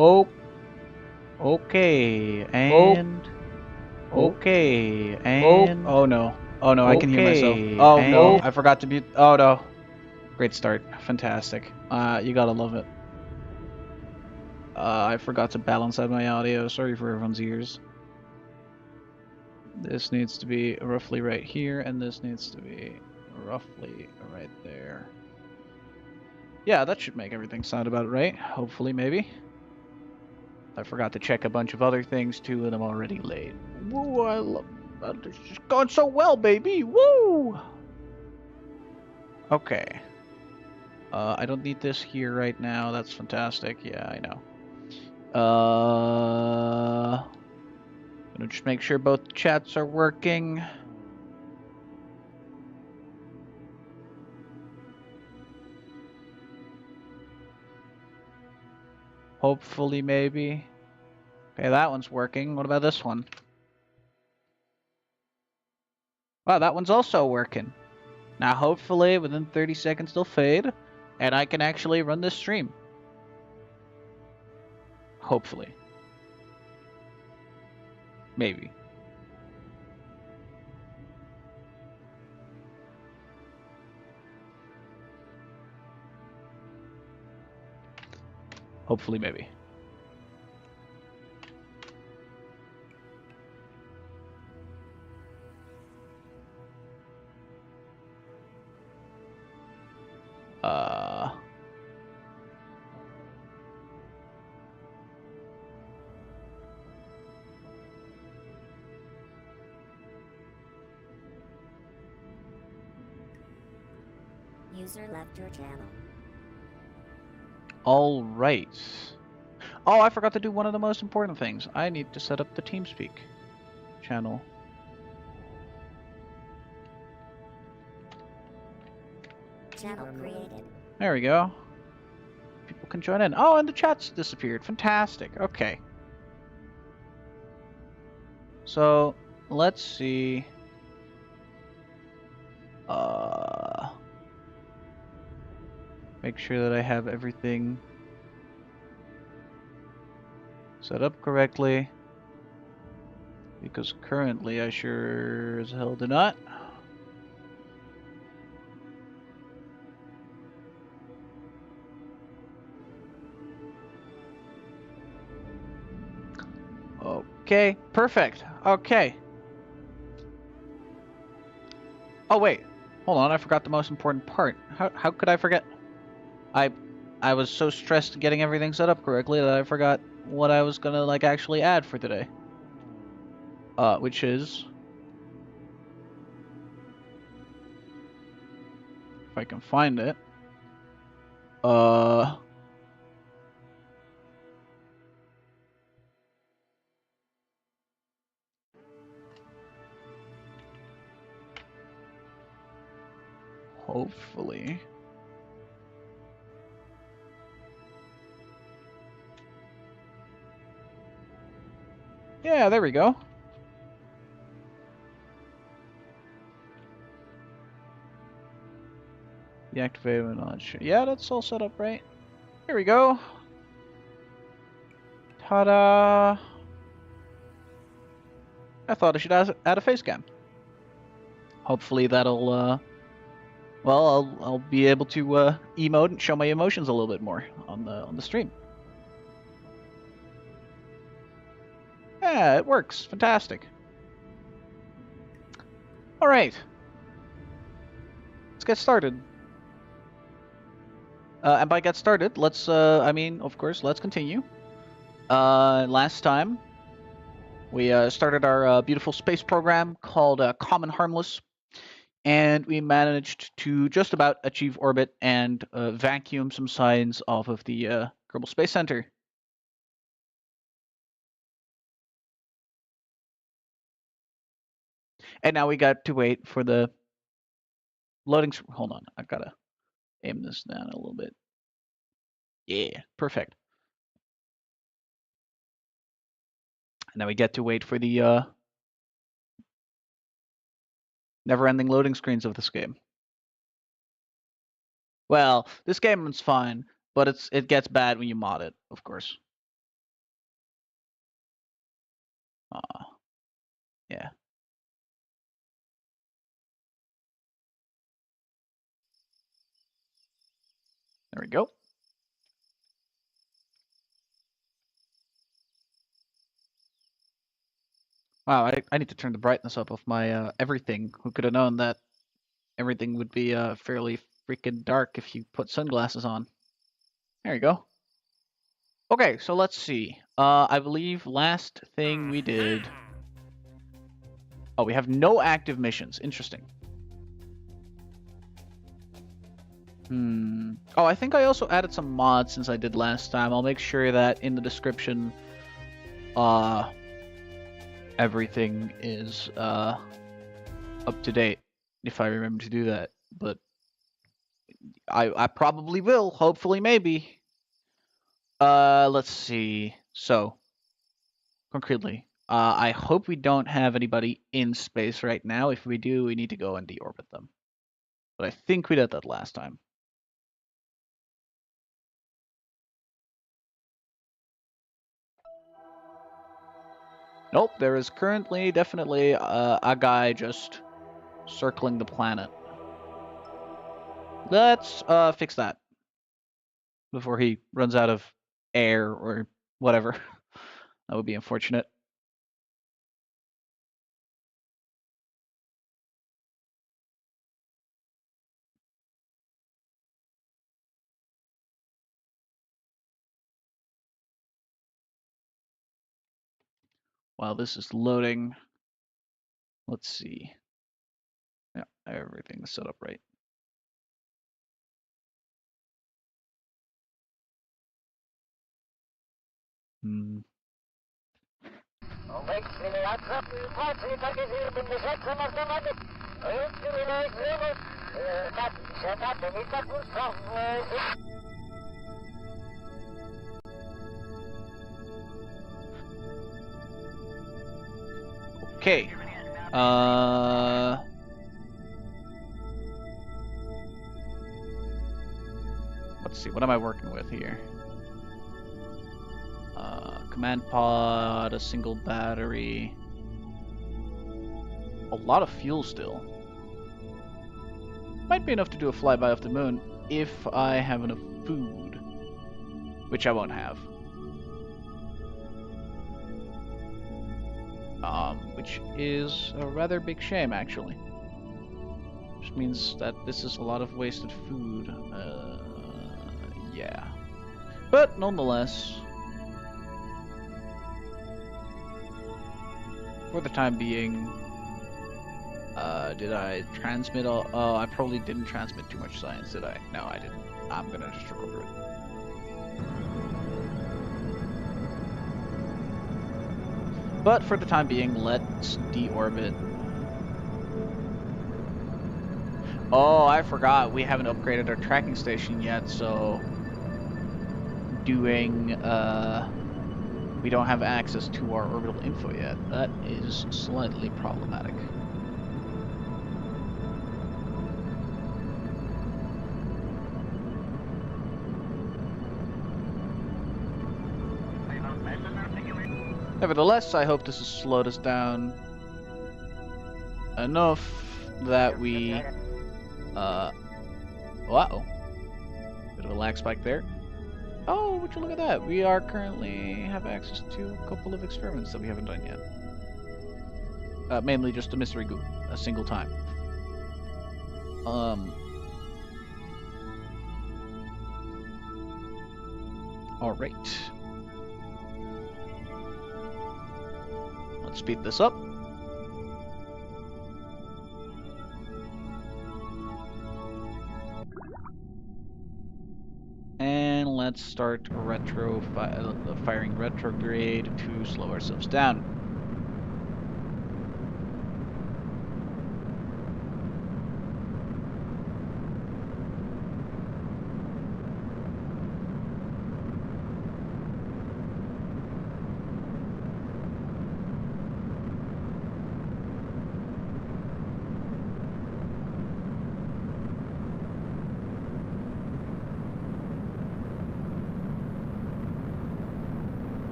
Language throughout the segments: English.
Oh, okay, and okay, and Oh no. Oh no, I can hear myself. Oh no, I forgot to mute. Oh no. Great start. Fantastic. You gotta love it. I forgot to balance out my audio. Sorry for everyone's ears. This needs to be roughly right here, and this needs to be roughly right there. Yeah, that should make everything sound about right. Hopefully, maybe. I forgot to check a bunch of other things too, and I'm already late. Woo, I love that. It's just going so well, baby. Woo! Okay. I don't need this here right now. That's fantastic. Yeah, I know. Gonna just make sure both chats are working. Hopefully, maybe. Okay, that one's working. What about this one? Wow, that one's also working. Now, hopefully, within 30 seconds, they'll fade, and I can actually run this stream. Hopefully. Maybe. Hopefully, maybe. User left your channel. All right. Oh, I forgot to do one of the most important things. I need to set up the TeamSpeak channel. Channel created. There we go. People can join in. Oh, and the chat's disappeared. Fantastic. Okay. So, let's see. Make sure that I have everything set up correctly. Because currently I sure as hell do not. Okay, perfect. Okay. Oh wait, hold on, I forgot the most important part. How could I forget? I was so stressed getting everything set up correctly that I forgot what I was gonna like actually add for today. Which is, if I can find it. Hopefully. Yeah, there we go. Deactivate and launch. Yeah, that's all set up right. Here we go. Ta-da! I thought I should add a face cam. Hopefully that'll, well, I'll be able to emote and show my emotions a little bit more on the stream. Yeah, it works. Fantastic. All right. Let's get started. And by get started, let's, I mean, of course, let's continue. Last time, we started our beautiful space program called Common Harmless, and we managed to just about achieve orbit and vacuum some signs off of the Kerbal Space Center. And now we got to wait for the loading. Hold on, I've got to aim this down a little bit. Yeah, perfect. And now we get to wait for the never-ending loading screens of this game. Well, this game runs fine, but it gets bad when you mod it, of course. Yeah. There we go. Wow, I need to turn the brightness up of my everything. Who could have known that everything would be fairly freaking dark if you put sunglasses on? There you go. Okay, so let's see. I believe last thing we did. Oh, we have no active missions. Interesting. Oh, I think I also added some mods since I did last time. I'll make sure that in the description, everything is up to date if I remember to do that. But I probably will. Hopefully, maybe. Let's see. So, concretely, I hope we don't have anybody in space right now. If we do, we need to go and deorbit them. But I think we did that last time. Nope, there is currently definitely a guy just circling the planet. Let's fix that before he runs out of air or whatever. That would be unfortunate. While this is loading, let's see. Yeah, everything's set up right. Okay. Let's see. What am I working with here? Command pod, a single battery. A lot of fuel still. Might be enough to do a flyby of the moon if I have enough food, which I won't have. Which is a rather big shame, actually. Which means that this is a lot of wasted food. Yeah. But nonetheless, for the time being, did I transmit all? Oh, I probably didn't transmit too much science, did I? No, I didn't. I'm gonna just recover it. But for the time being, let's deorbit. Oh, I forgot. We haven't upgraded our tracking station yet, so doing, we don't have access to our orbital info yet. That is slightly problematic. Nevertheless, I hope this has slowed us down enough that we, uh-oh. Bit of a lag spike there. Oh, would you look at that? We are currently have access to a couple of experiments that we haven't done yet. Mainly just a mystery goo, a single time. Alright. Let's speed this up. And let's start firing retrograde to slow ourselves down.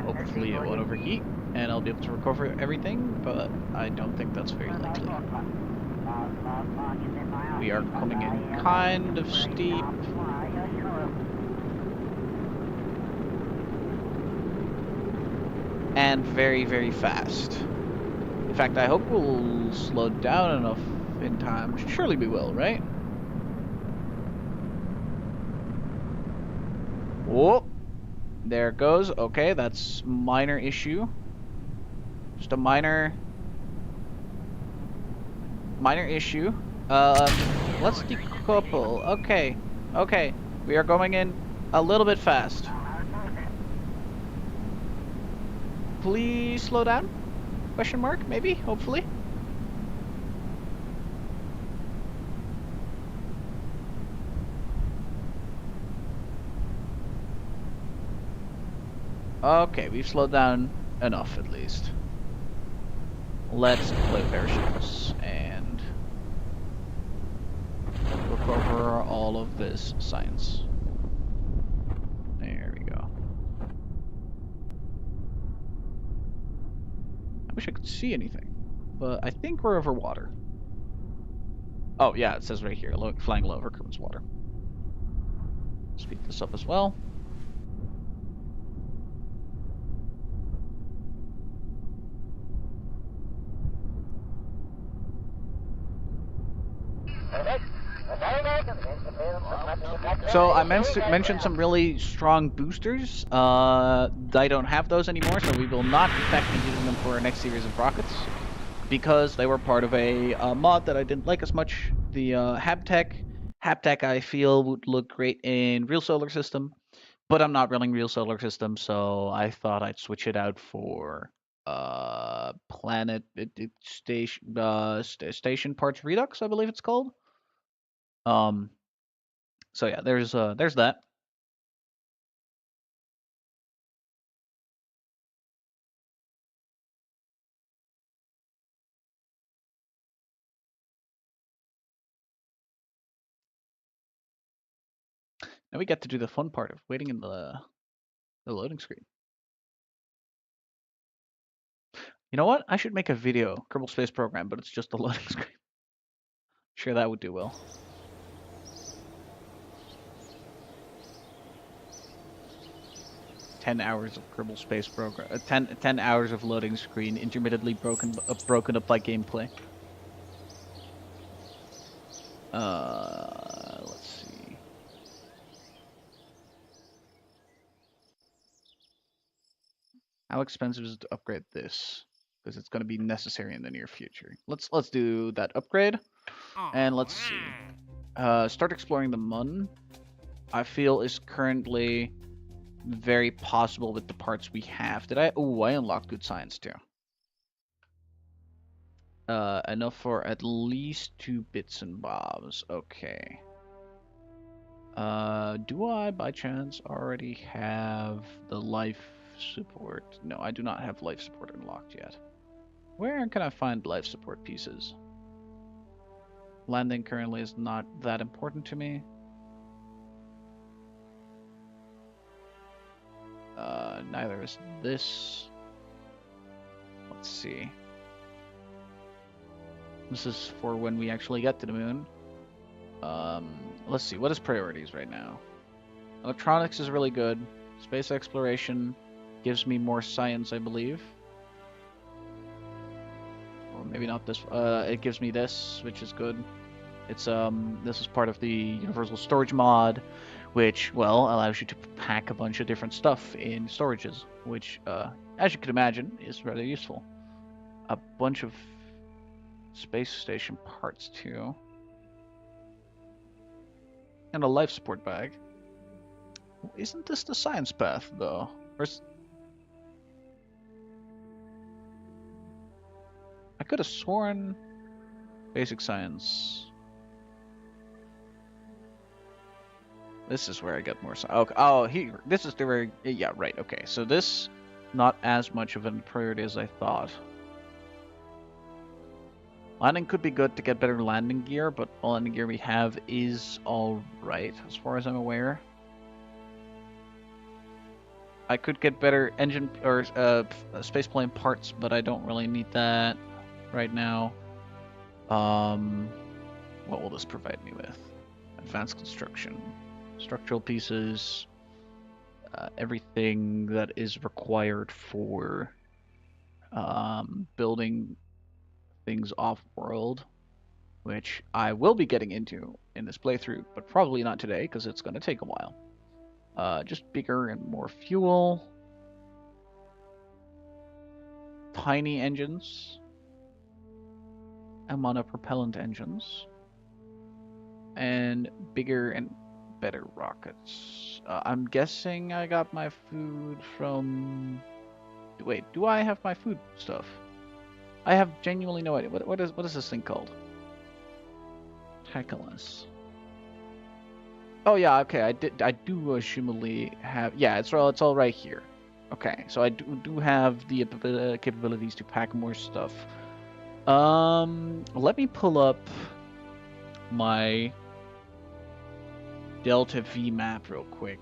Hopefully it won't overheat, and I'll be able to recover everything, but I don't think that's very likely. We are coming in kind of steep. And very, very fast. In fact, I hope we'll slow down enough in time. Surely we will, right? Whoop! There it goes. Okay, that's minor issue. Just a minor issue. Let's decouple. Okay, okay. We are going in a little bit fast. Please slow down? Question mark? Maybe? Hopefully? Okay, we've slowed down enough at least. Let's play parachutes and recover all of this science. There we go. I wish I could see anything, but I think we're over water. Oh yeah, it says right here, flying low over Kerbal's water. Speed this up as well. So I mentioned some really strong boosters. I don't have those anymore, so we will not in fact be using them for our next series of rockets, because they were part of a mod that I didn't like as much. The Habtech I feel would look great in real solar system, but I'm not running real solar system, so I thought I'd switch it out for planet station parts redux, I believe it's called. So yeah, there's that. Now we get to do the fun part of waiting in the loading screen. You know what? I should make a video, Kerbal Space Program, but it's just the loading screen. Sure, that would do well. $10 hours of Kerbal Space Program. 10 hours of loading screen, intermittently broken up by gameplay. Let's see. How expensive is it to upgrade this? Because it's going to be necessary in the near future. Let's do that upgrade, and let's see. Start exploring the Mun. I feel is currently very possible with the parts we have. Did I? Oh, I unlocked good science too. Enough for at least 2 bits and bobs. Okay. Do I by chance already have the life support? No, I do not have life support unlocked yet. Where can I find life support pieces? Landing currently is not that important to me. Neither is this. Let's see. This is for when we actually get to the moon. Let's see, what is priorities right now? Electronics is really good. Space exploration gives me more science, I believe. Or maybe not this. It gives me this, which is good. It's this is part of the universal storage mod, which, well, allows you to pack a bunch of different stuff in storages, which, as you can imagine, is rather useful. A bunch of space station parts too, and a life support bag. Isn't this the science path though? I could have sworn basic science. This is where I get more science. Okay. Oh, here. This is the very. Yeah, right. Okay. So this, not as much of a priority as I thought. Landing could be good to get better landing gear, but the landing gear we have is alright, as far as I'm aware. I could get better engine or spaceplane parts, but I don't really need that right now. What will this provide me with? Advanced construction, structural pieces, everything that is required for building things off-world, which I will be getting into in this playthrough, but probably not today because it's going to take a while. Just bigger and more fuel. Tiny engines. Monopropellant engines. And bigger and better rockets. I'm guessing I got my food from... Wait, do I have my food stuff? I have genuinely no idea. What is this thing called? Kcalbeloh. Oh yeah, okay. I do assumably have. Yeah, it's all right here. Okay, so I do have the capabilities to pack more stuff. Let me pull up my Delta V map real quick.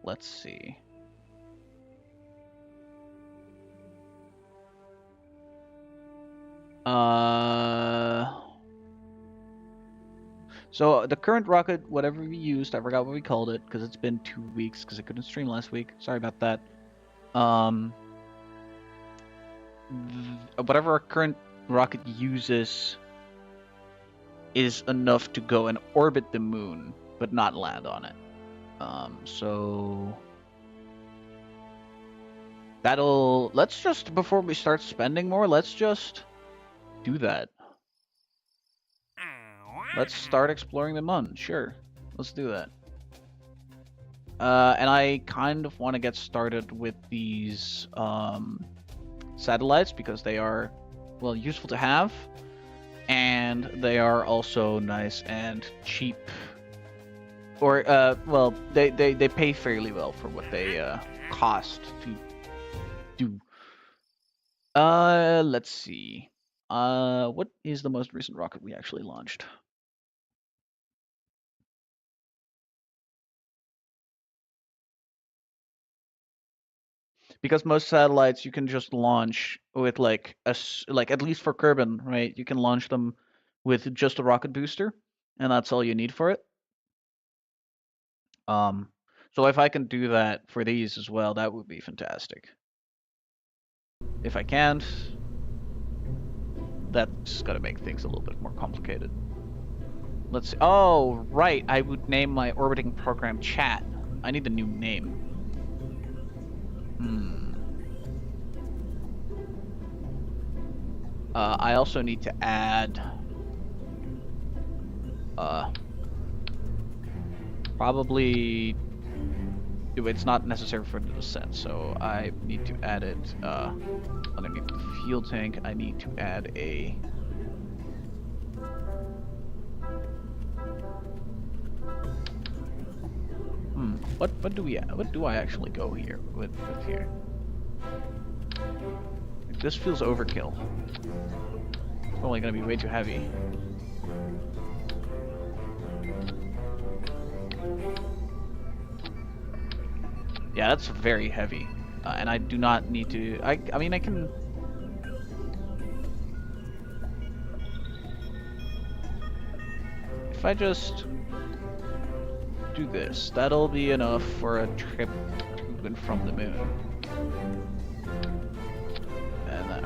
Let's see. So the current rocket, whatever we used, I forgot what we called it because it's been 2 weeks because I couldn't stream last week. Sorry about that. Whatever our current rocket uses is enough to go and orbit the moon, but not land on it. So let's just, before we start spending more, let's just do that. Let's start exploring the moon. Sure, let's do that. And I kind of want to get started with these satellites because they are, well, useful to have, and they are also nice and cheap. Or well, they pay fairly well for what they cost to do. Let's see. What is the most recent rocket we actually launched? Because most satellites you can just launch with like at least for Kerbal, right? You can launch them with just a rocket booster, and that's all you need for it. So if I can do that for these as well, that would be fantastic. If I can't, that's gonna make things a little bit more complicated. Let's see. Oh, right. I would name my orbiting program Chat. I need a new name. I also need to add probably it's not necessary for the descent, so I need to add it underneath the fuel tank. I need to add a what do I actually go here with here? This feels overkill. It's probably gonna be way too heavy. Yeah, that's very heavy, and I do not need to. I mean, I can. If I just do this, that'll be enough for a trip to and from the moon. And that,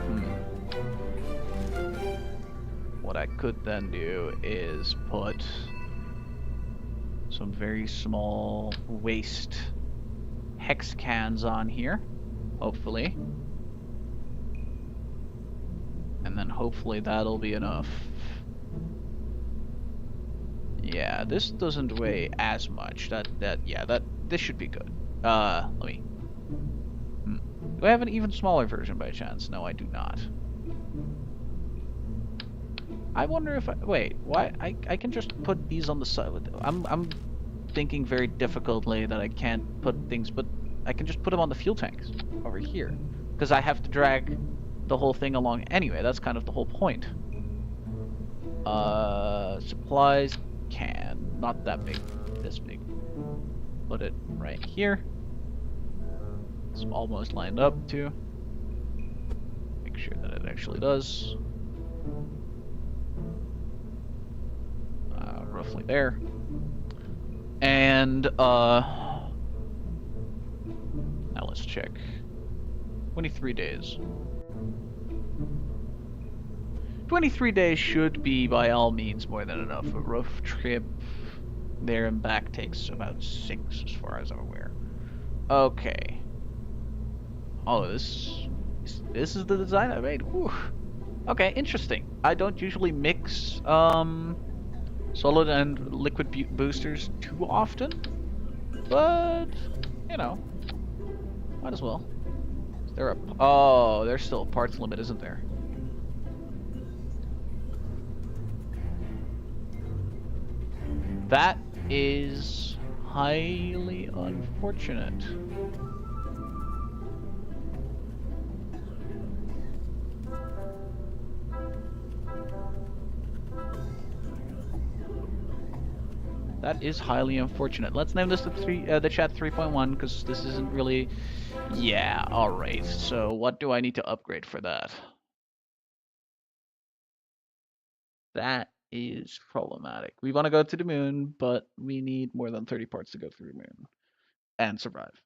what I could then do is put some very small waste hex cans on here, hopefully. And then hopefully that'll be enough. Yeah, this doesn't weigh as much. This should be good. Let me. Do I have an even smaller version by chance? No, I do not. I wonder if wait, why I can just put these on the side. I'm thinking very difficultly that I can't put things, but I can just put them on the fuel tanks over here because I have to drag the whole thing along anyway. That's kind of the whole point. Supplies can. Not that big. This big. Put it right here. It's almost lined up too. Make sure that it actually does. Roughly there. And now let's check. 23 days. 23 days should be by all means more than enough. A rough trip there and back takes about 6 as far as I'm aware. Okay. Oh, this is the design I made. Whew. Okay, interesting. I don't usually mix solid and liquid boosters too often, but you know, might as well. Is there a oh, there's still a parts limit, isn't there? That is highly unfortunate. That is highly unfortunate. Let's name this the chat 3.1 because this isn't really. Yeah, all right. So what do I need to upgrade for that? That is problematic. We want to go to the moon, but we need more than 30 parts to go through the moon and survive.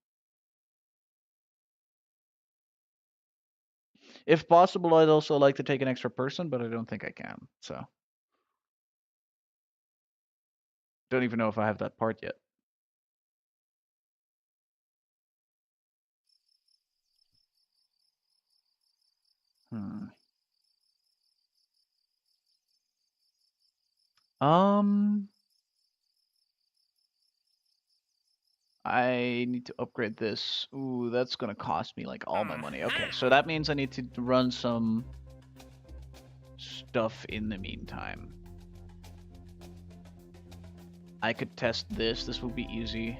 If possible, I'd also like to take an extra person, but I don't think I can. So don't even know if I have that part yet. I need to upgrade this. Ooh, that's gonna cost me like all my money. Okay, so that means I need to run some stuff in the meantime. I could test this. This will be easy.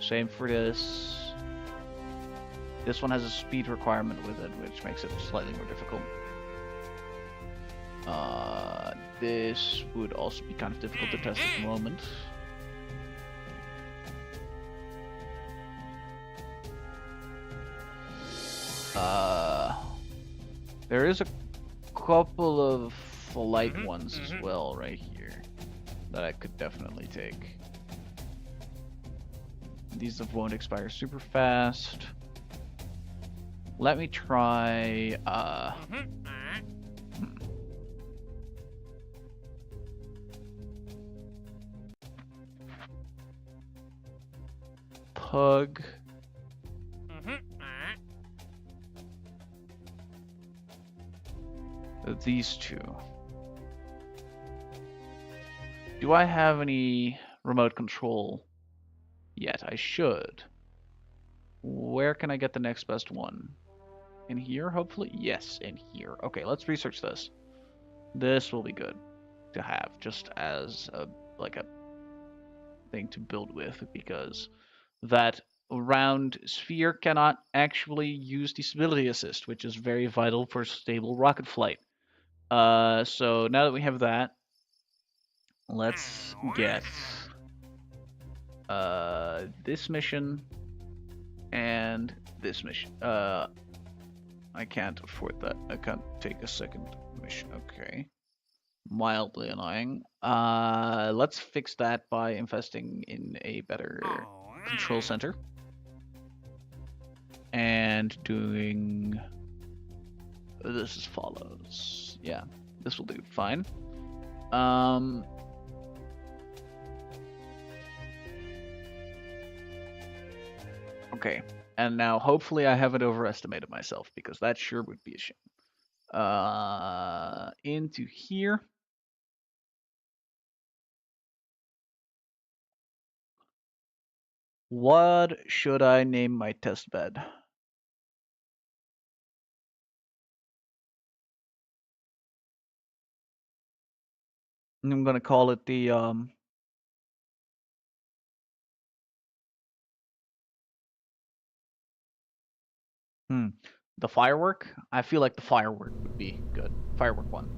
Same for this. This one has a speed requirement with it, which makes it slightly more difficult. This would also be kind of difficult to test at the moment. There is a couple of light ones as well right here that I could definitely take. These won't expire super fast. Let me try Pug. These two. Do I have any remote control yet? I should. Where can I get the next best one? In here, hopefully? Yes, in here. Okay, let's research this. This will be good to have just as a thing to build with, because that round sphere cannot actually use the stability assist, which is very vital for stable rocket flight. So now that we have that, let's get this mission and this mission. I can't afford that. I can't take a second mission. Okay. Mildly annoying. Let's fix that by investing in a better control center. And doing this as follows. Yeah, this will do fine. Okay, and now hopefully I haven't overestimated myself, because that sure would be a shame. Into here. What should I name my test bed? I'm gonna call it the The firework? I feel like the firework would be good. Firework 1.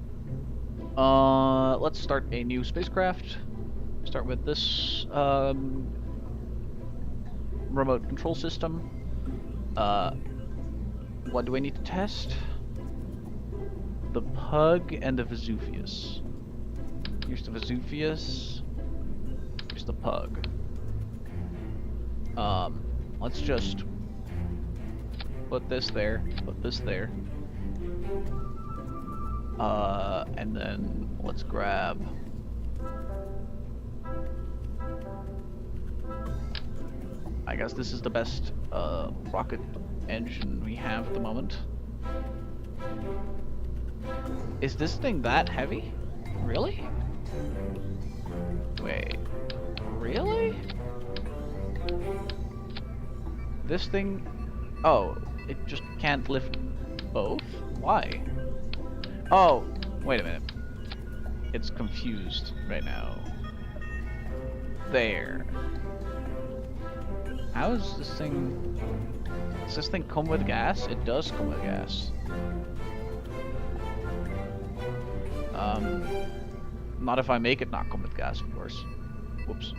Let's start a new spacecraft. Start with this remote control system. What do I need to test? The Pug and the Vesuvius. Here's the Vesuvius. Here's the Pug. Let's just put this there, put this there. And then let's grab I guess this is the best rocket engine we have at the moment. Is this thing that heavy? Really? Wait. Really? This thing... Oh, it just can't lift both? Why? Oh, wait a minute. It's confused right now. There. How is this thing... Does this thing come with gas? It does come with gas. Not if I make it not come with gas, of course. Whoops.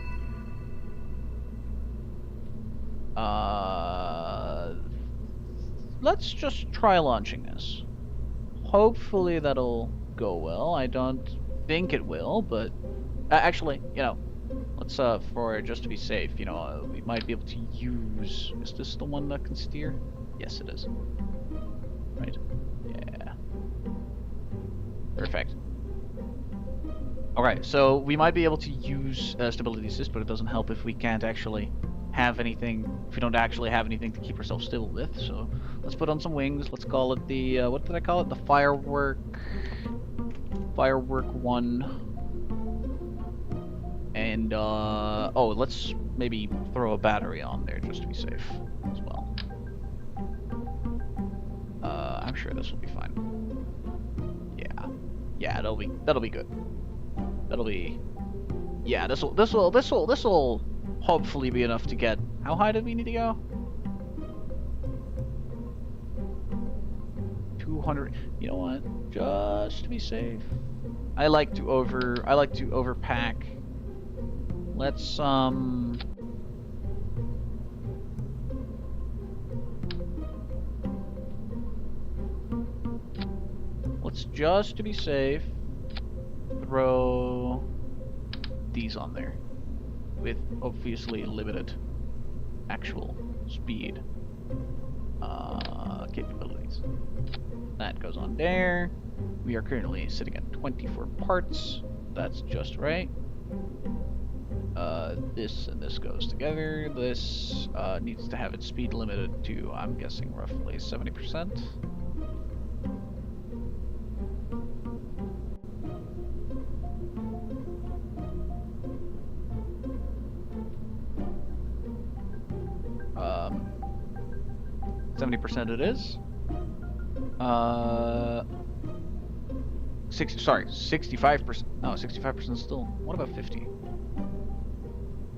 Let's just try launching this. Hopefully that'll go well. I don't think it will, but... actually, you know, let's, for just to be safe, you know, we might be able to use... Is this the one that can steer? Yes, it is. Right? Yeah. Perfect. Alright, so we might be able to use stability assist, but it doesn't help if we can't actually have anything, if we don't actually have anything to keep ourselves stable with. So let's put on some wings. Let's call it the, what did I call it? The Firework 1. And, oh, let's maybe throw a battery on there just to be safe as well. I'm sure this will be fine. Yeah, that'll be good. That'll be, yeah, this'll hopefully be enough to get, how high do we need to go? 200, you know what, just to be safe. I like to overpack. Let's, let's just to be safe, throw these on there with obviously limited actual speed capabilities. That goes on there. We are currently sitting at 24 parts. That's just right. This and this goes together. This needs to have its speed limited to, I'm guessing, roughly 70%. Um, 70% it is. 65%. No, 65% still. What about 50?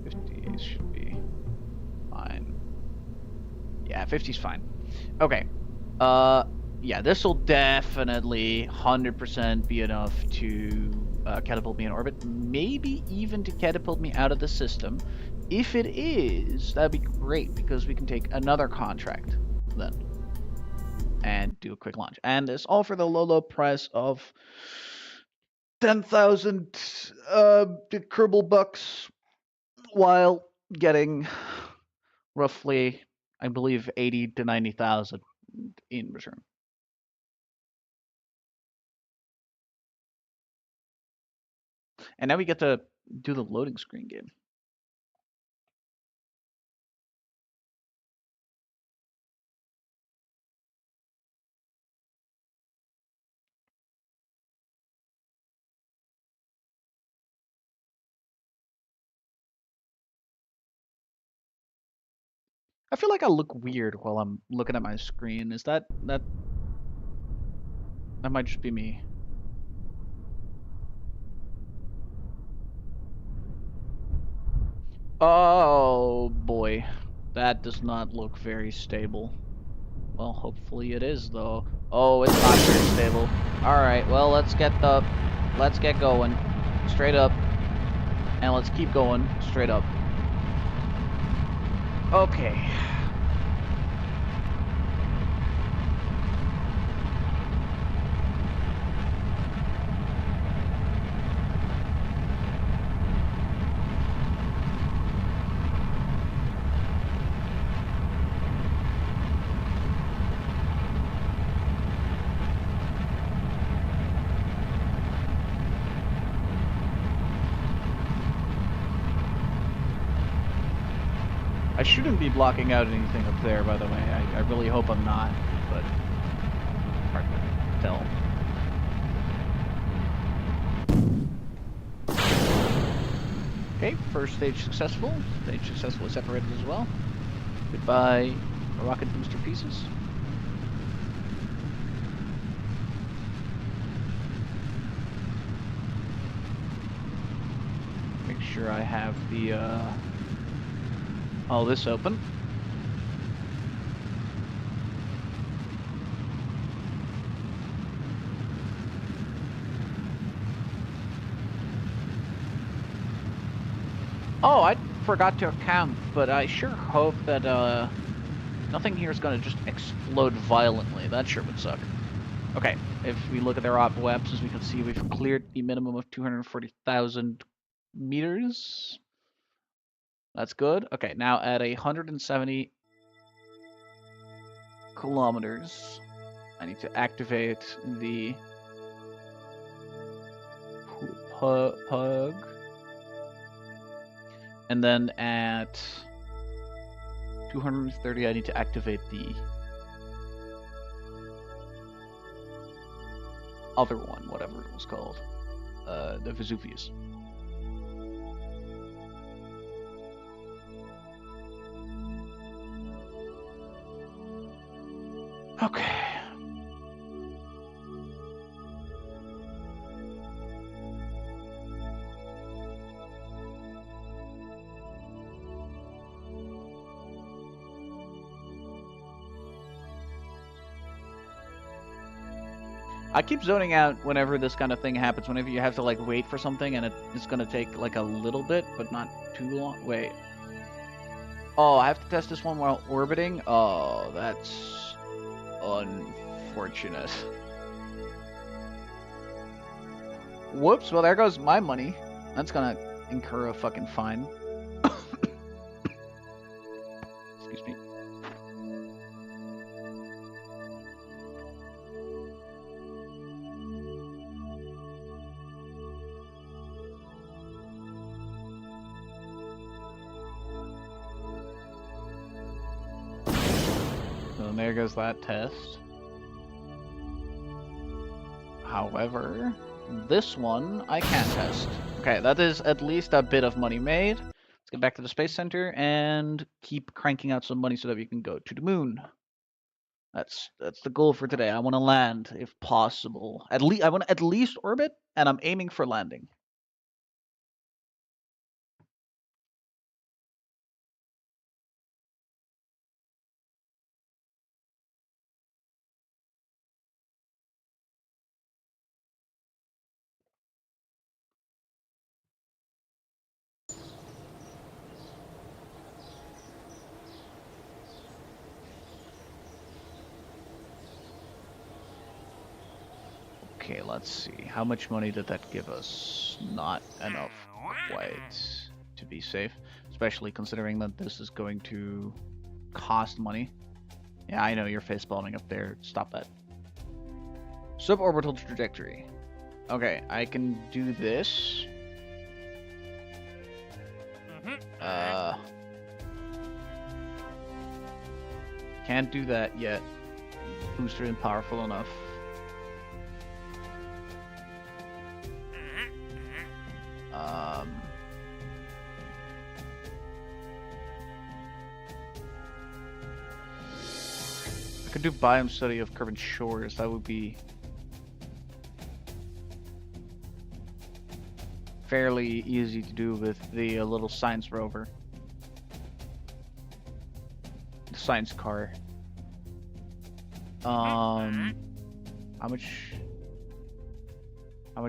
50 should be fine. Yeah, 50's fine. Okay. Yeah, this will definitely 100% be enough to catapult me in orbit. Maybe even to catapult me out of the system. If it is, that'd be great because we can take another contract then and do a quick launch. And it's all for the low price of 10,000 Kerbal bucks, while getting roughly, I believe, 80 to 90,000 in return. And now we get to do the loading screen game. I feel like I look weird while I'm looking at my screen. Is that might just be me. Oh boy, that does not look very stable. Well, hopefully it is, though. Oh, it's not very stable. Alright, well, let's get going. Straight up. And let's keep going. Straight up. Okay. I shouldn't be blocking out anything up there, by the way. I really hope I'm not, but hard to tell. Okay, first stage successful. Stage successfully separated as well. Goodbye, rocket booster pieces. Make sure I have the all this open. Oh, I forgot to account, but I sure hope that nothing here is going to just explode violently. That sure would suck. Okay, if we look at their op webs, as we can see, we've cleared the minimum of 240,000 meters. That's good. Okay, now at 170 kilometers, I need to activate the pug. And then at 230, I need to activate the other one, whatever it was called, the Vesuvius. Okay. I keep zoning out whenever this kind of thing happens, whenever you have to like wait for something and it's gonna take like a little bit, but not too long. Wait. Oh, I have to test this one while orbiting? Oh, that's unfortunate. Whoops, well there goes my money. That's gonna incur a fucking fine. Excuse me. So there goes that test. However, this one I can't test. Okay, that is at least a bit of money made. Let's get back to the Space Center and keep cranking out some money so that we can go to the moon. That's the goal for today. I want to land if possible. I want to at least orbit, and I'm aiming for landing. Okay, let's see. How much money did that give us? Not enough quite to be safe, especially considering that this is going to cost money. Yeah, I know you're facepalming up there. Stop that. Suborbital trajectory. Okay, I can do this. Can't do that yet. Booster isn't powerful enough. I could do biome study of curved shores. That would be fairly easy to do with the little science rover. The science car. How much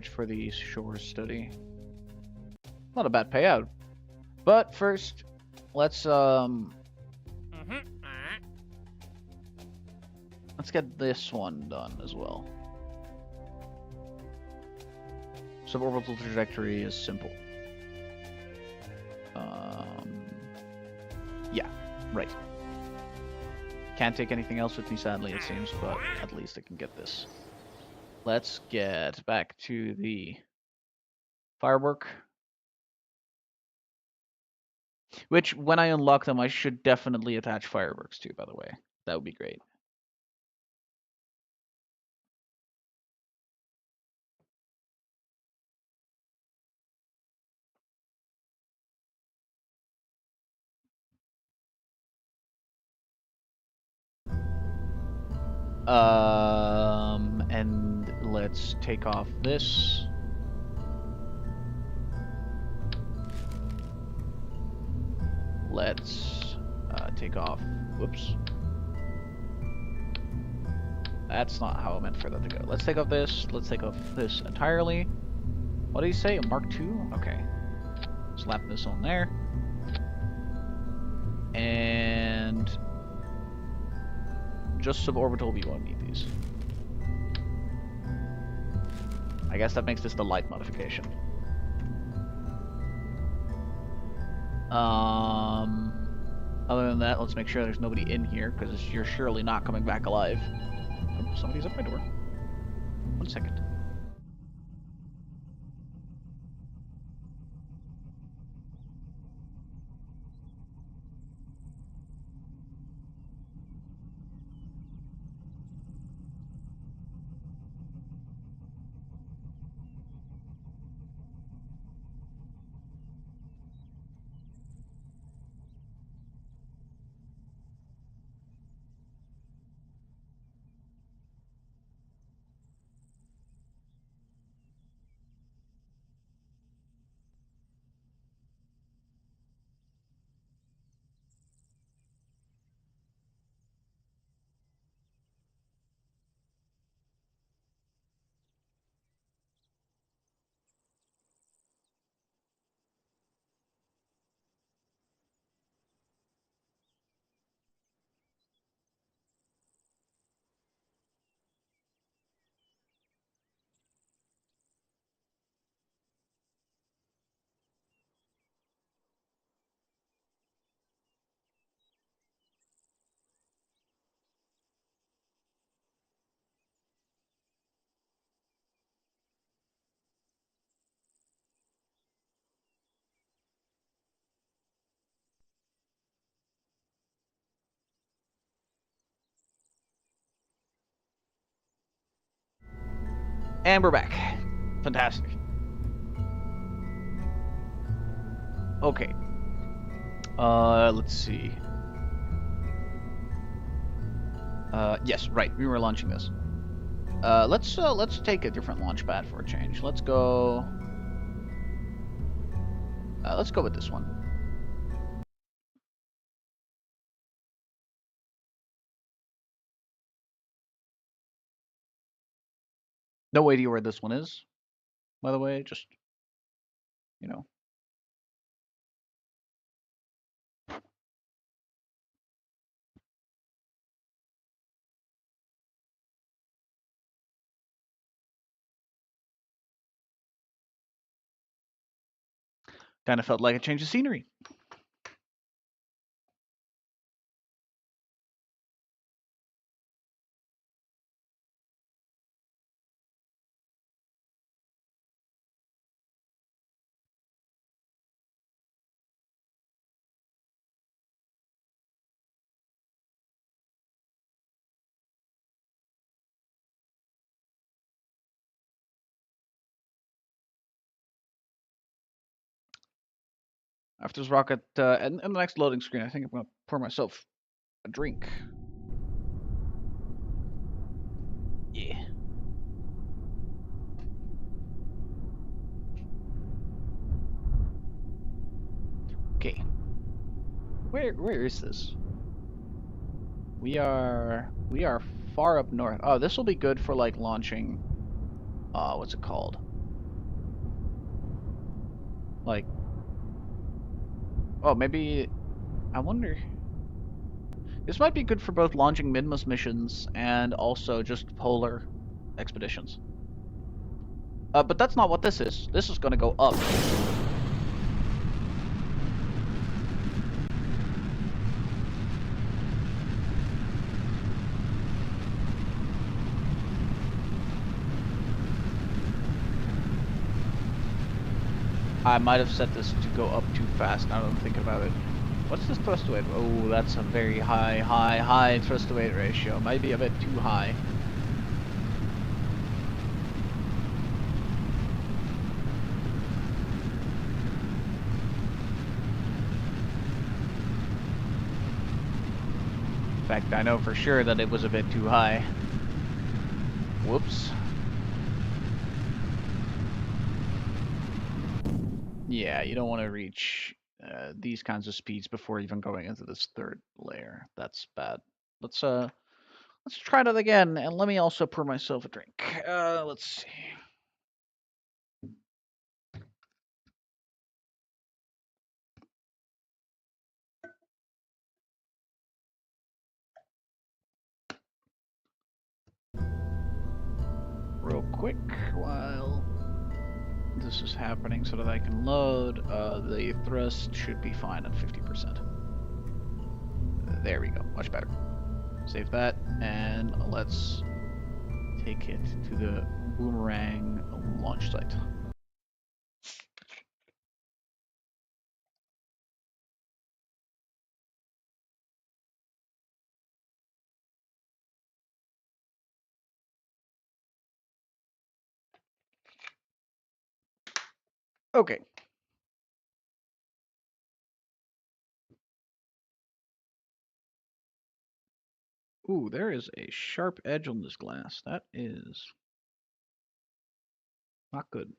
for the shore study? Not a bad payout. But first, let's get this one done as well. Suborbital trajectory is simple. Yeah, right. Can't take anything else with me, sadly, it seems, but at least I can get this. Let's get back to the firework. Which, when I unlock them, I should definitely attach fireworks to, by the way. That would be great. And let's take off this. Let's take off. Whoops. That's not how I meant for that to go. Let's take off this. Let's take off this entirely. What did he say? A Mark II? Okay. Slap this on there. And just suborbital, we won't need these. I guess that makes this the light modification. Other than that, let's make sure there's nobody in here, because you're surely not coming back alive. Oh, somebody's at my door. 1 second. And we're back. Fantastic. Okay. Let's see. Yes, right. We were launching this. Let's take a different launch pad for a change. Let's go with this one. No idea where this one is, by the way, just, you know. Kind of felt like a change of scenery. After this rocket, and the next loading screen, I think I'm going to pour myself a drink. Yeah. Okay. Where is this? We are far up north. Oh, this will be good for like launching. What's it called? Like, oh, maybe. I wonder. This might be good for both launching Midmas missions and also just polar expeditions. But that's not what this is. This is going to go up. I might have set this to go up too fast now that I'm thinking about it. What's this thrust to weight? Oh, that's a very high thrust to weight ratio. Might be a bit too high. In fact, I know for sure that it was a bit too high. Whoops. Yeah, you don't want to reach these kinds of speeds before even going into this third layer. That's bad. Let's try that again, and let me also pour myself a drink. Let's see. Real quick while this is happening so that I can load. The thrust should be fine at 50%. There we go, much better. Save that, and let's take it to the Boomerang launch site. Okay. Ooh, there is a sharp edge on this glass. That is not good.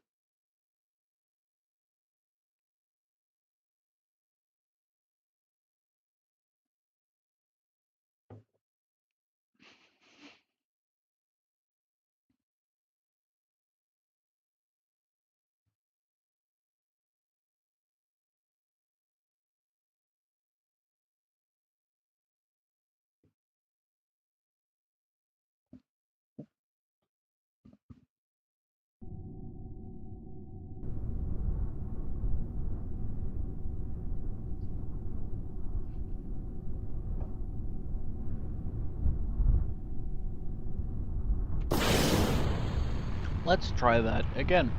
Let's try that again.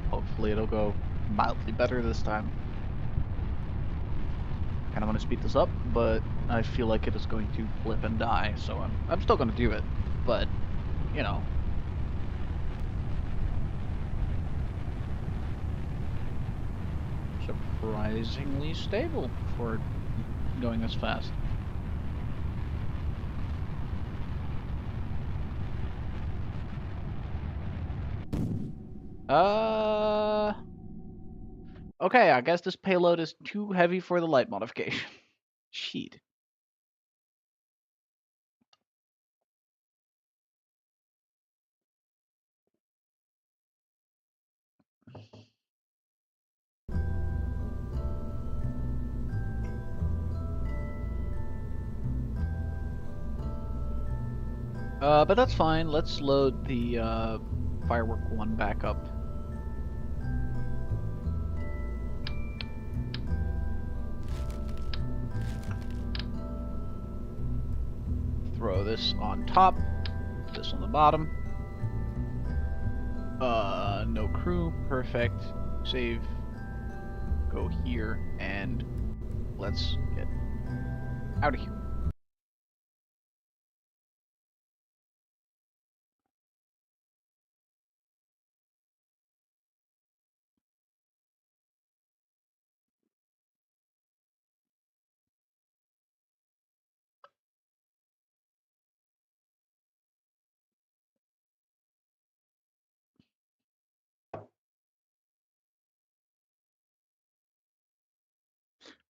Hopefully it'll go mildly better this time. Kind of want to speed this up, but I feel like it is going to flip and die, so I'm still going to do it. But, you know. Surprisingly stable for going this fast. Okay, I guess this payload is too heavy for the light modification. Sheet. But that's fine. Let's load the Firework 1 back up. Throw this on top, this on the bottom. No crew, perfect. Save, go here, and let's get out of here.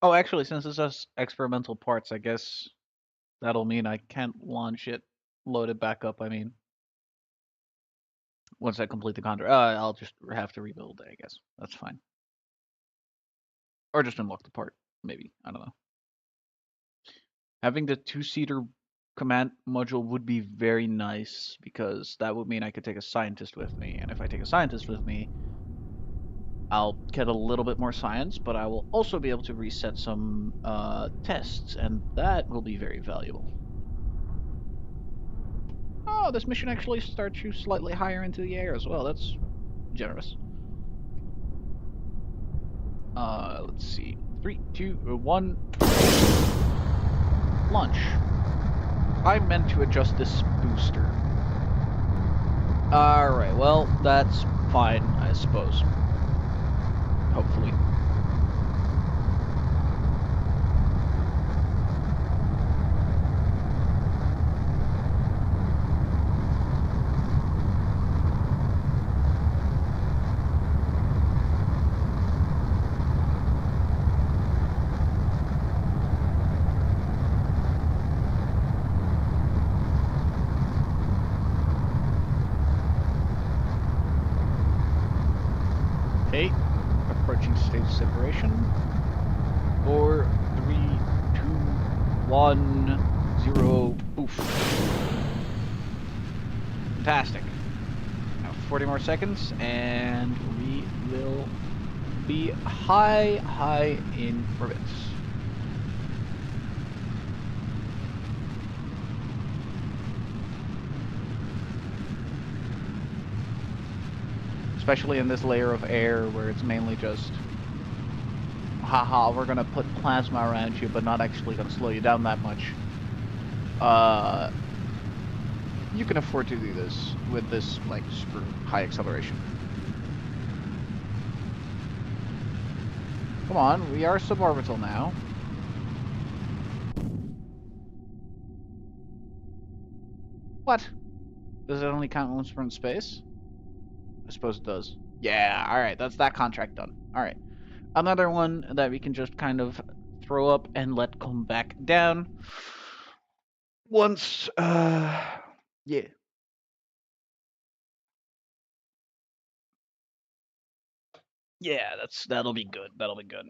Oh, actually, since this has experimental parts, I guess That'll mean I can't launch it, load it back up, I mean. Once I complete the contract. I'll just have to rebuild it, I guess. That's fine. Or just unlock the part, maybe. I don't know. Having the two-seater command module would be very nice, because that would mean I could take a scientist with me. And if I take a scientist with me, I'll get a little bit more science, but I will also be able to reset some tests, and that will be very valuable. Oh, this mission actually starts you slightly higher into the air as well. That's generous. Let's see. 3, 2, 1. Launch. I meant to adjust this booster. Alright, well, that's fine, I suppose. Hopefully. Okay, approaching stage separation. 4, 3, 2, 1, 0. Oof. Fantastic. Now 40 more seconds, and we will be high in orbit. Especially in this layer of air where it's mainly just, haha, we're gonna put plasma around you, but not actually gonna slow you down that much. You can afford to do this with this, like, super high acceleration. Come on, we are suborbital now. What? Does it only count once we're in space? I suppose it does. Yeah, alright, that's that contract done. Alright. Another one that we can just kind of throw up and let come back down. Once, yeah. Yeah, that'll be good. That'll be good.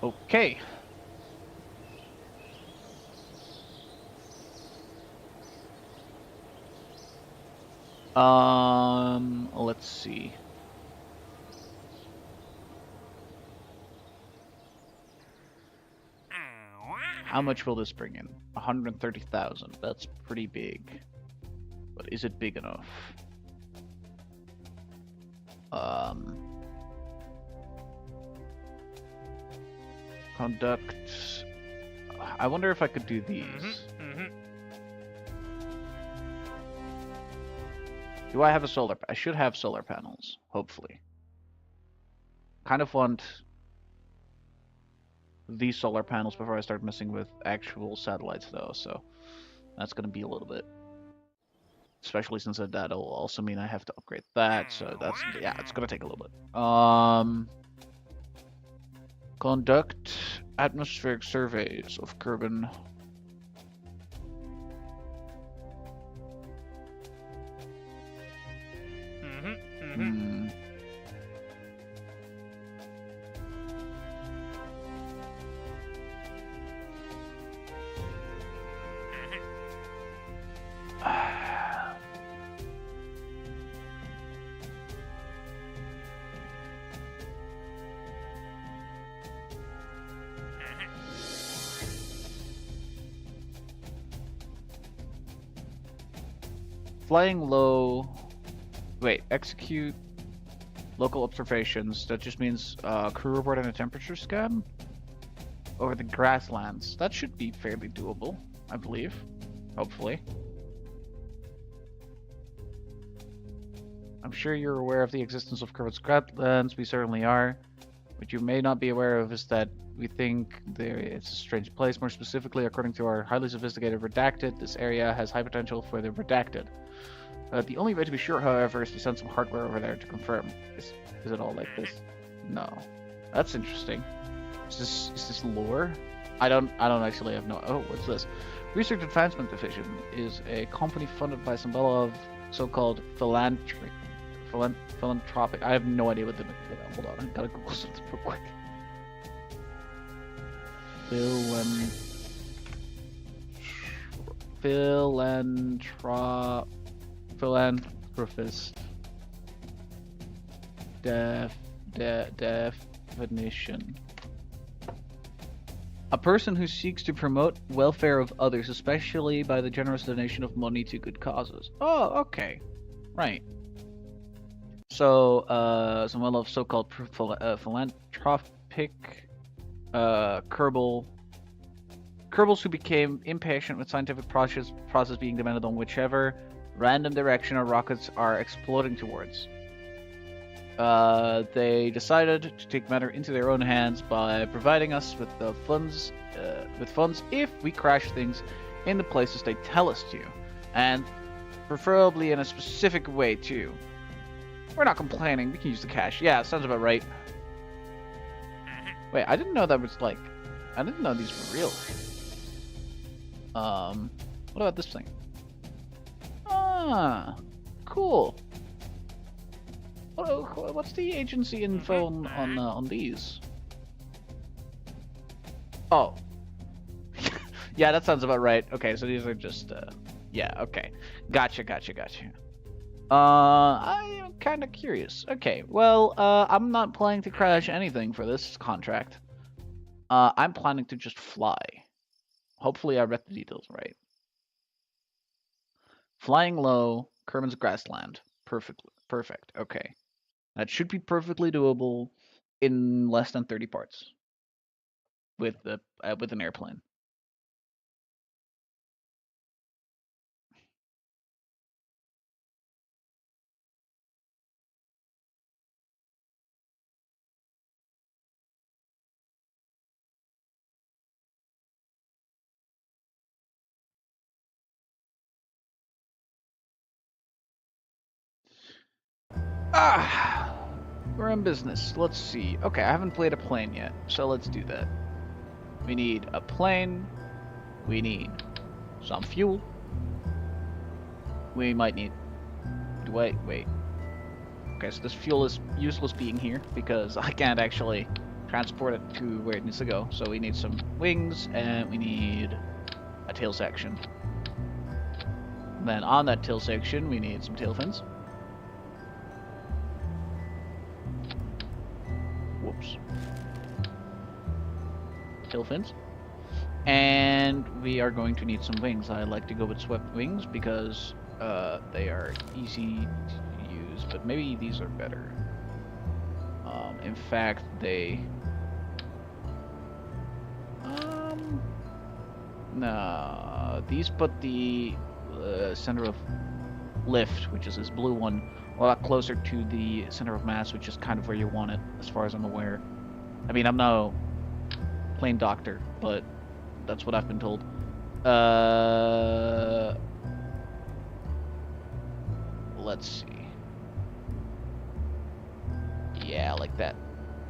Okay. Let's see. How much will this bring in? 130,000. That's pretty big. But is it big enough? Conduct. I wonder if I could do these. Do I have a solar? I should have solar panels, hopefully. Kind of want these solar panels before I start messing with actual satellites, though, so that's going to be a little bit. Especially since that'll also mean I have to upgrade that, so that's, yeah, it's going to take a little bit. Conduct atmospheric surveys of Kerbal. Flying low. Wait, execute local observations. That just means crew report and a temperature scan over the grasslands. That should be fairly doable, I believe. Hopefully. I'm sure you're aware of the existence of Kerbal's grasslands. We certainly are. What you may not be aware of is that we think it's a strange place. More specifically, according to our highly sophisticated redacted, this area has high potential for the redacted. The only way to be sure, however, is to send some hardware over there to confirm. Is it all like this? No. That's interesting. Is this lore? I don't actually have no. Oh, what's this? Research Advancement Division is a company funded by some of so-called philanthropic. I have no idea what the. Hold on, I gotta Google something real quick. Philanthropist. Definition. A person who seeks to promote welfare of others, especially by the generous donation of money to good causes. Oh, okay. Right. So, some of so-called philanthropic Kerbal. Kerbals who became impatient with scientific process being demanded on whichever random direction our rockets are exploding towards. They decided to take matter into their own hands by providing us with the funds, if we crash things in the places they tell us to, and preferably in a specific way too. We're not complaining. We can use the cash. Yeah, sounds about right. Wait, I didn't know that was like. I didn't know these were real. What about this thing? Ah, cool. What's the agency info on these? Oh. Yeah, that sounds about right. Okay, so these are just, yeah, okay. Gotcha. I am kind of curious. Okay, well, I'm not planning to crash anything for this contract. I'm planning to just fly. Hopefully I read the details right. Flying low, Kerman's grassland. Perfect. Okay. That should be perfectly doable in less than 30 parts with an airplane. We're in business. Let's see. Okay, I haven't played a plane yet, so let's do that. We need a plane. We need some fuel. We might need... Wait. Okay, so this fuel is useless being here because I can't actually transport it to where it needs to go. So we need some wings and we need a tail section. And then on that tail section, we need some tail fins. Whoops. Tail fins. And we are going to need some wings. I like to go with swept wings because they are easy to use, but maybe these are better. In fact, they... no, these put the center of lift, which is this blue one, a lot closer to the center of mass, which is kind of where you want it, as far as I'm aware. I mean, I'm no plane doctor, but that's what I've been told. Let's see. Yeah, like that.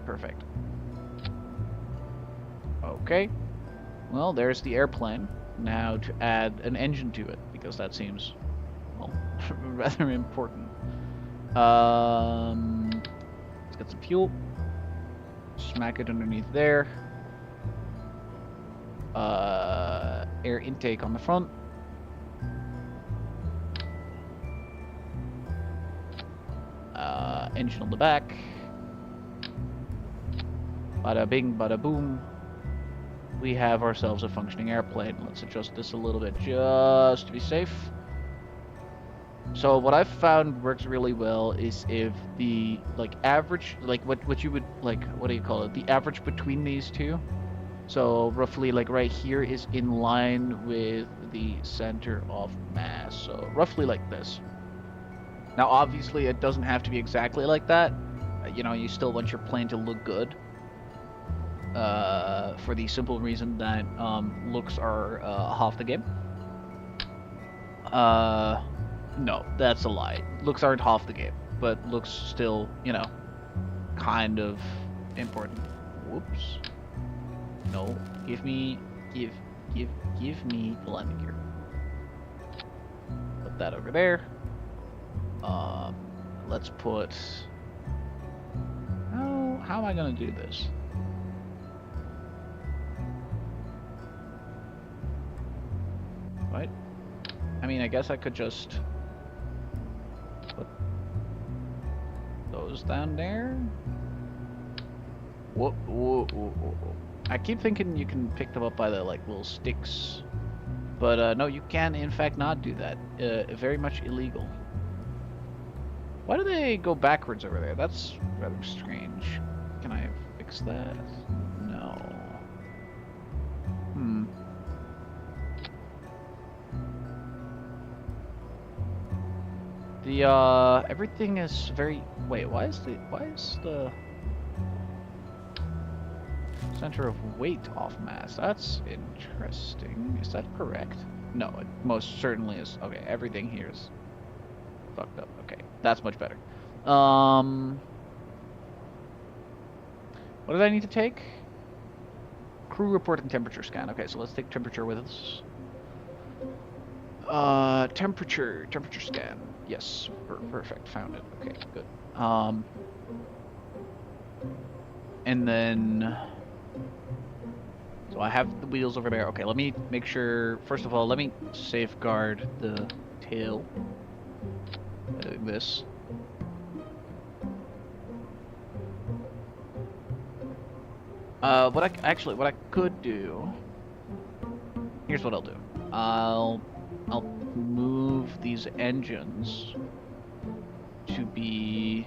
Perfect. Okay. Well, there's the airplane. Now to add an engine to it, because that seems, well, rather important. Let's get some fuel. Smack it underneath there. Air intake on the front. Engine on the back. Bada bing, bada boom. We have ourselves a functioning airplane. Let's adjust this a little bit just to be safe. So what I've found works really well is if the average, what you would what do you call it? The average between these two. So roughly right here is in line with the center of mass. So roughly like this. Now obviously it doesn't have to be exactly like that. You know, you still want your plane to look good. for the simple reason that looks are half the game. No, that's a lie. Looks aren't half the game, but looks still, you know, kind of important. Whoops. No, give me the landing gear. Put that over there. Let's put. How am I gonna do this? What? I mean, I guess I could just put those down there. Whoa, whoa, whoa, whoa, whoa. I keep thinking you can pick them up by the like little sticks, but no, you can in fact not do that. Very much illegal. Why do they go backwards over there? That's rather strange. Can I fix that? No. The everything is very. Wait, why is the center of weight off mass? That's interesting. Is that correct? No, it most certainly is. Okay, everything here is fucked up. Okay, that's much better. What did I need to take? Crew report and temperature scan. Okay, so let's take temperature with us. Temperature scan. Yes, perfect. Found it. Okay, good. And then, so I have the wheels over there. Okay, let me make sure. First of all, let me safeguard the tail. Doing this. What I could do. Here's what I'll do. I'll move these engines to be.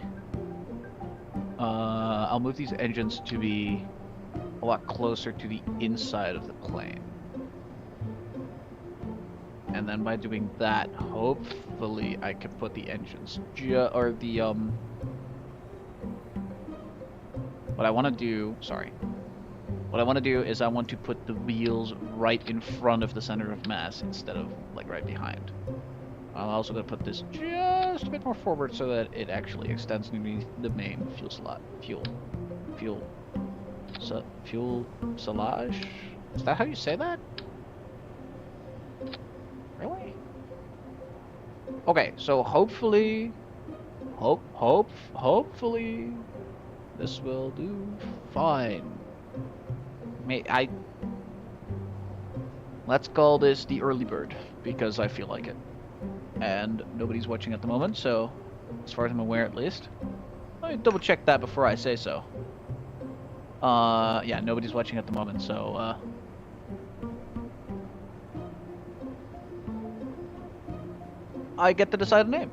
I'll move these engines to be a lot closer to the inside of the plane. And then by doing that, hopefully I can put the engines what I want to do, what I want to do is I want to put the wheels right in front of the center of mass instead of like right behind. I'm also going to put this just a bit more forward so that it actually extends underneath the main fuselage. Is that how you say that? Really? Okay, so hopefully this will do fine. Let's call this the early bird because I feel like it. And nobody's watching at the moment, so as far as I'm aware at least. Let me double check that before I say so. Yeah, nobody's watching at the moment, so I get to decide a name.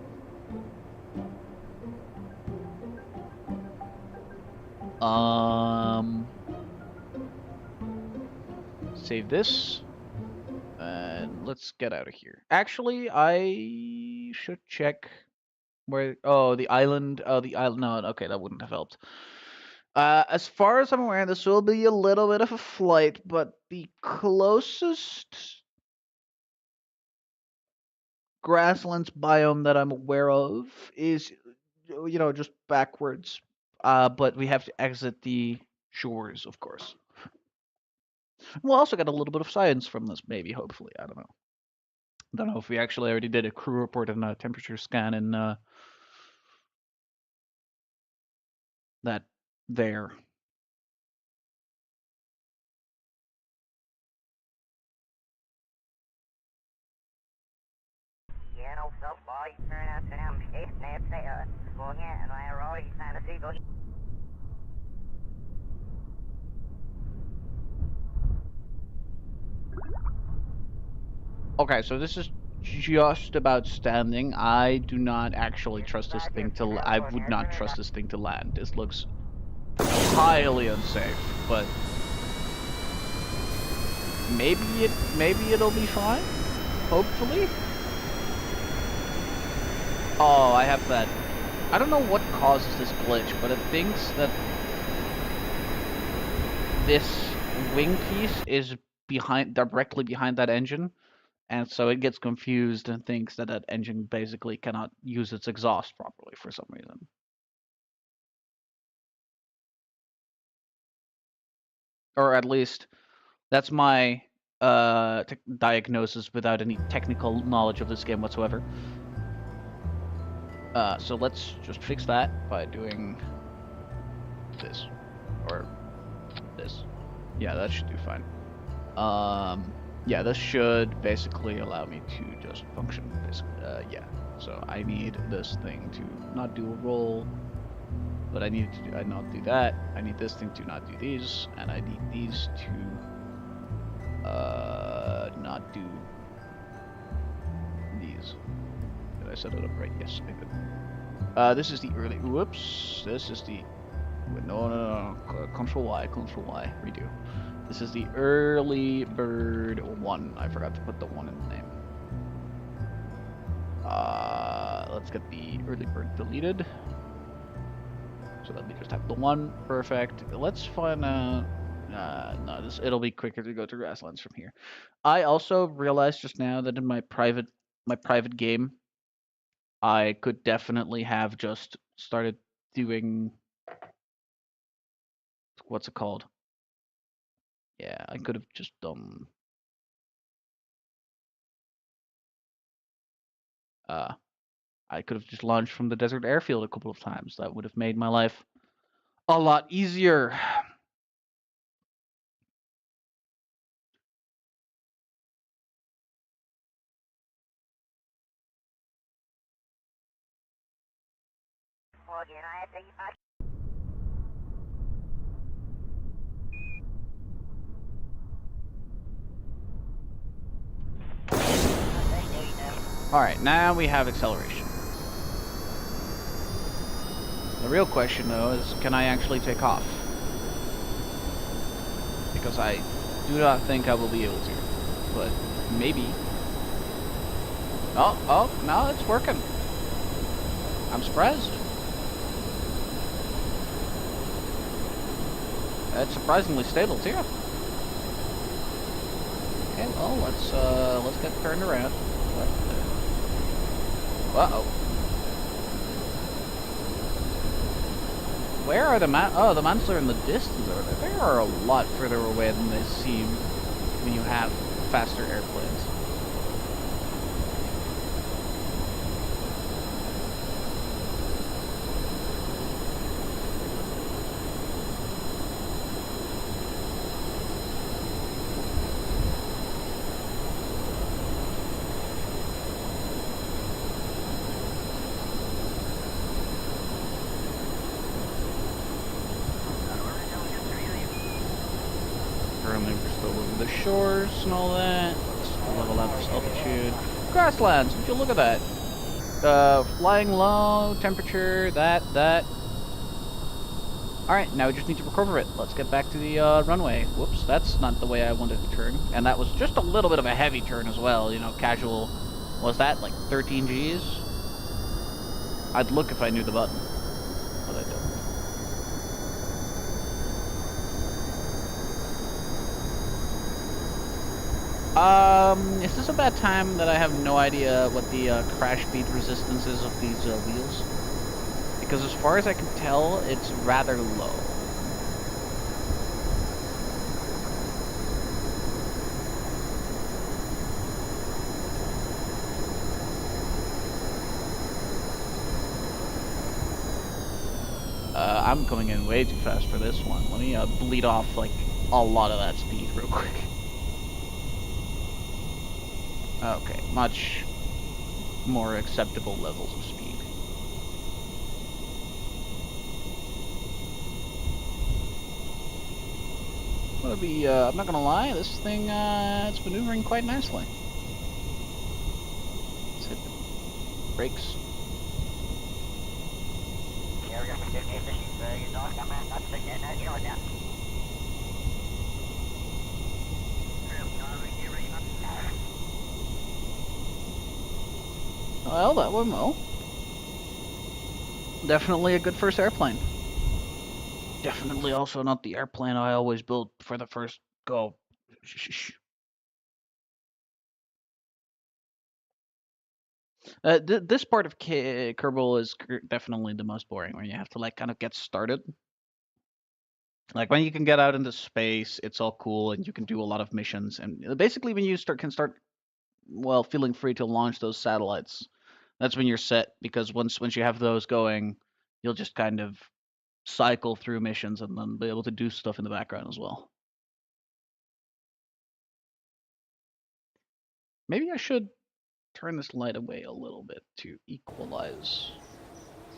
Save this. And let's get out of here. Actually, I should check where. Oh, the island. Oh, the island. No, okay, that wouldn't have helped. As far as I'm aware, this will be a little bit of a flight, but the closest grasslands biome that I'm aware of is, you know, just backwards. But we have to exit the shores, of course. We'll also get a little bit of science from this, maybe, hopefully. I don't know. Don't know if we actually already did a crew report and a temperature scan in that there. Okay, so this is just about standing. I do not actually trust this thing to. I would not trust this thing to land. This looks highly unsafe, but maybe it'll be fine. Hopefully. Oh, I have that. I don't know what causes this glitch, but it thinks that this wing piece is directly behind that engine, and so it gets confused and thinks that that engine basically cannot use its exhaust properly for some reason. Or at least that's my diagnosis without any technical knowledge of this game whatsoever. So let's just fix that by doing this or this. Yeah, that should do fine. Yeah, this should basically allow me to just function. Yeah. So I need this thing to not do a roll, but I need to not do that. I need this thing to not do these, and I need these to not do these. Did I set it up right? Yes, I did. This is the early. Whoops. This is the. No. Control Y. Redo. This is the early bird 1. I forgot to put the 1 in the name. Let's get the early bird deleted. So that we just have the 1. Perfect. Let's find no, it'll be quicker to go to grasslands from here. I also realized just now that in my private game, I could definitely have just started doing, what's it called? Yeah, I could have just done I could have just launched from the desert airfield a couple of times. That would have made my life a lot easier. Alright, now we have acceleration. The real question, though, is can I actually take off? Because I do not think I will be able to. But maybe. Oh, no, it's working. I'm surprised. It's surprisingly stable, too. Okay, well, let's get turned around. Uh-oh. Where are the oh, the mountains are in the distance over there. They are a lot further away than they seem when you have faster airplanes. The shores and all that. Let's level out this altitude. Grasslands, would you look at that? Flying low, temperature, that. Alright, now we just need to recover it. Let's get back to the runway. Whoops, that's not the way I wanted to turn. And that was just a little bit of a heavy turn as well, you know, casual. Was that like 13 Gs? I'd look if I knew the button, but I don't. Is this a bad time that I have no idea what the crash speed resistance is of these wheels? Because as far as I can tell, it's rather low. I'm coming in way too fast for this one. Let me bleed off like a lot of that speed real quick. Okay, much more acceptable levels of speed. I'm not gonna lie, this thing, it's maneuvering quite nicely. Let's hit the brakes. Well, that went well. Definitely a good first airplane. Definitely also not the airplane I always build for the first go. This part of Kerbal is definitely the most boring, where you have to like kind of get started. Like when you can get out into space, it's all cool, and you can do a lot of missions. And basically, when you can start, well, feeling free to launch those satellites, that's when you're set. Because once you have those going, you'll just kind of cycle through missions and then be able to do stuff in the background as well. Maybe I should turn this light away a little bit to equalize.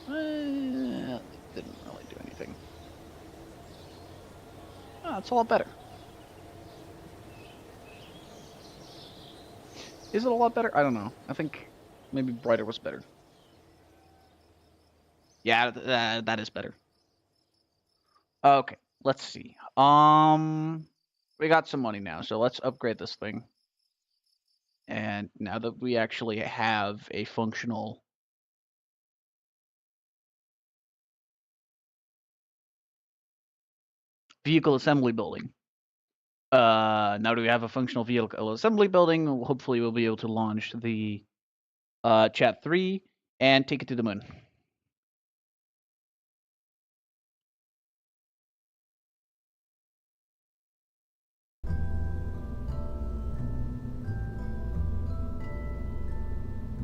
It didn't really do anything. Oh, it's a lot better. Is it a lot better? I don't know. I think maybe brighter was better. Yeah, that is better. Okay, let's see. We got some money now, so let's upgrade this thing. And now that we actually have a functional vehicle assembly building. Now that we have a functional vehicle assembly building, hopefully we'll be able to launch the Chat 3 and take it to the moon.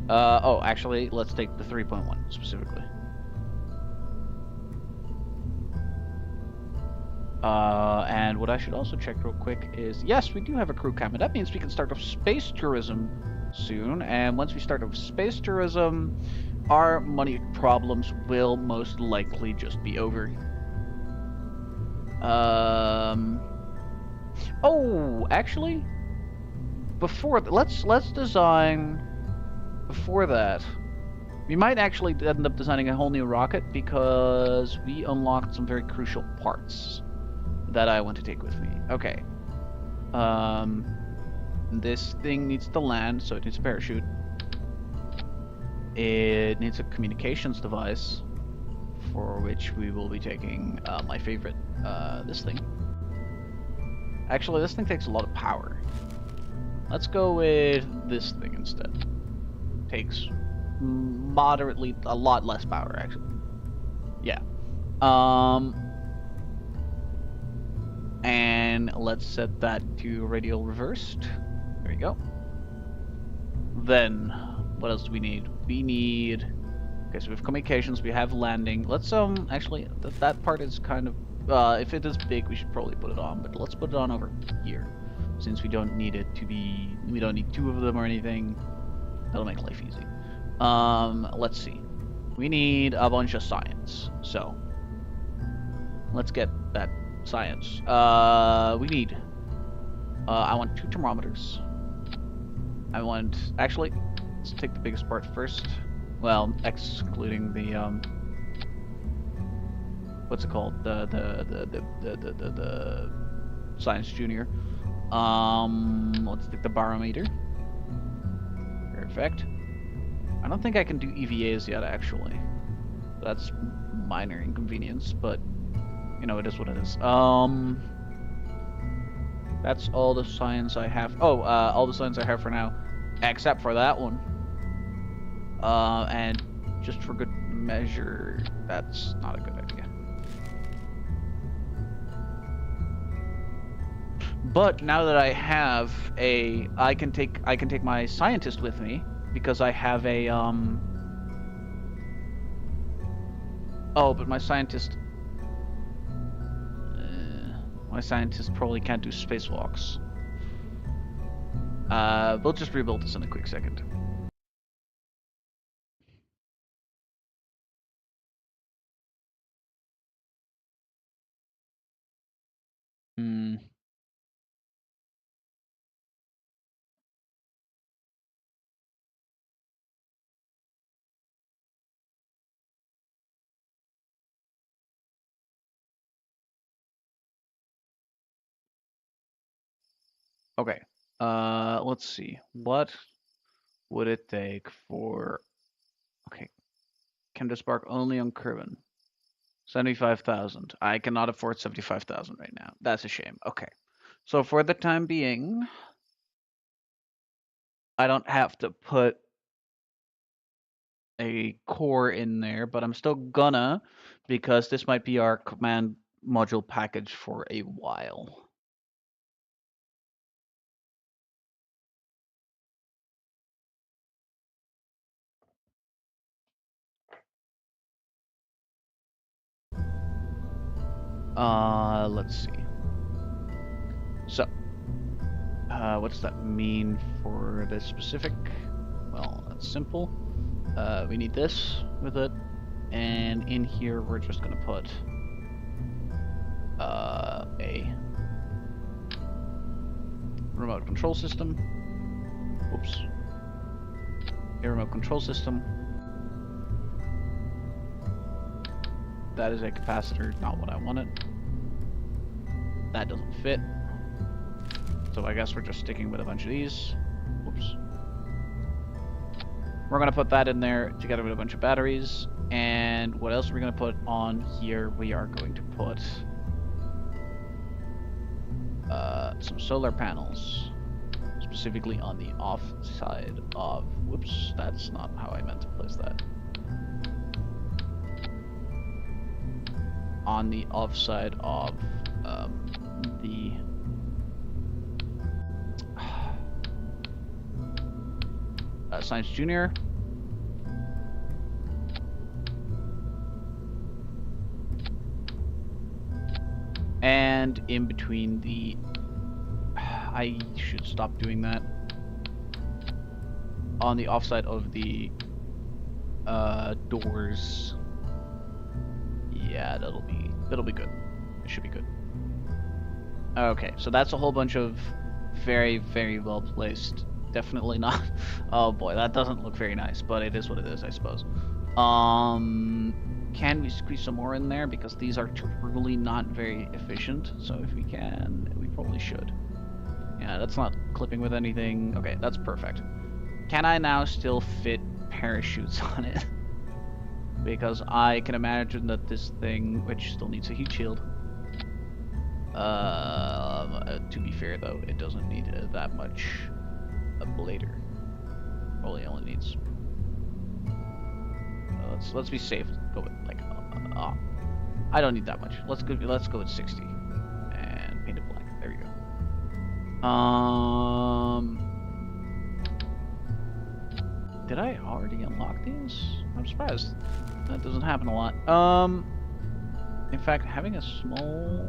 Oh, actually, let's take the 3.1 specifically. And what I should also check real quick is, yes, we do have a crew cam, and that means we can start off space tourism soon. And once we start off space tourism, our money problems will most likely just be over. Oh, actually, before let's design. Before that, we might actually end up designing a whole new rocket because we unlocked some very crucial parts that I want to take with me. Okay. This thing needs to land, so it needs a parachute. It needs a communications device, for which we will be taking my favorite, this thing. Actually, this thing takes a lot of power. Let's go with this thing instead. Takes moderately a lot less power, actually. Yeah. And let's set that to radial reversed. There you go. Then, what else do we need? We need... Okay, so we have communications, we have landing. Let's, actually, that part is kind of... if it is big, we should probably put it on, but let's put it on over here. Since we don't need it to be... We don't need two of them or anything. That'll make life easy. Let's see. We need a bunch of science. So, let's get that science. We need... I want 2 thermometers. I want... Actually, let's take the biggest part first. Well, excluding the, what's it called? The Science Junior. Let's take the barometer. Perfect. I don't think I can do EVAs yet, actually. That's minor inconvenience, but, you know, it is what it is. That's all the science I have. Oh, all the science I have for now, except for that one. And just for good measure, that's not a good idea. But now that I have a, I can take my scientist with me because I have a Oh, but my scientist probably can't do spacewalks. We'll just rebuild this in a quick second. Okay. Let's see. What would it take for... Okay. Can this spark only on Kerbal? 75,000. I cannot afford 75,000 right now. That's a shame. Okay. So for the time being, I don't have to put a core in there, but I'm still gonna, because this might be our command module package for a while. Let's see. So, what does that mean for this specific? Well, that's simple. We need this with it, and in here we're just gonna put a remote control system. Oops. A remote control system. That is a capacitor, not what I wanted. That doesn't fit. So I guess we're just sticking with a bunch of these. Whoops. We're gonna put that in there together with a bunch of batteries. And what else are we gonna put on here? We are going to put some solar panels, specifically on the off side of, whoops, that's not how I meant to place that. On the off side of the Science Junior. And in between the, I should stop doing that. On the offside of the doors. Yeah, that'll be good. It should be good. Okay, so that's a whole bunch of very, very well placed. Definitely not. Oh boy, that doesn't look very nice, but it is what it is, I suppose. Can we squeeze some more in there? Because these are truly not very efficient. So if we can, we probably should. Yeah, that's not clipping with anything. Okay, that's perfect. Can I now still fit parachutes on it? Because I can imagine that this thing, which still needs a heat shield. To be fair though, it doesn't need that much ablator. Well, it only needs. Let's be safe. Go with like. I don't need that much. Let's go with 60 and paint it black. There you go. Did I already unlock these? I'm surprised. That doesn't happen a lot. In fact, having a small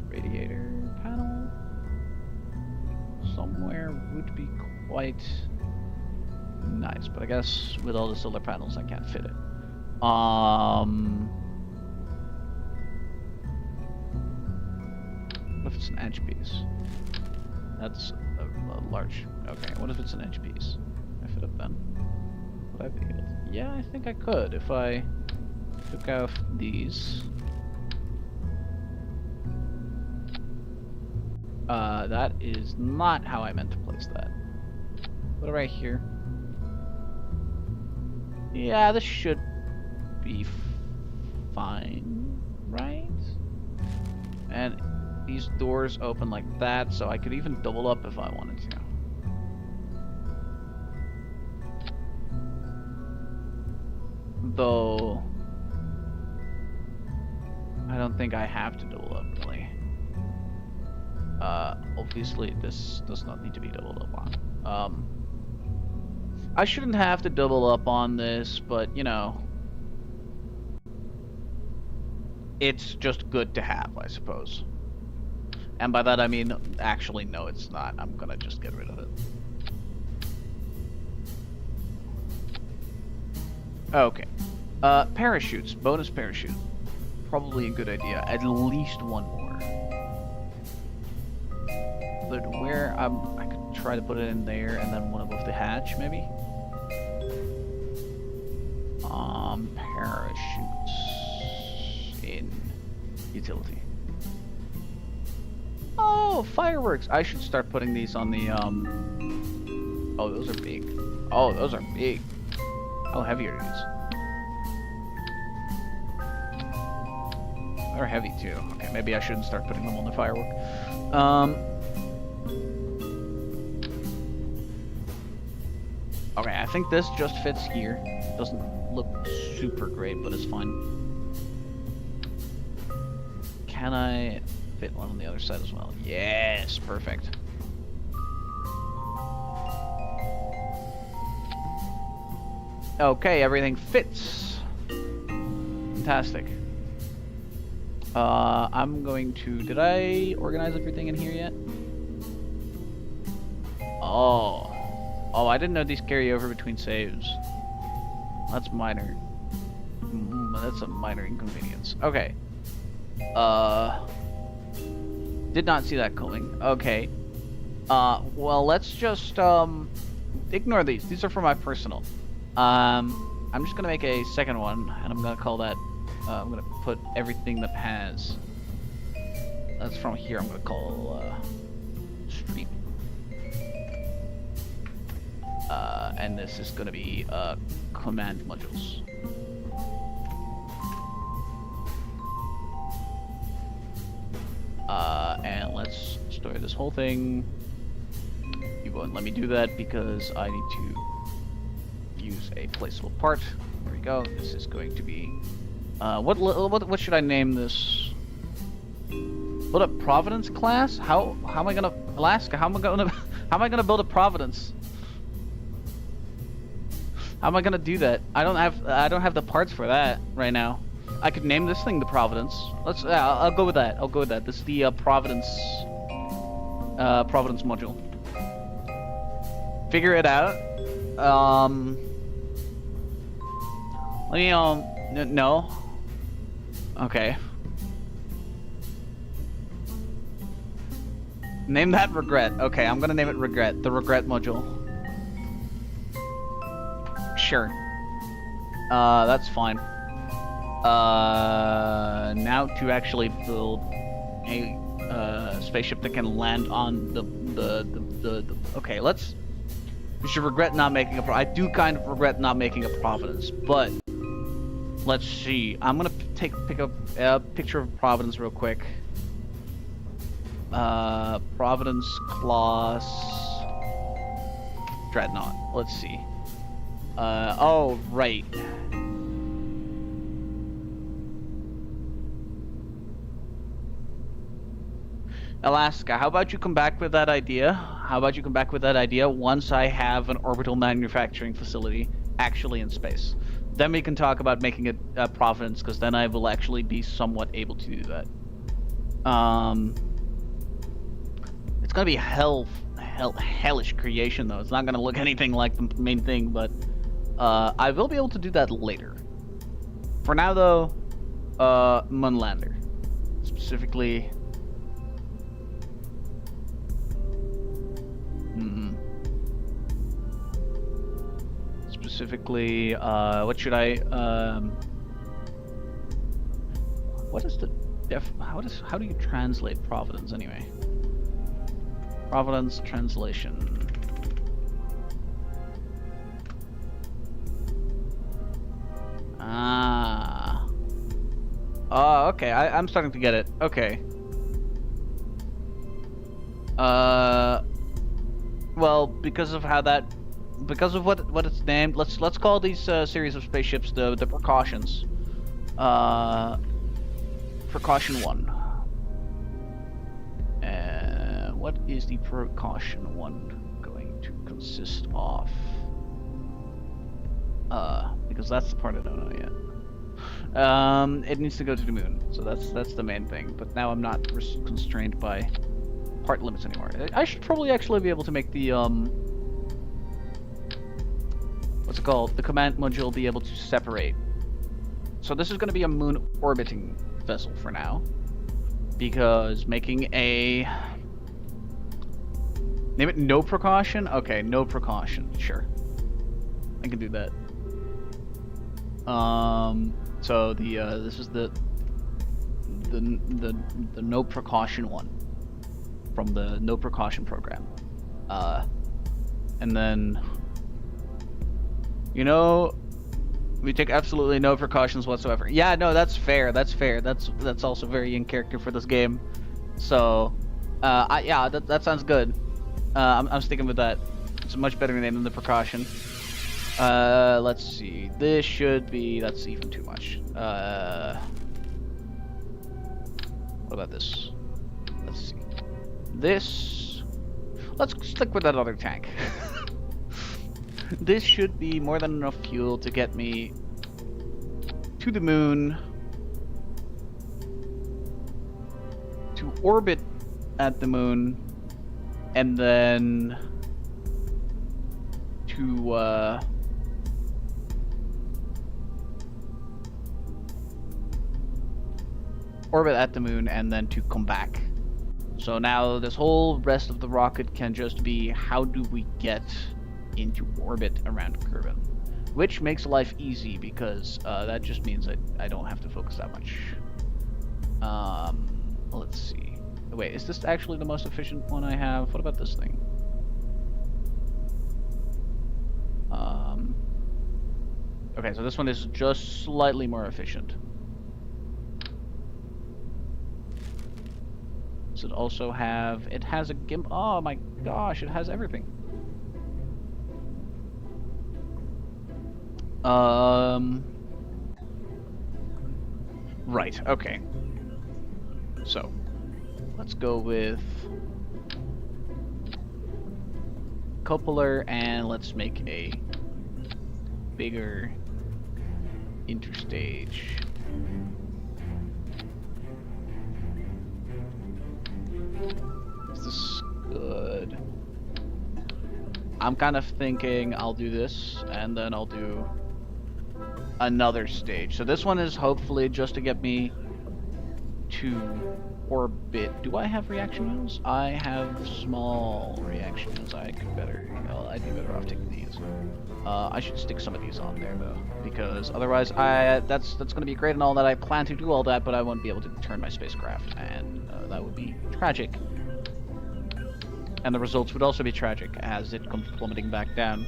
radiator panel somewhere would be quite nice, but I guess with all the solar panels I can't fit it. What if it's an edge piece? That's a large. Okay, what if it's an edge piece? Can I fit it then? Would I be able to? Yeah, I think I could if I took out these. That is not how I meant to place that. Put it right here. Yeah, this should be fine, right? And these doors open like that, so I could even double up if I wanted to. Though, I don't think I have to double up, really. Obviously, this does not need to be doubled up on. I shouldn't have to double up on this, but, you know, it's just good to have, I suppose. And by that I mean, actually, no, it's not. I'm gonna just get rid of it. Okay. Parachutes. Bonus parachute. Probably a good idea. At least one more. But where, I could try to put it in there and then one above the hatch, maybe? Parachutes. In utility. Oh, fireworks! I should start putting these on the, Oh, those are big. Oh, those are big. How heavy are these? they're heavy too. Okay, maybe I shouldn't start putting them on the firework. Okay, I think this just fits here. Doesn't look super great, but it's fine. Can I fit one on the other side as well? Yes, perfect. Okay, everything fits. Fantastic. I'm going to... Did I organize everything in here yet? Oh. Oh, I didn't know these carry over between saves. That's minor. That's a minor inconvenience. Okay. Did not see that coming. Okay. Well, let's just, ignore these. These are for my personal. I'm just gonna make a second one, and I'm gonna call that, I'm gonna put everything that has... That's from here, I'm gonna call, stream. And this is gonna be, command modules. And let's store this whole thing. You won't let me do that because I need to use a placeable part. There we go. This is going to be what should I name this? Build a Providence class? How am I gonna Alaska? How am I gonna build a Providence? How am I gonna do that? I don't have the parts for that right now. I could name this thing the Providence. Let's. I'll go with that. I'll go with that. This is the Providence module. Figure it out. Let me no. Okay. Name that Regret. Okay, I'm gonna name it Regret. The Regret module. Sure. That's fine. Now to actually build a spaceship that can land on the okay, let's... We should regret not making a... I do kind of regret not making a Providence, but... Let's see. I'm gonna pick up a picture of Providence real quick. Providence class... Dreadnought. Let's see. Oh, right. Alaska, how about you come back with that idea? How about you come back with that idea once I have an orbital manufacturing facility actually in space? Then we can talk about making it Providence, because then I will actually be somewhat able to do that. It's gonna be hellish creation though. It's not gonna look anything like the main thing, but I will be able to do that later. For now though, Moonlander. Specifically... Specifically, what should I, what is the how do you translate Providence anyway? Providence translation. Ah. Oh, okay, I'm starting to get it. Okay. Well, because of how that... Because of what it's named, let's call these series of spaceships the precautions. Precaution 1. What is the precaution 1 going to consist of? Because that's the part I don't know yet. It needs to go to the moon, so that's the main thing. But now I'm not constrained by part limits anymore. I should probably actually be able to make the what's it called? The command module be able to separate. So this is going to be a moon orbiting vessel for now, because making a... Name it no precaution? Okay, no precaution. Sure. I can do that. So the this is the no precaution one from the no precaution program. And then, you know, We take absolutely no precautions whatsoever. Yeah, no, that's fair. That's fair. That's also very in character for this game. So, yeah, that sounds good. I'm sticking with that. It's a much better name than the precaution. Let's see. This should be. That's even too much. What about this? Let's see. This. Let's stick with that other tank. This should be more than enough fuel to get me to the moon, to orbit at the moon, and then to orbit at the moon and then to come back. So now this whole rest of the rocket can just be how do we get into orbit around Kerbal, which makes life easy because that just means that I don't have to focus that much. Let's see. Wait, is this actually the most efficient one I have? What about this thing? Okay, so this one is just slightly more efficient. Does it also have... It has a gimp... Oh my gosh, it has everything. Right, okay. So, let's go with Decouplers and let's make a bigger interstage. Is this good? I'm kind of thinking I'll do this and then I'll do another stage. So this one is hopefully just to get me to orbit. Do I have reaction wheels? I have small reaction wheels. I could better, I'd be better off taking these. I should stick some of these on there though, because otherwise that's gonna be great and all that. I plan to do all that, but I won't be able to turn my spacecraft, and that would be tragic. And the results would also be tragic as it comes plummeting back down.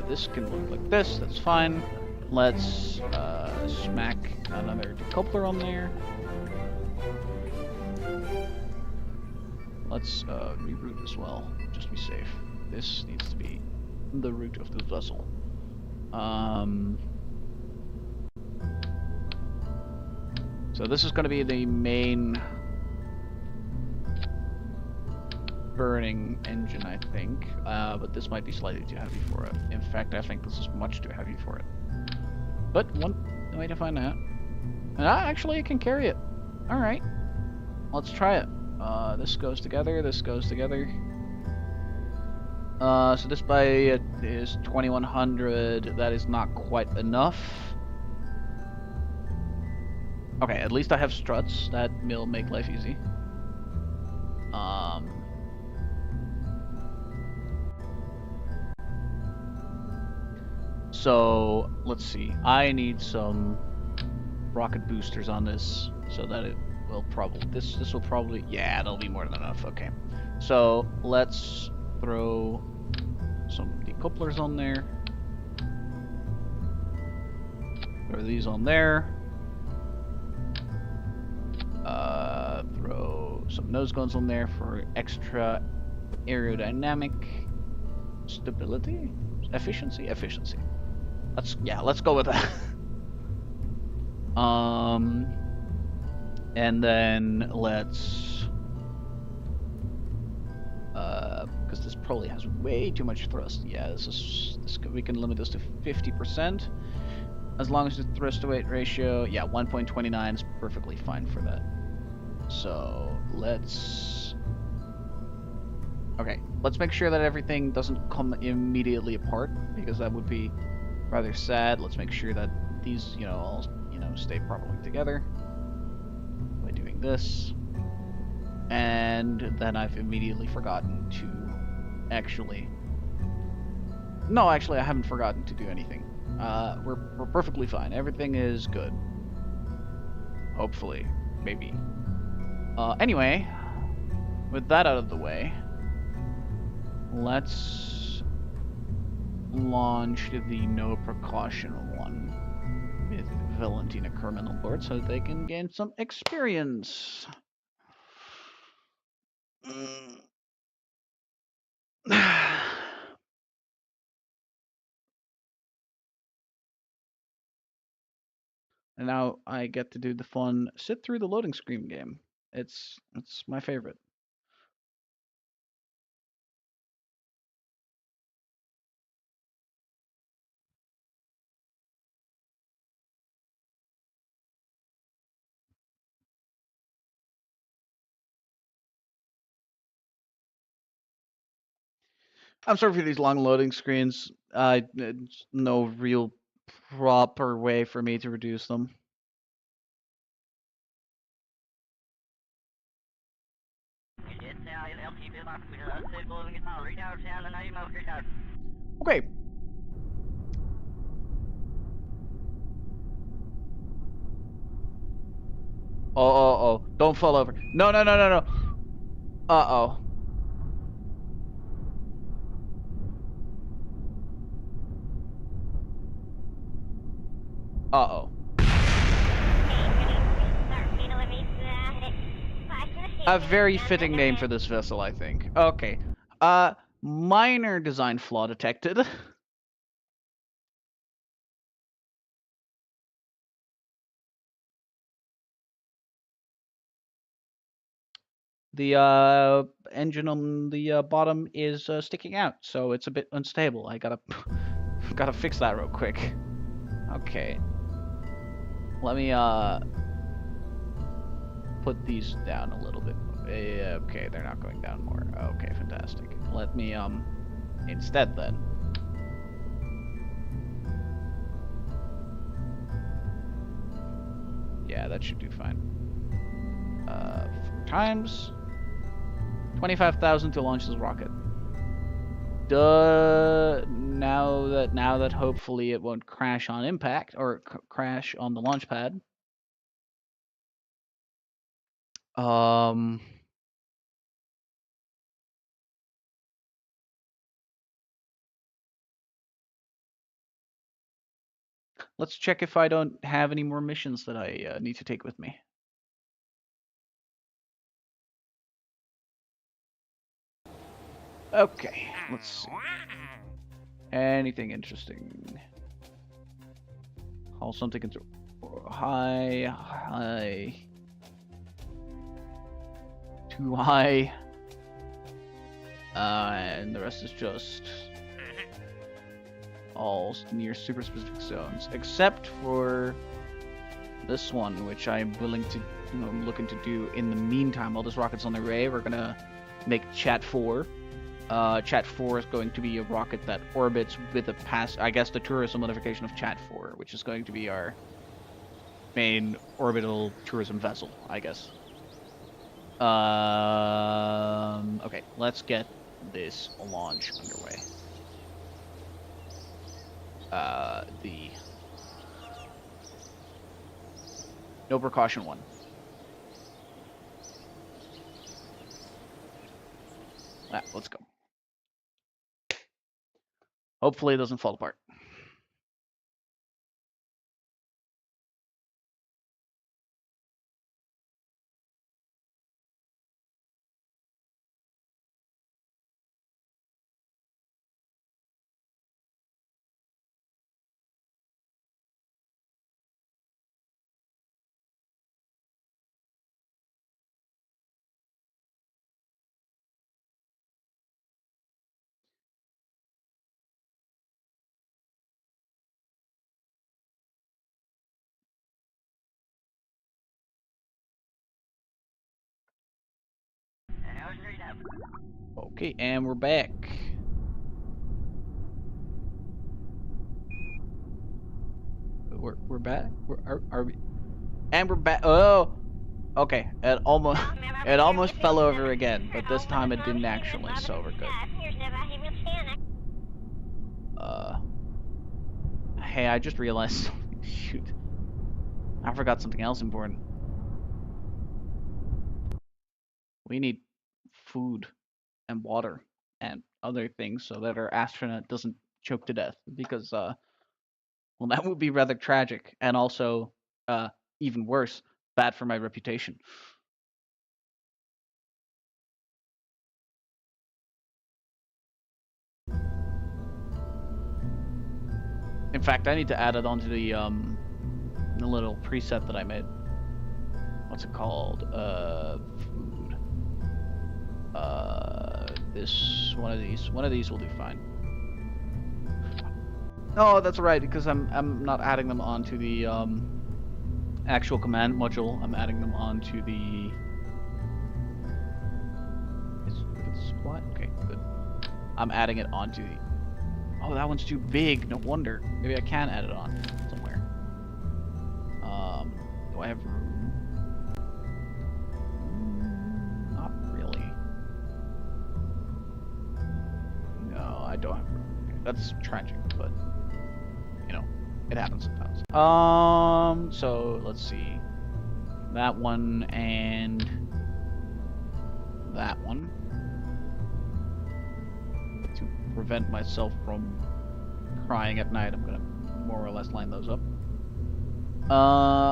This can look like this, that's fine. Let's smack another decoupler on there. Let's reroute as well, just to be safe. This needs to be the route of the vessel. So this is going to be the main burning engine, I think, but this might be slightly too heavy for it. In fact, I think this is much too heavy for it. But one way to find out. And actually, it can carry it. Alright. Let's try it. This goes together, this goes together. So this by is 2100. That is not quite enough. Okay, at least I have struts. That will make life easy. So let's see. I need some rocket boosters on this so that it will probably this will probably, yeah, that'll be more than enough. Okay, so let's throw some decouplers on there. Throw these on there. Throw some nose guns on there for extra aerodynamic stability, efficiency. Let's go with that. And then let's because this probably has way too much thrust. Yeah, this we can limit this to 50%. As long as the thrust to weight ratio, yeah, 1.29 is perfectly fine for that. So let's make sure that everything doesn't come immediately apart, because that would be rather sad. Let's make sure that these, all, stay properly together by doing this. And then I've immediately forgotten to actually... No, actually, I haven't forgotten to do anything. We're perfectly fine. Everything is good. Hopefully. Maybe. Anyway, with that out of the way, let's launch the no precaution one with Valentina Kerman on board so they can gain some experience. And now I get to do the fun sit through the loading screen game. It's my favorite. I'm sorry for these long loading screens. There's no real proper way for me to reduce them. Okay. Oh. Don't fall over. No. Uh-oh. Uh-oh. A very fitting name for this vessel, I think. Okay. Minor design flaw detected. The engine on the bottom is sticking out, so it's a bit unstable. I gotta fix that real quick. Okay. Let me put these down a little bit. Okay, they're not going down more. Okay, fantastic. Let me instead then. Yeah, that should do fine. 4 times 25,000 to launch this rocket. Now that hopefully it won't crash on impact or crash on the launch pad. Let's check if I don't have any more missions that I need to take with me. Okay, let's see. Anything interesting? Haul something into high. Too high. And the rest is just all near super specific zones, except for this one, which I'm looking to do in the meantime. While this rocket's on the way, we're gonna make Chat 4. Chat 4 is going to be a rocket that orbits with a I guess the tourism modification of Chat 4, which is going to be our main orbital tourism vessel, I guess. Okay, let's get this launch underway. The no precaution one. Let's go. Hopefully it doesn't fall apart. Okay, and we're back. We're back. Are we? And we're back. Oh, okay. It almost fell over again, but this time it didn't actually, so we're good. Hey, I just realized. Shoot, I forgot something else important. We need food and water and other things so that our astronaut doesn't choke to death because well, that would be rather tragic and also even worse, bad for my reputation. In fact, I need to add it onto the little preset that I made. What's it called? Food. This one of these will do fine. Oh, that's right, because I'm not adding them onto the actual command module. I'm adding them onto the. Is it supply? Okay, good. I'm adding it onto the. Oh, that one's too big. No wonder. Maybe I can add it on somewhere. Do I have room? Not really. No, I don't have room. Okay, that's tragic, but you know, it happens sometimes. So let's see. That one and that one. To prevent myself from crying at night, I'm gonna more or less line those up.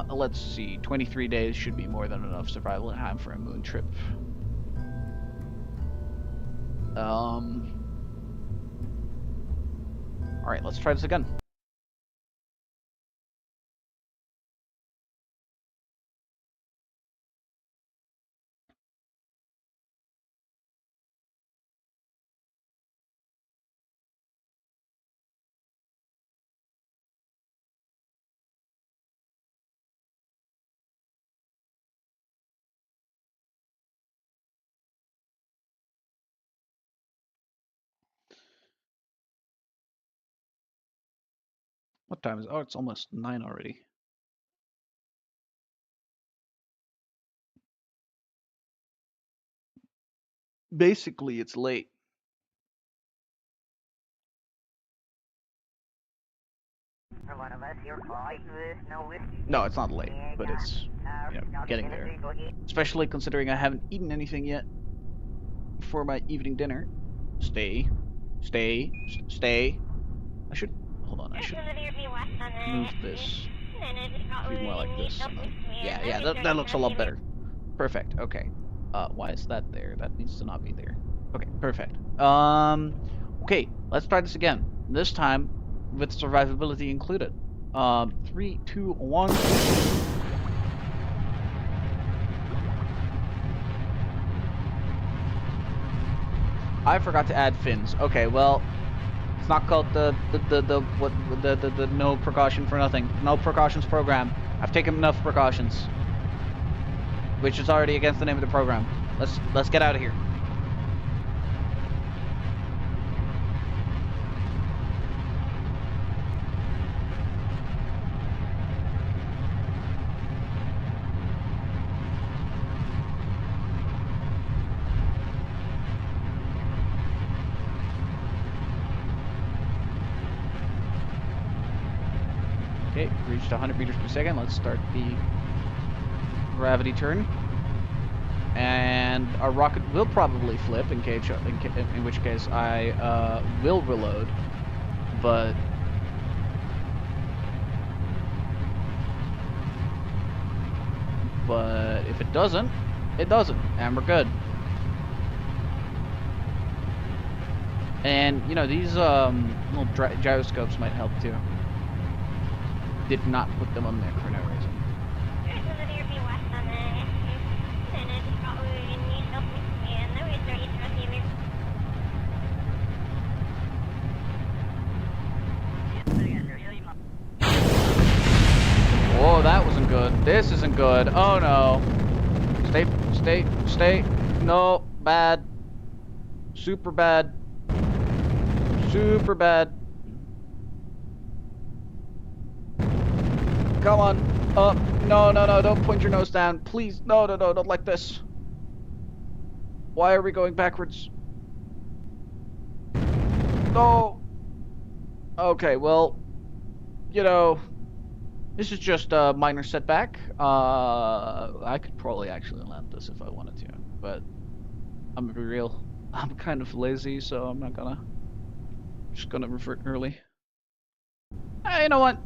Let's see. 23 days should be more than enough survival time for a moon trip. Alright, let's try this again. What time is it? Oh, it's almost 9 already. Basically, it's late. No, it's not late, but it's, you know, getting there. Especially considering I haven't eaten anything yet for my evening dinner. Stay. I should, hold on, I should move this. Be more like this. Yeah, that looks a lot better. Perfect, okay. Why is that there? That needs to not be there. Okay, perfect. Okay, let's try this again. This time with survivability included. 3, 2, 1. I forgot to add fins. Okay, well, it's not called the no precaution for nothing. No precautions program. I've taken enough precautions, which is already against the name of the program. Let's get out of here. Okay, reached 100 meters per second. Let's start the gravity turn. And our rocket will probably flip in which case I will reload. But if it doesn't, it doesn't, and we're good. And you know, these little gyroscopes might help too. Did not put them on there for no reason. Whoa, that wasn't good. This isn't good. Oh no. Stay. No, bad. Super bad. Super bad. Come on, up. No, don't point your nose down. Please, no, not like this. Why are we going backwards? No. Okay, well, you know, this is just a minor setback. I could probably actually land this if I wanted to, but I'm gonna be real. I'm kind of lazy, so I'm not gonna just gonna revert early. Hey, you know what?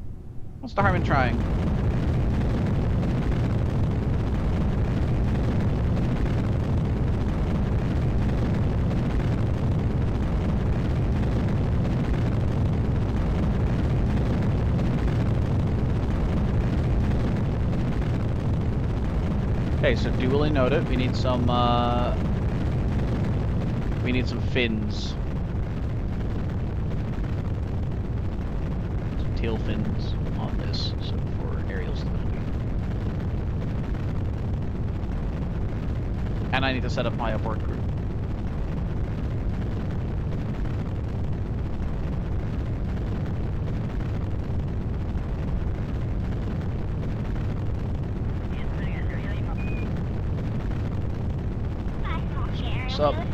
What's the harm in trying? Okay, so duly noted. We need some fins. Some tail fins on this, so for aerial stability. And I need to set up my aboard crew. What's up? Wait.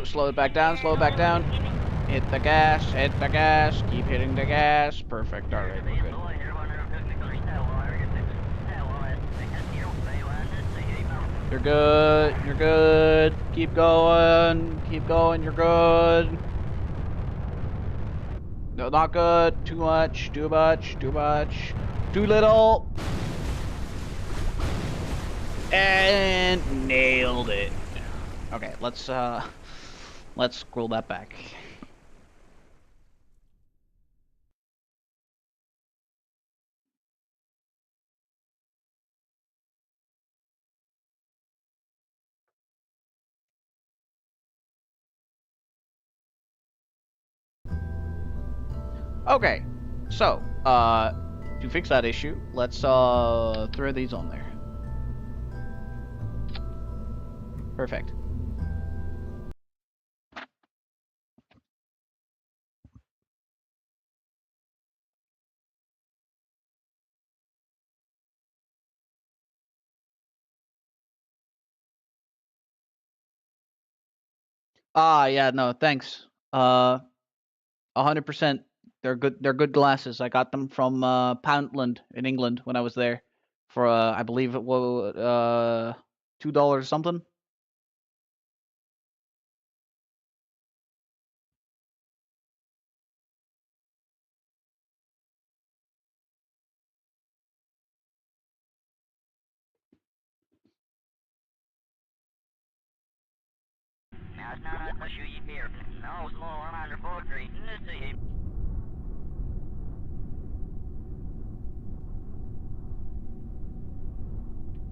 Slow it back down, slow it back down. Hit the gas, keep hitting the gas. Perfect, alright, we're good. You're good. Keep going, you're good. No, not good. Too much. Too little. And nailed it. Okay, let's scroll that back. Okay, so to fix that issue, let's throw these on there. Perfect. Yeah, no, thanks. 100%. They're good glasses. I got them from Poundland in England when I was there for I believe it was $2 something.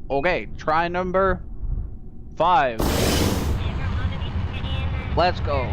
Okay, try number 5. Let's go.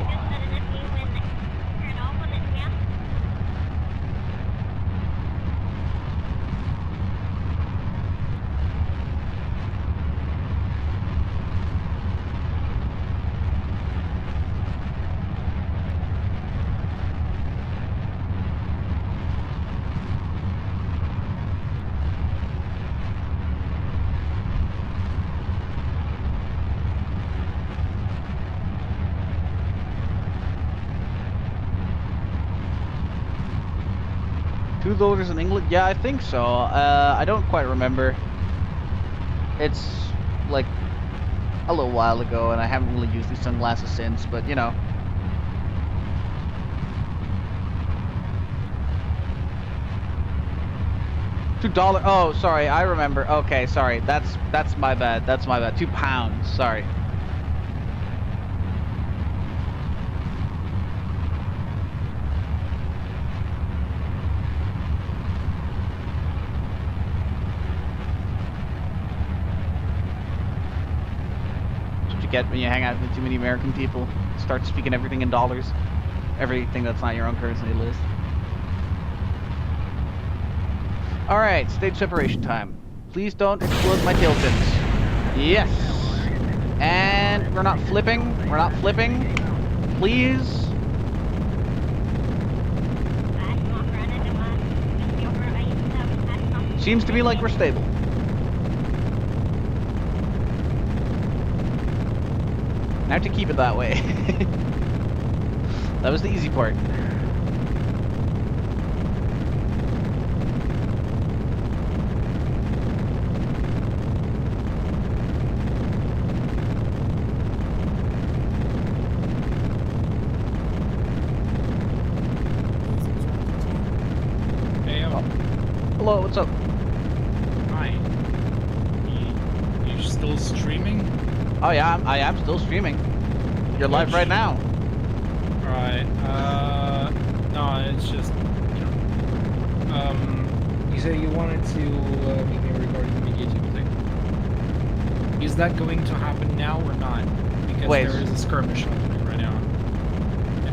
$2 in England? Yeah, I think so. I don't quite remember. It's like a little while ago, and I haven't really used these sunglasses since, but you know. $2. Oh, sorry, I remember. Okay, sorry. That's my bad. That's my bad. £2. Sorry. Get when you hang out with too many American people, start speaking everything in dollars, everything that's not your own currency list. All right, stage separation time. Please don't explode my tail fins. Yes. And we're not flipping. We're not flipping. Please. Seems to be like we're stable. I have to keep it that way. That was the easy part. you still streaming? Oh yeah, I am still streaming. You're live right now. Alright, no, it's just, you know, you said you wanted to meet me regarding the MediaTube thing. Is that going to happen now or not? Because there is a skirmish happening right now.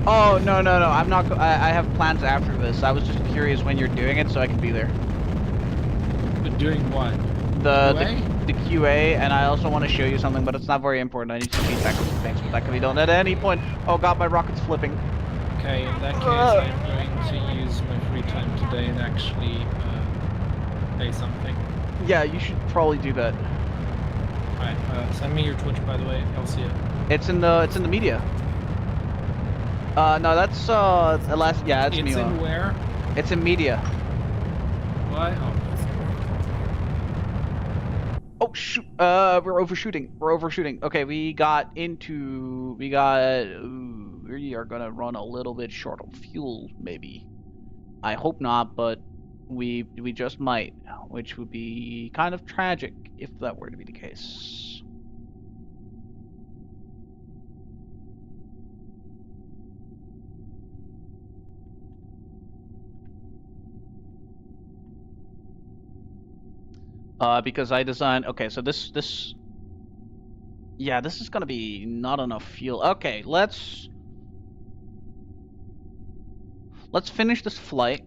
Oh, no, I'm not, I have plans after this. I was just curious when you're doing it so I can be there. But doing what? The QA, and I also want to show you something, but it's not very important. I need some feedback. Thanks, but that can be done at any point. Oh god, my rocket's flipping. Okay, in that case, I'm going to use my free time today and actually play something. Yeah, you should probably do that. Alright, send me your Twitch, by the way. I'll see it. It's in the media. No, that's the last. Yeah, it's It's Mila. in where? It's in media. What? Oh shoot! We're overshooting. Okay, we are gonna run a little bit short of fuel, maybe. I hope not, but we just might, which would be kind of tragic if that were to be the case. Because I designed. Okay, so this. Yeah, this is gonna be not enough fuel. Okay, let's finish this flight.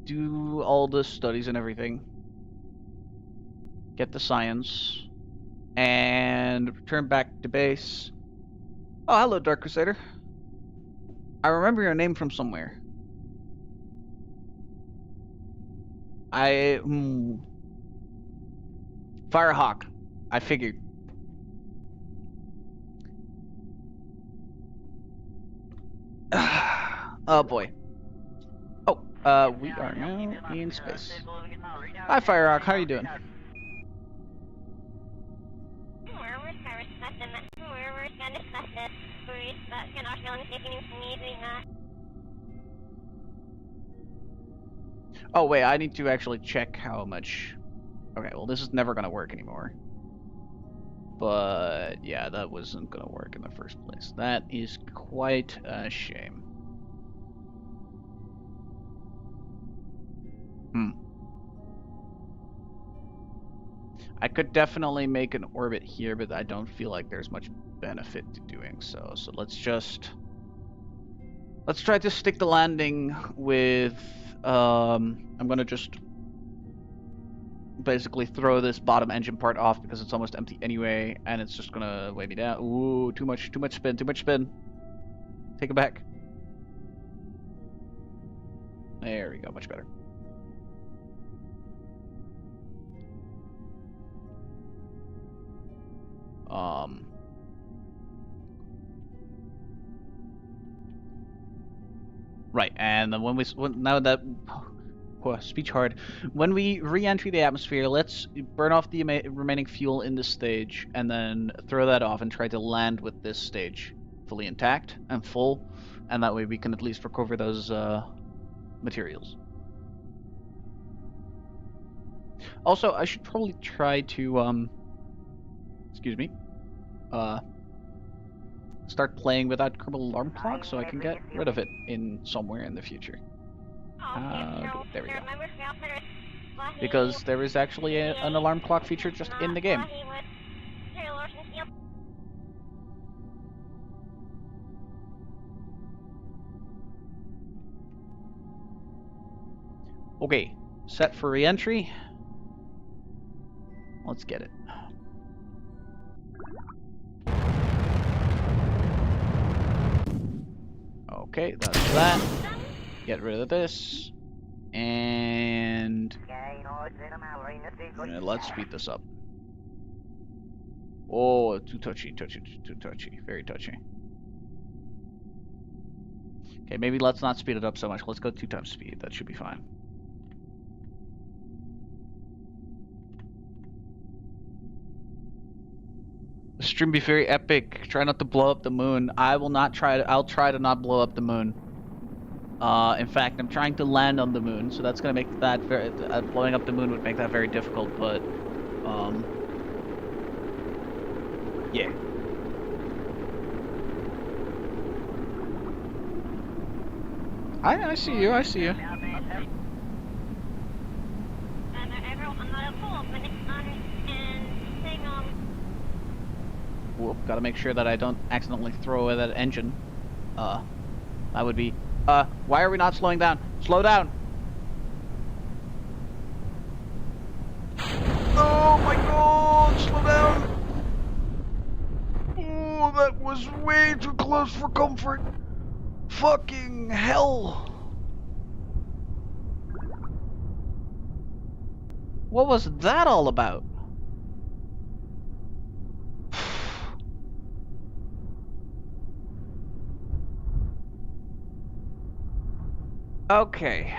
Do all the studies and everything. Get the science, and return back to base. Oh, hello, Dark Crusader. I remember your name from somewhere. Firehawk. I figured. Oh boy. Oh, we are now in space. Hi, Firehawk. How are you doing? Oh wait, I need to actually check how much. Okay, well this is never gonna work anymore. But yeah, that wasn't gonna work in the first place. That is quite a shame. I could definitely make an orbit here, but I don't feel like there's much benefit to doing so. So let's try to stick the landing with I'm gonna just basically throw this bottom engine part off because it's almost empty anyway, and it's just gonna weigh me down. Ooh, too much spin. Take it back. There we go, much better. Right, and then now that speech hard, when we re-enter the atmosphere, let's burn off the remaining fuel in this stage, and then throw that off and try to land with this stage fully intact and full, and that way we can at least recover those materials. Also, I should probably try to start playing without Kerbal alarm clock so I can get rid of it in somewhere in the future. There we go. Because there is actually an alarm clock feature just in the game. Okay, set for re-entry. Let's get it. Okay, that's that. Get rid of this. And let's speed this up. Oh, too touchy. Very touchy. Okay, maybe let's not speed it up so much. Let's go 2 times speed. That should be fine. The stream be very epic. Try not to blow up the moon. I'll try to not blow up the moon. In fact, I'm trying to land on the moon, so that's gonna make that blowing up the moon would make that very difficult. But Yeah. I see you. I see you. Whoop, gotta make sure that I don't accidentally throw away that engine. That would be... why are we not slowing down? Slow down! Oh my god, slow down! Oh, that was way too close for comfort. Fucking hell! What was that all about? Okay.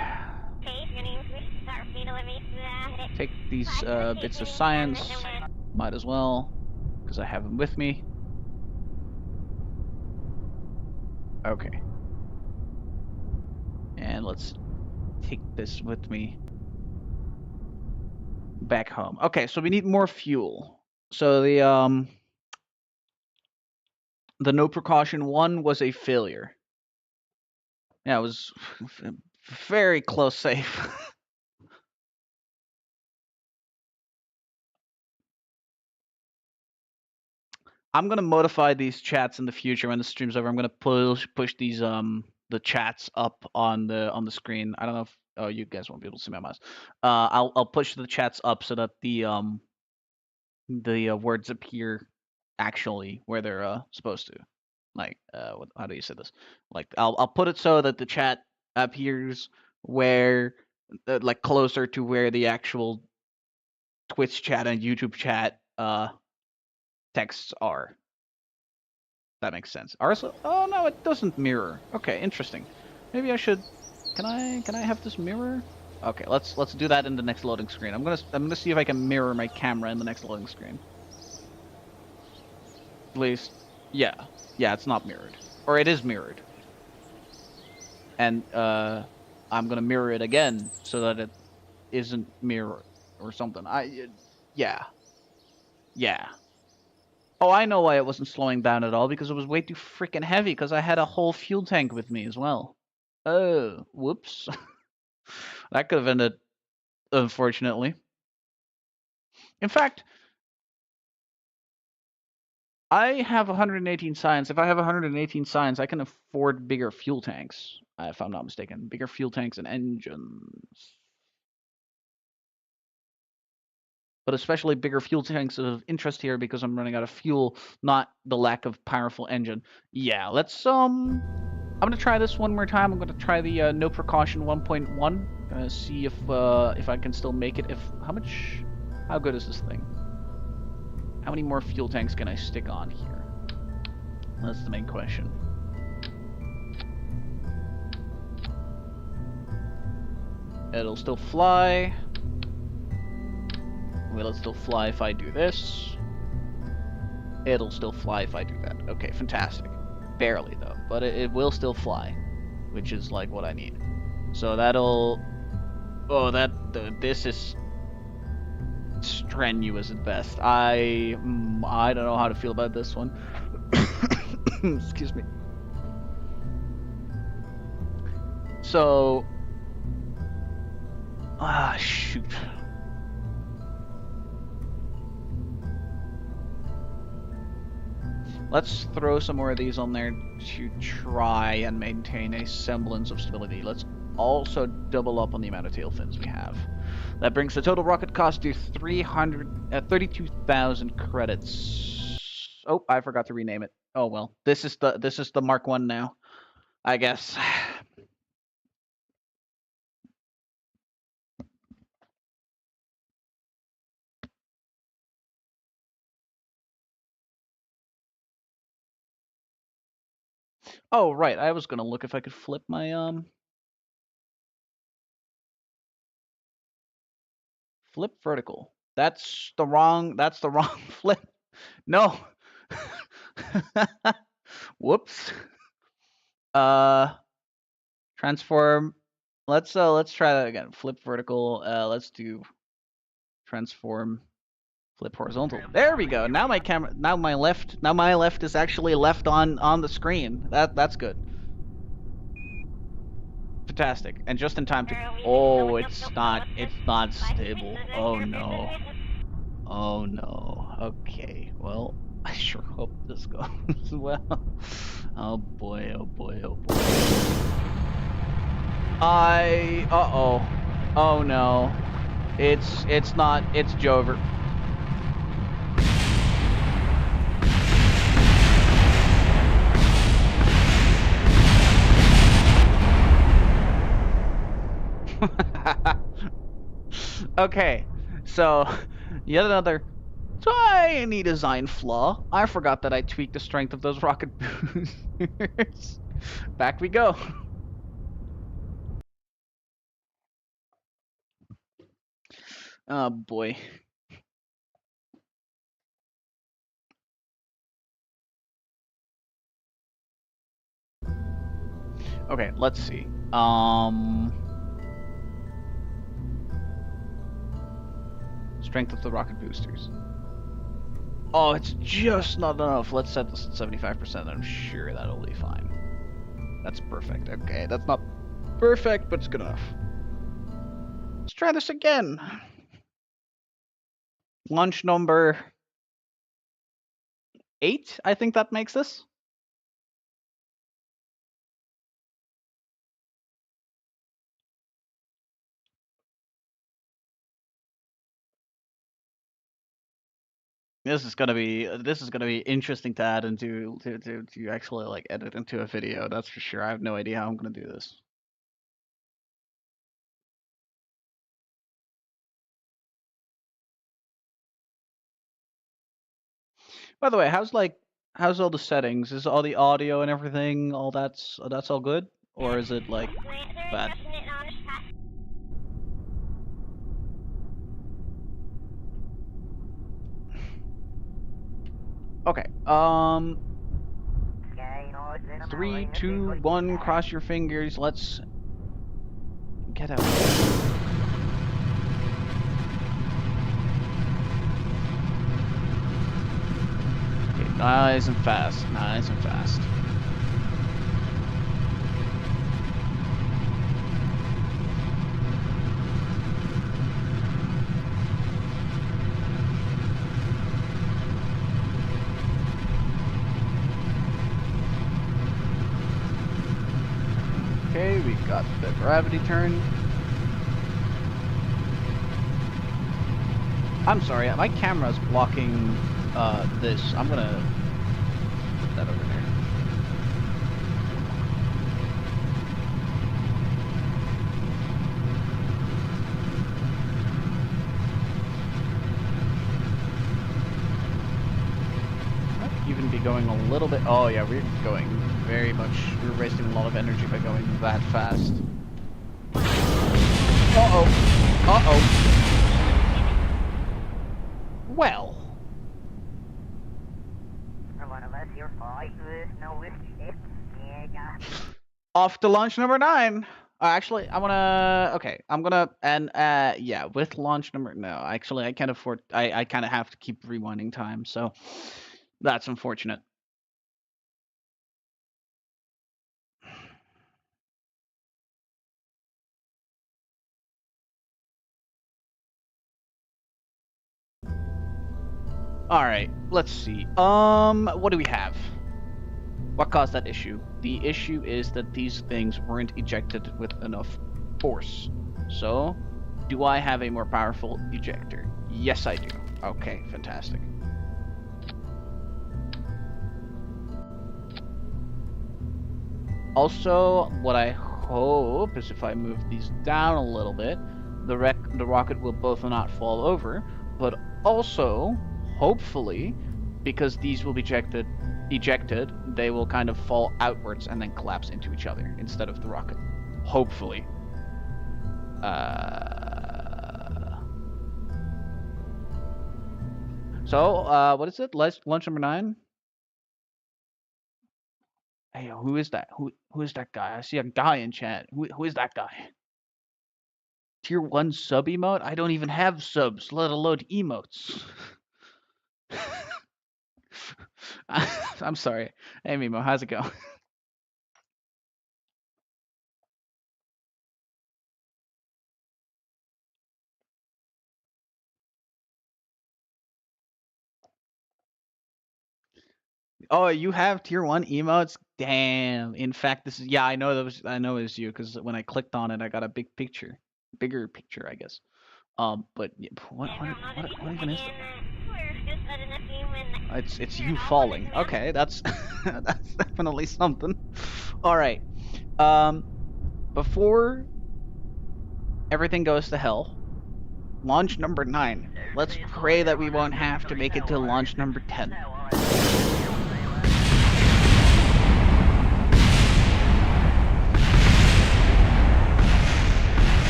Take these bits of science. Might as well, because I have them with me. Okay. And let's take this with me back home. Okay, so we need more fuel. So the no precaution one was a failure. Yeah, it was very close safe. I'm gonna modify these chats in the future when the stream's over. I'm gonna push these the chats up on the screen. I don't know if you guys won't be able to see my mouse. I'll push the chats up so that the words appear actually where they're supposed to. Like how do you say this? Like I'll put it so that the chat appears where like closer to where the actual Twitch chat and YouTube chat texts are. That makes sense. Also, oh no, it doesn't mirror. Okay, interesting. Maybe I should. Can I have this mirror? Okay, let's do that in the next loading screen. I'm gonna see if I can mirror my camera in the next loading screen. At least, yeah, it's not mirrored, or it is mirrored. And I'm gonna mirror it again so that it isn't mirrored or something. Yeah. Oh, I know why it wasn't slowing down at all, because it was way too freaking heavy, because I had a whole fuel tank with me as well. Oh, whoops. That could have ended, unfortunately. In fact, I have 118 science. If I have 118 science, I can afford bigger fuel tanks, if I'm not mistaken. Bigger fuel tanks and engines. But especially bigger fuel tanks of interest here because I'm running out of fuel, not the lack of powerful engine. Yeah, let's I'm gonna try this one more time. I'm gonna try the no precaution 1.1. See if I can still make it. How good is this thing? How many more fuel tanks can I stick on here? That's the main question. It'll still fly. Will it still fly if I do this? It'll still fly if I do that. Okay, fantastic. Barely, though. But it will still fly, which is, like, what I need. So that'll... Oh, this is strenuous at best. I don't know how to feel about this one. Excuse me. So... shoot. Let's throw some more of these on there to try and maintain a semblance of stability. Let's also double up on the amount of tail fins we have. That brings the total rocket cost to 32,000 credits. Oh, I forgot to rename it. Oh well, this is the Mark 1 now, I guess. Oh right, I was gonna look if I could flip my flip vertical. That's the wrong flip. No. Whoops. Transform. Let's try that again. Flip vertical. Let's do transform Flip horizontal. There we go. Now my camera. Now my left is actually left on the screen. That's good. Fantastic. And just in time to. Oh, it's not stable. Oh no. Oh no. Okay. Well, I sure hope this goes well. Oh boy. Oh boy. Oh boy. Uh-oh. Oh no. It's not. It's Jover. Okay. So, yet another tiny design flaw. I forgot that I tweaked the strength of those rocket boosters. Back we go. Oh boy. Okay, let's see. Strength of the rocket boosters. Oh, it's just not enough. Let's set this at 75%. I'm sure that'll be fine. That's perfect. Okay, that's not perfect, but it's good enough. Let's try this again. Launch number 8, I think that makes this. This is gonna be interesting to add into to actually like edit into a video. That's for sure. I have no idea how I'm gonna do this. By the way, how's all the settings? Is all the audio and everything all that's all good, or is it like bad? Okay. 3, 2, 1. Cross your fingers. Let's get out. Okay, nice and fast. Nice and fast. Okay, we got the gravity turn. I'm sorry, my camera's blocking this. I'm gonna put that over there. Might even be going a little bit. Oh yeah, we're going very much. We're wasting a lot of energy by going that fast. Uh-oh. Uh-oh. Well. Off to launch number 9. Actually, I wanna. Okay, I'm gonna. And yeah, with launch number. No, actually, I can't afford. I kind of have to keep rewinding time, so that's unfortunate. All right, let's see. What do we have? What caused that issue? The issue is that these things weren't ejected with enough force. So, do I have a more powerful ejector? Yes, I do. Okay, fantastic. Also, what I hope is if I move these down a little bit, the rocket will both not fall over, but also, hopefully, because these will be ejected, they will kind of fall outwards and then collapse into each other instead of the rocket. Hopefully. So, what is it? Launch number 9? Hey, who is that? Who is that guy? I see a guy in chat. Who is that guy? Tier 1 sub emote? I don't even have subs, let alone emotes. I'm sorry. Hey, Mimo, how's it going? Oh, you have tier 1 emotes? Damn. In fact, this is yeah, I know it was you because when I clicked on it, I got a bigger picture, I guess. But what even is that? It's you falling. Okay, that's that's definitely something. All right. Before everything goes to hell, launch number 9. Let's pray that we won't have to make it to launch number 10.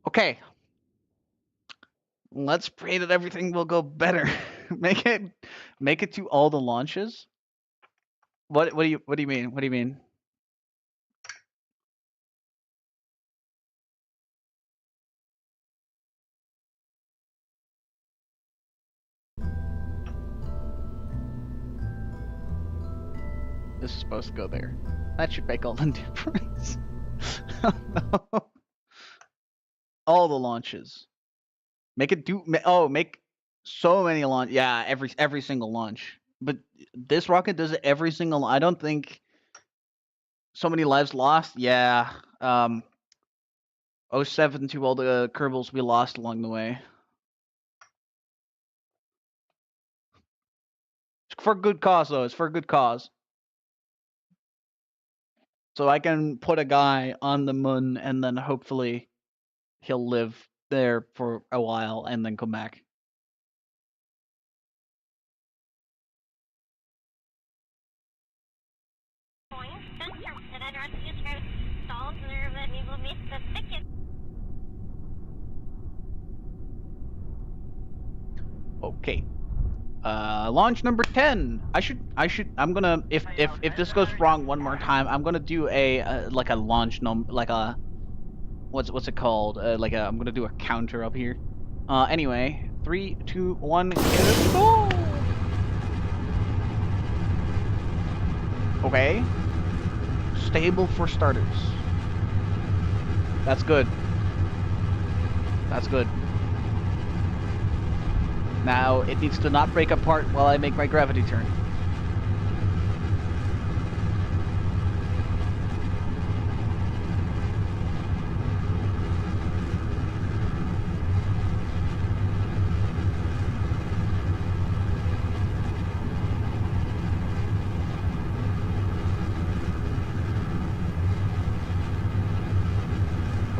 Okay. Let's pray that everything will go better. make it to all the launches. What do you mean? What do you mean? This is supposed to go there. That should make all the difference. All the launches. Make it do. Make so many launch. Yeah, every single launch. But this rocket does it every single. I don't think so many lives lost. Yeah. 07 to all the Kerbals we lost along the way. It's for a good cause, though. It's for a good cause. So I can put a guy on the moon and then hopefully he'll live there for a while and then come back. Okay. Launch number 10. I'm gonna if this goes wrong one more time, I'm gonna do a like a launch like a what's it called? I'm gonna do a counter up here. Anyway, 3, 2, 1, go! Okay. Stable for starters. That's good. That's good. Now, it needs to not break apart while I make my gravity turn.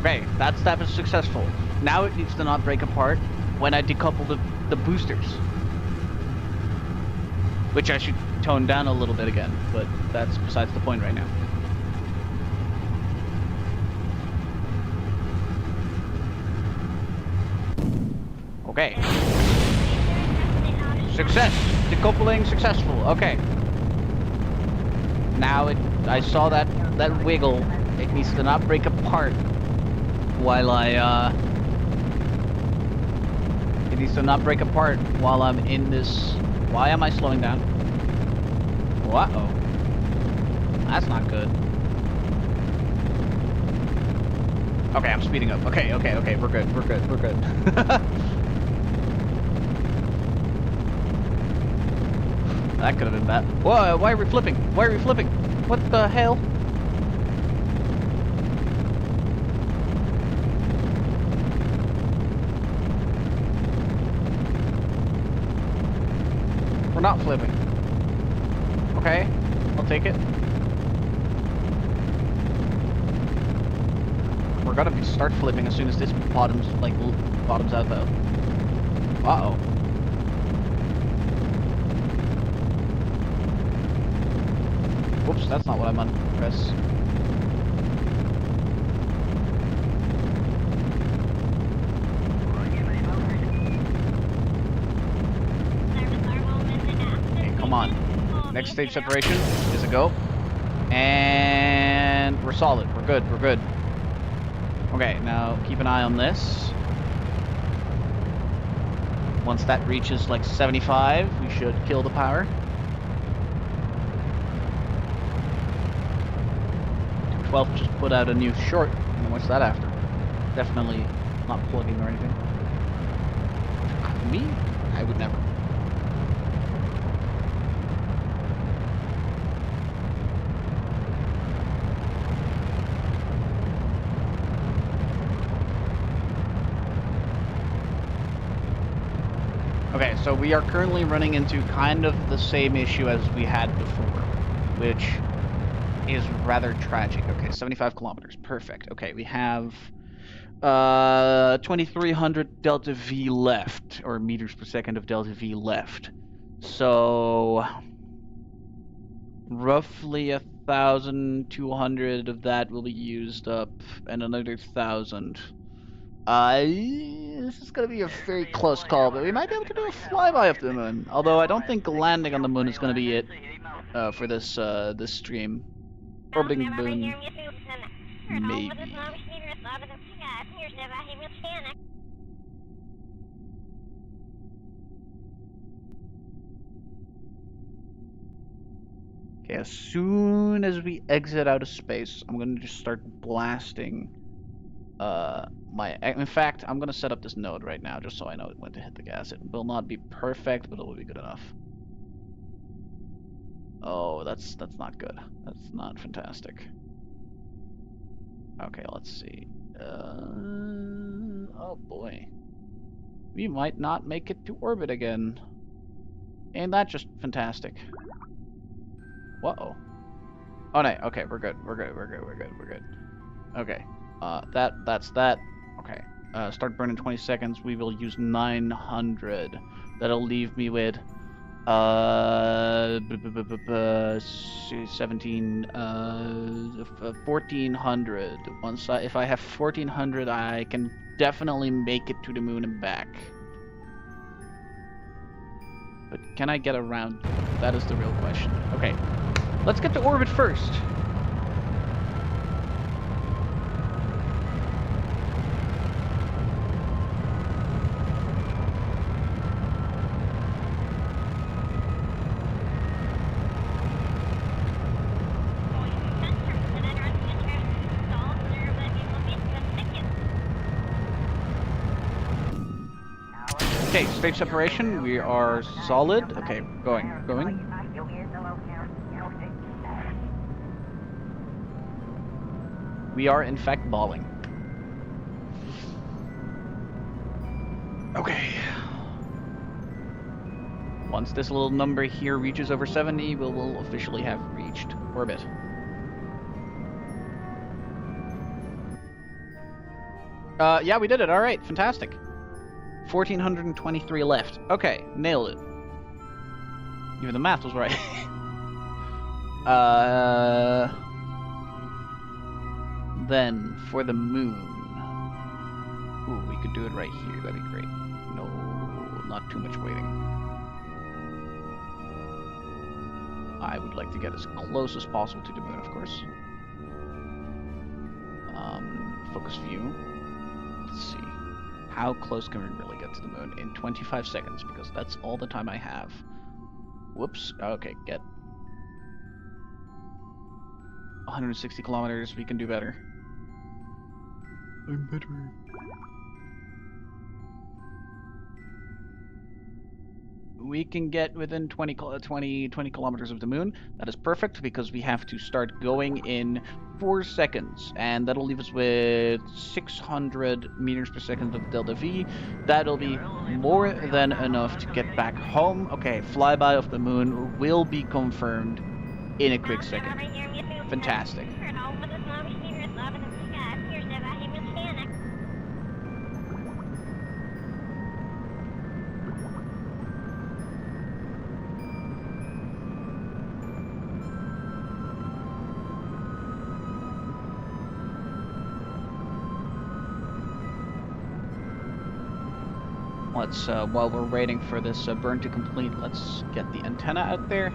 Okay, that step is successful. Now it needs to not break apart when I decouple the boosters. Which I should tone down a little bit again, but that's besides the point right now. Okay. Success! Decoupling successful. Okay. Now I saw that wiggle. It needs to not break apart while it needs to not break apart while I'm in this. Why am I slowing down? Uh-oh. That's not good. Okay, I'm speeding up. Okay, we're good. That could have been bad. Whoa, why are we flipping? What the hell? We're not flipping. Okay, I'll take it. We're gonna start flipping as soon as this bottoms out though. Uh-oh. Whoops, that's not what I meant to press. Hey, come on. Next stage separation is a go. And we're solid. We're good. We're good. Okay, now keep an eye on this. Once that reaches like 75, we should kill the power. 212 just put out a new short. And what's that after? Definitely not plugging or anything. Me? I would never. Okay, so we are currently running into kind of the same issue as we had before, which is rather tragic. Okay, 75 kilometers, perfect. Okay, we have 2300 delta V left, or meters per second of delta V left. So roughly 1,200 of that will be used up, and another 1,000. This is going to be a very close call, but we might be able to do a flyby of the moon. Although I don't think landing on the moon is going to be it for this this stream. Orbiting the moon, maybe. Okay, as soon as we exit out of space, I'm going to just start blasting. In fact, I'm gonna set up this node right now just so I know when to hit the gas. It will not be perfect, but it will be good enough. Oh, that's not good. That's not fantastic. Okay, let's see. Oh boy, we might not make it to orbit again. Ain't that just fantastic? Whoa. Oh no. Okay, we're good. We're good. We're good. We're good. We're good. Okay. That's that. Okay. Start burning 20 seconds. We will use 900. That'll leave me with 17 1400. If I have 1400, I can definitely make it to the moon and back. But can I get around? That is the real question. Okay. Let's get to orbit first. Okay, stage separation, we are solid. Okay, going. We are in fact balling. Okay. Once this little number here reaches over 70, we will officially have reached orbit. Yeah, we did it. All right, fantastic. 1,423 left. Okay, nailed it. Even the math was right. Then, for the moon. Ooh, we could do it right here. That'd be great. No, not too much waiting. I would like to get as close as possible to the moon, of course. Focus view. Let's see. How close can we really get to the moon in 25 seconds? Because that's all the time I have. Whoops. Okay, get 160 kilometers. We can do better. I'm better. We can get within 20 kilometers of the moon. That is perfect because we have to start going in 4 seconds, and that'll leave us with 600 meters per second of delta V. That'll be more than enough to get back home. Okay, flyby of the moon will be confirmed in a quick second. Fantastic. Let's, while we're waiting for this burn to complete, let's get the antenna out there.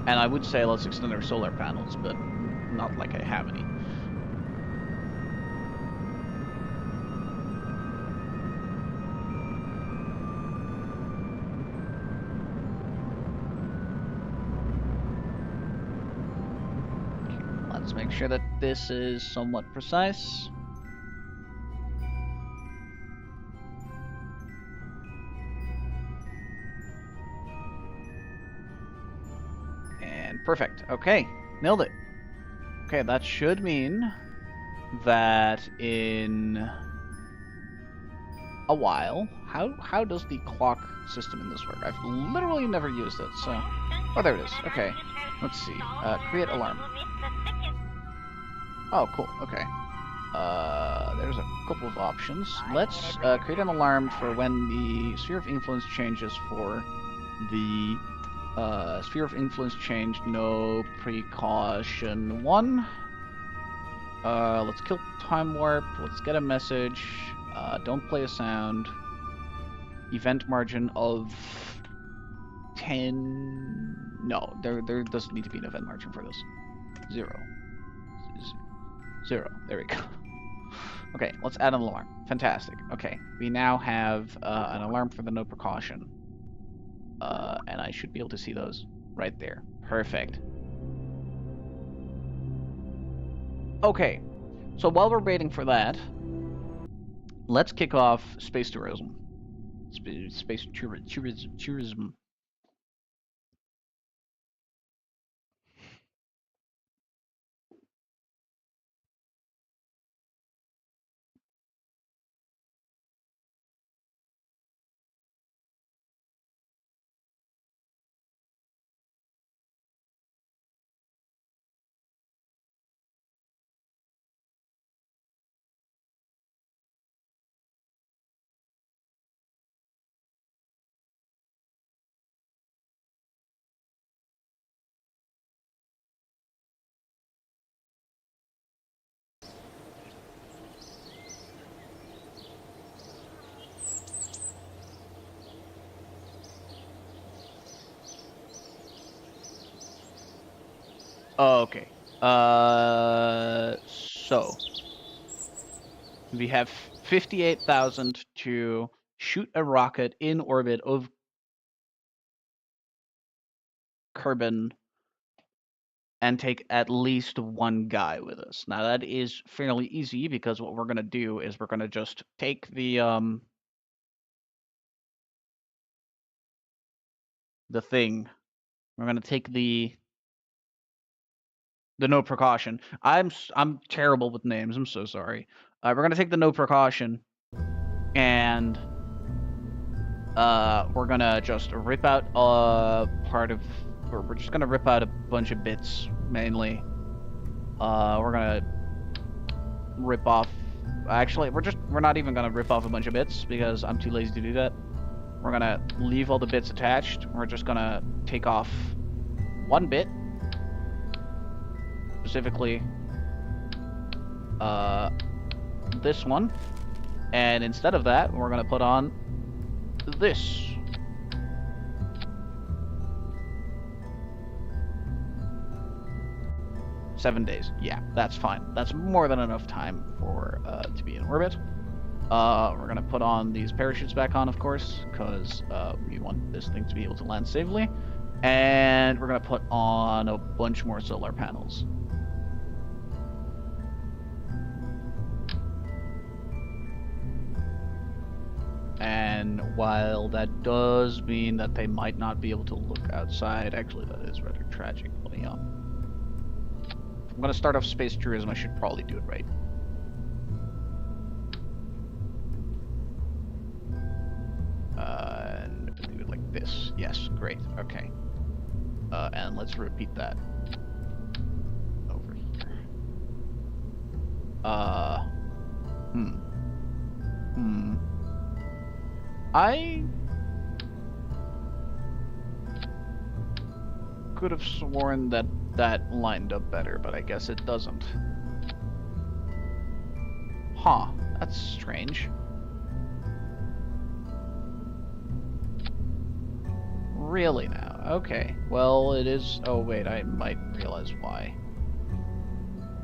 And I would say let's extend our solar panels, but not like I have any. Let's make sure that this is somewhat precise. And perfect. Okay, nailed it. Okay, that should mean that in a while, how does the clock system in this work? I've literally never used it, so... Oh, there it is. Okay. Let's see. Create alarm. Oh, cool. Okay. There's a couple of options. Let's create an alarm for when the sphere of influence changes for the sphere of influence change, no precaution 1. Let's kill time warp. Let's get a message. Don't play a sound. Event margin of 10. No, there doesn't need to be an event margin for this. 0. 0. There we go. Okay, let's add an alarm. Fantastic. Okay, we now have an alarm for the no precaution. And I should be able to see those right there. Perfect. Okay, so while we're waiting for that, let's kick off space tourism. Space tourism. Okay. So we have 58,000 to shoot a rocket in orbit of Kerbal and take at least one guy with us. Now that is fairly easy because what we're gonna do is we're gonna just take the thing. We're gonna take the no precaution. I'm terrible with names. I'm so sorry. We're gonna take the no precaution, and we're gonna just rip out part of, or we're just gonna rip out a bunch of bits mainly. We're gonna rip off. Actually, we're not even gonna rip off a bunch of bits because I'm too lazy to do that. We're gonna leave all the bits attached. We're just gonna take off one bit. Specifically, this one, and instead of that, we're gonna put on this. Seven days. Yeah, that's fine. That's more than enough time for to be in orbit. We're gonna put on these parachutes back on, of course, because we want this thing to be able to land safely, and we're gonna put on a bunch more solar panels. And while that does mean that they might not be able to look outside, actually that is rather tragic, but yeah. If I'm gonna start off space tourism, I should probably do it right. And do it like this. Yes, great, okay. And let's repeat that over here. I could have sworn that that lined up better, but I guess it doesn't. Huh, that's strange. Really now? Okay. Well, it is... Oh, wait. I might realize why.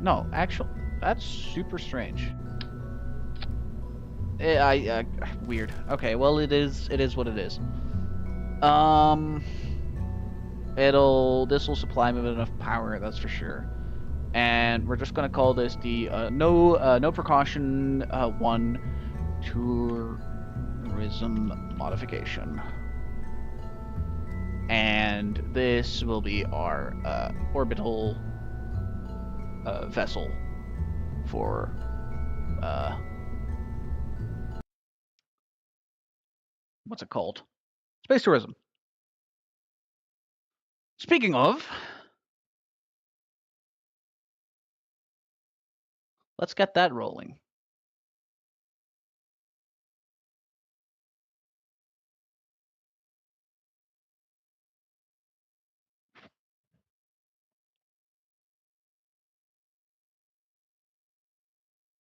No, actually, that's super strange. Weird. Okay, well, it is what it is. This will supply me with enough power, that's for sure. And we're just gonna call this the no precaution 1 tourism modification. And this will be our orbital vessel for what's it called? Space tourism. Speaking of, let's get that rolling.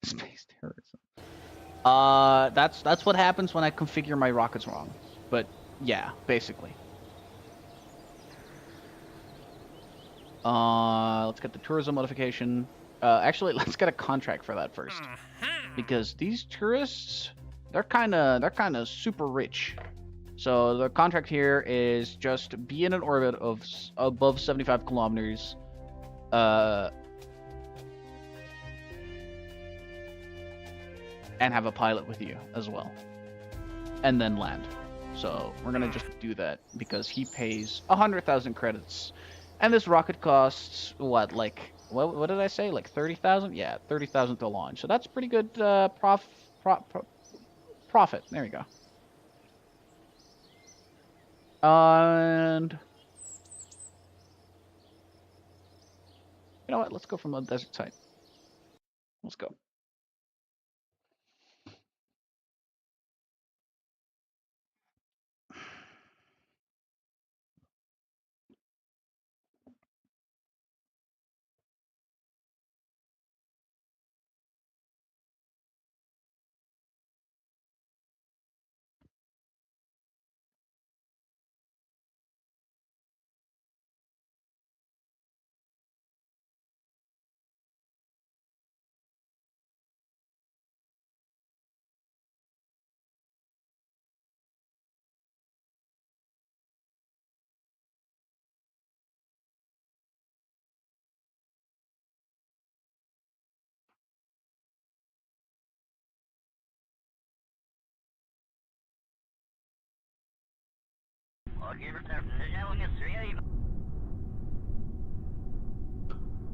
Space terrorism. That's what happens when I configure my rockets wrong. But yeah, basically. Let's get the tourism modification. Actually, let's get a contract for that first, because these tourists, they're kind of super rich. So the contract here is just be in an orbit of above 75 kilometers. And have a pilot with you as well, and then land. So we're gonna just do that because he pays 100,000 credits, and this rocket costs what, like what did I say? Like 30,000? Yeah, 30,000 to launch. So that's pretty good profit. There you go. And you know what? Let's go from the desert site. Let's go.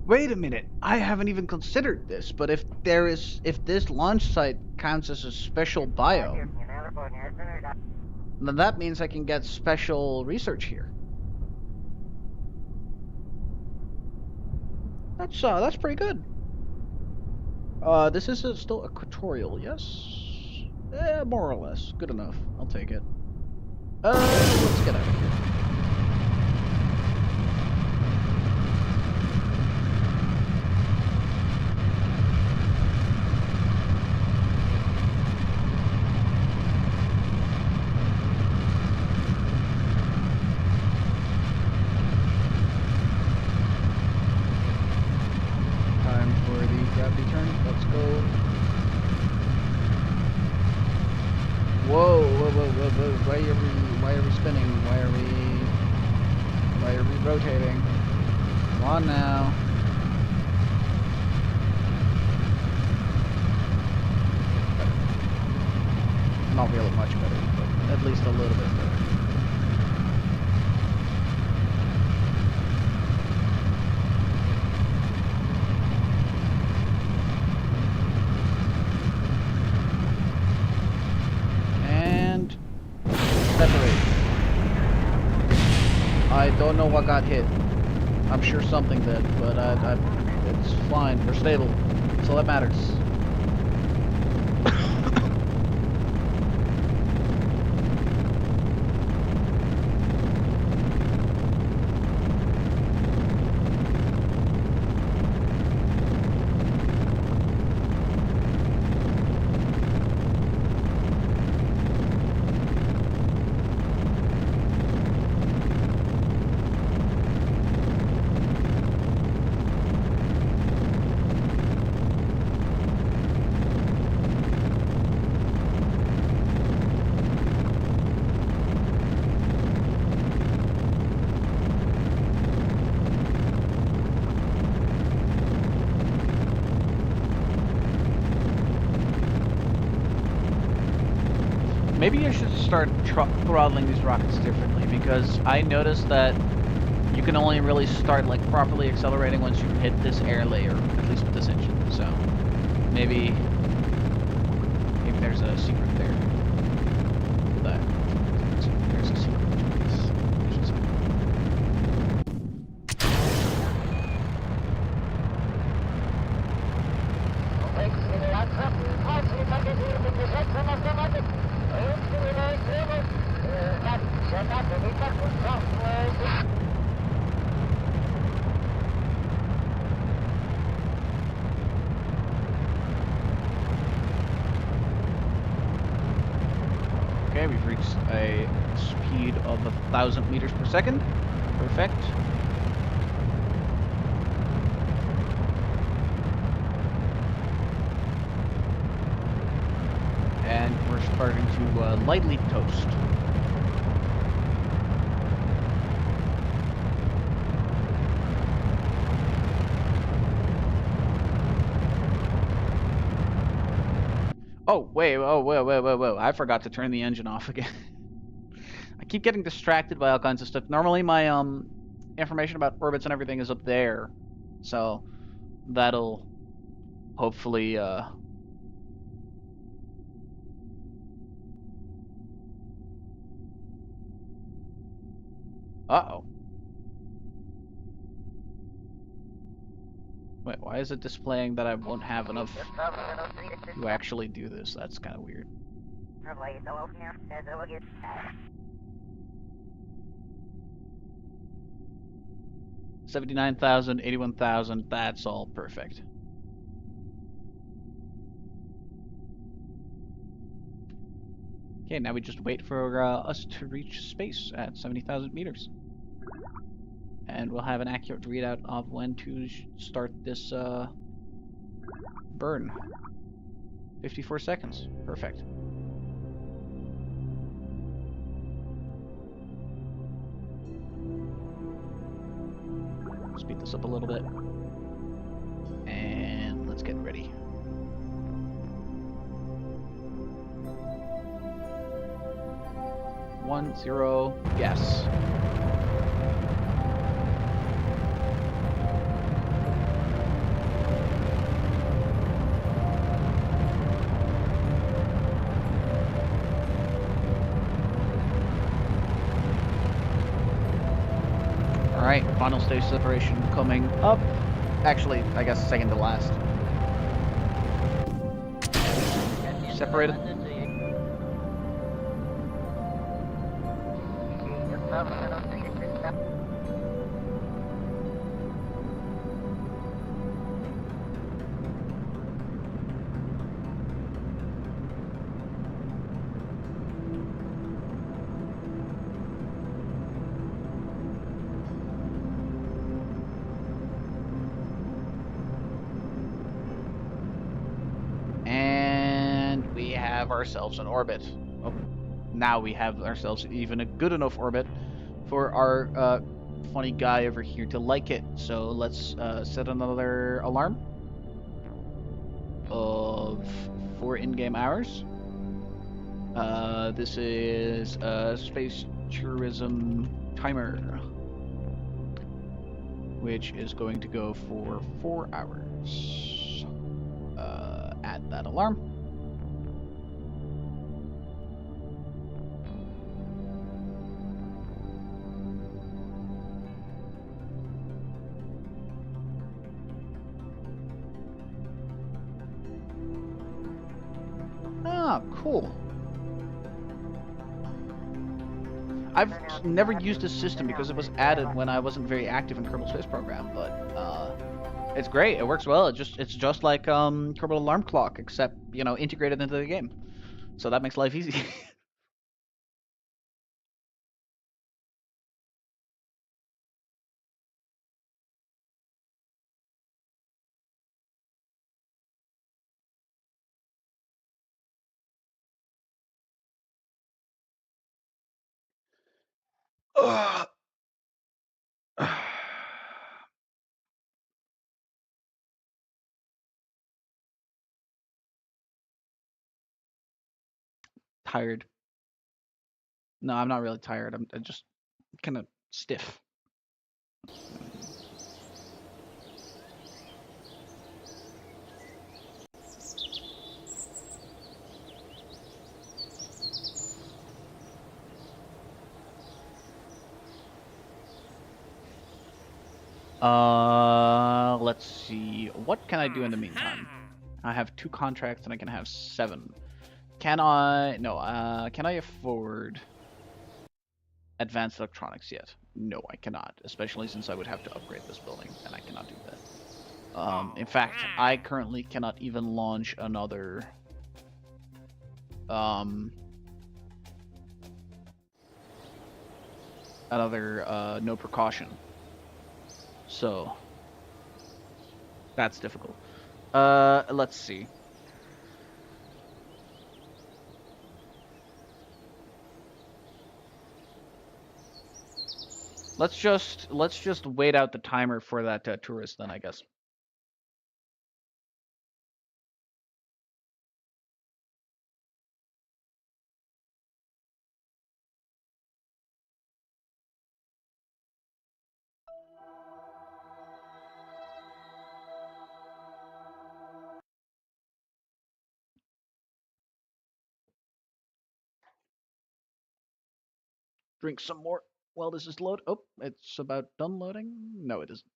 Wait a minute, I haven't even considered this, but if this launch site counts as a special biome, then that means I can get special research here. That's pretty good. This is still equatorial, yes? More or less. Good enough. I'll take it. Let's get out of here. Why are we spinning? Why are we rotating? Come on now. Better. Not really much better, but at least a little bit better. I don't know what got hit. I'm sure something did, but it's fine. We're stable. That's all that matters. Maybe I should start throttling these rockets differently, because I noticed that you can only really start like properly accelerating once you hit this air layer, at least with this engine. So maybe there's a secret there. There's a secret to this, I should say. Okay, we've reached a speed of 1,000 meters per second. Perfect. And we're starting to lightly toast. Oh, wait, whoa. I forgot to turn the engine off again. I keep getting distracted by all kinds of stuff. Normally my information about orbits and everything is up there. So that'll hopefully Uh-oh. Wait, why is it displaying that I won't have enough to actually do this? That's kind of weird. 79,000, 81,000, that's all perfect. Okay, now we just wait for us to reach space at 70,000 meters. And we'll have an accurate readout of when to start this burn. 54 seconds. Perfect. Speed this up a little bit. And let's get ready. 1, 0, yes. Alright, final stage separation coming up. Actually, I guess second to last. Separated. And we have ourselves an orbit. Oh, now we have ourselves even a good enough orbit for our funny guy over here to like it. So let's set another alarm of 4 in-game hours. This is a space tourism timer, which is going to go for 4 hours. Add that alarm. Ah, cool. I've never used this system because it was added when I wasn't very active in Kerbal Space Program, but it's great. It works well. It's just like Kerbal Alarm Clock, except integrated into the game. So that makes life easy. Tired. No, I'm not really tired. I'm just kind of stiff. Let's see. What can I do in the meantime? I have 2 contracts and I can have 7. Can I? No. Can I afford advanced electronics yet? No, I cannot. Especially since I would have to upgrade this building, and I cannot do that. In fact, I currently cannot even launch another. No precaution. So that's difficult. Let's see. Let's just wait out the timer for that tourist then, I guess. Drink some more while this is load. Oh, it's about done loading. No, it isn't.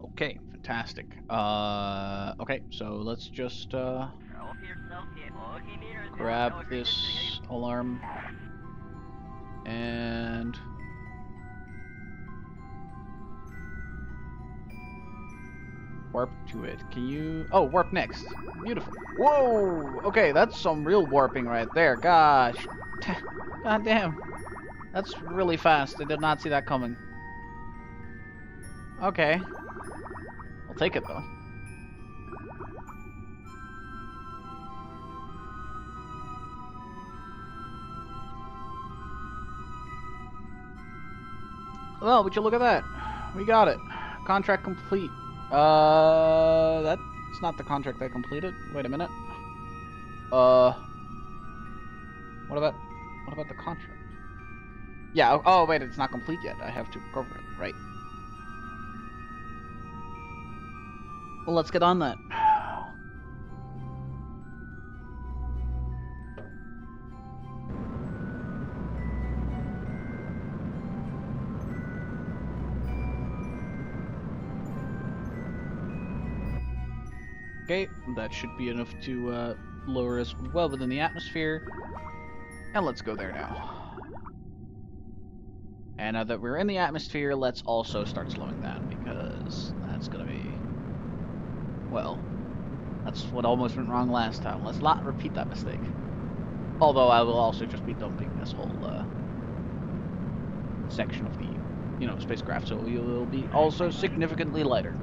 Okay, fantastic. Okay, so let's just grab this alarm and warp to it. Can you? Oh, warp next. Beautiful. Whoa. Okay, that's some real warping right there. Gosh. God damn. That's really fast. I did not see that coming. Okay. I'll take it though. Well, would you look at that? We got it. Contract complete. That's not the contract I completed. Wait a minute. What about the contract? Yeah. Oh, wait, it's not complete yet. I have to cover it, right? Well, let's get on that. Okay, that should be enough to lower us well within the atmosphere. And let's go there now. And now that we're in the atmosphere, let's also start slowing down, because that's gonna be... well, that's what almost went wrong last time. Let's not repeat that mistake. Although I will also just be dumping this whole section of the, spacecraft, so it will be also significantly lighter.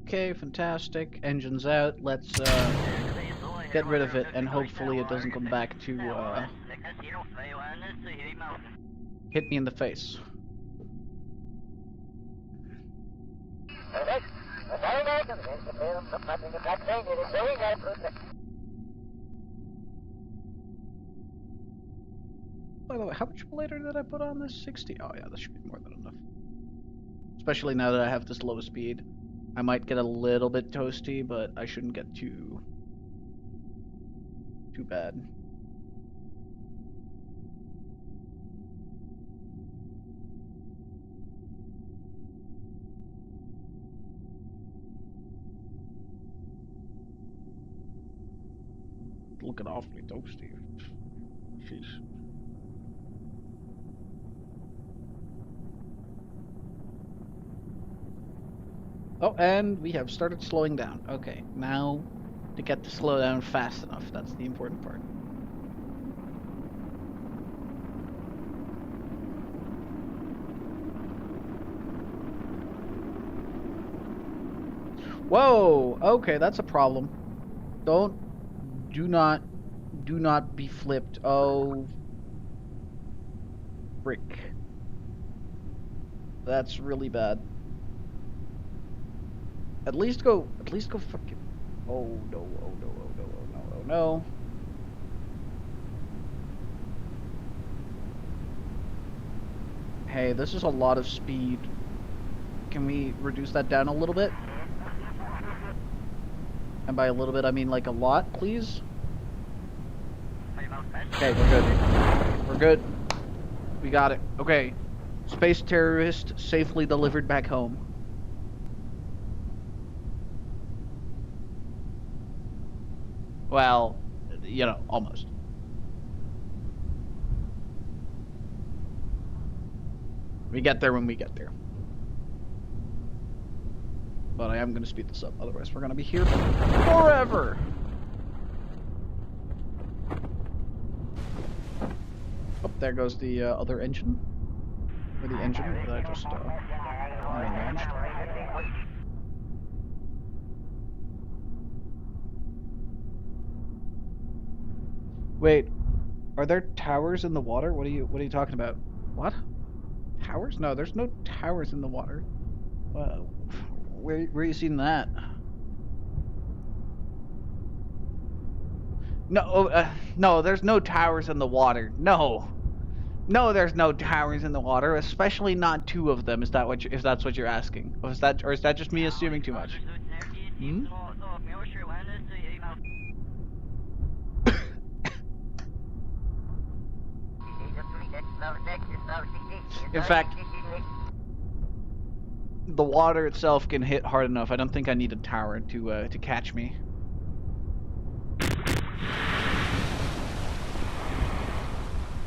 Okay, fantastic. Engine's out. Let's get rid of it, and hopefully it doesn't come back to Hit me in the face. By the way, how much later did I put on this? 60? Oh yeah, that should be more than enough. Especially now that I have this low speed. I might get a little bit toasty, but I shouldn't get too bad. Looking awfully toasty. Jeez. Oh, and we have started slowing down. Okay, now to get to slow down fast enough. That's the important part. Whoa! Okay, that's a problem. Do not be flipped. Oh, frick. That's really bad. At least go fucking. Oh no, oh no, oh no, oh no, oh no. Hey, this is a lot of speed. Can we reduce that down a little bit? And by a little bit, I mean like a lot, please? Okay, we're good. We're good. We got it. Okay. Space terrorist safely delivered back home. Well, you know, almost. We get there when we get there. But I am going to speed this up, otherwise we're going to be here forever. Oh, there goes the other engine. Or the engine that I just launched. Wait, are there towers in the water? What are you talking about? What? Towers? No, there's no towers in the water. Where are you seeing that? No, no, there's no towers in the water. No, there's no towers in the water, especially not two of them. Is that what if that's what you're asking? Or is that just me assuming too much? Hmm? In fact, the water itself can hit hard enough. I don't think I need a tower to catch me.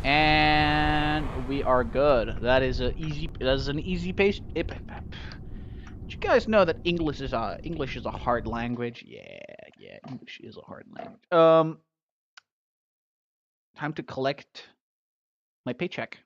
And we are good. That is an easy pace. Did you guys know that English is a hard language? Yeah, English is a hard language. Time to collect my paycheck.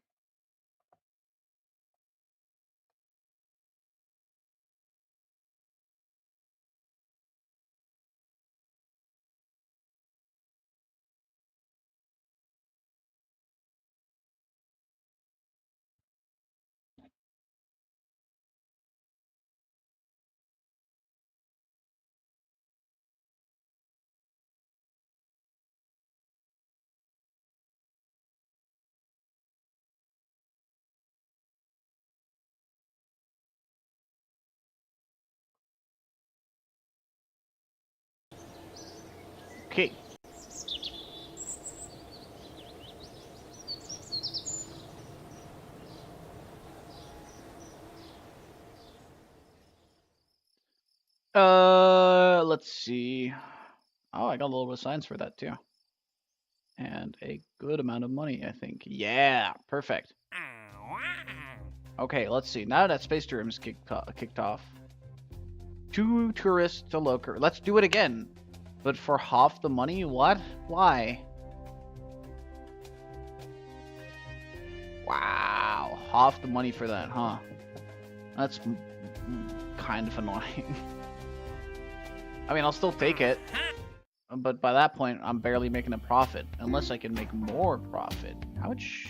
Okay. Let's see. Oh, I got a little bit of science for that too. And a good amount of money, I think. Yeah, perfect. Okay, let's see. Now that space tourism is kicked off. 2 tourists to Loker. Let's do it again. But for half the money? What? Why? Wow. Half the money for that, huh? That's kind of annoying. I mean, I'll still take it. But by that point, I'm barely making a profit. Unless I can make more profit. How much?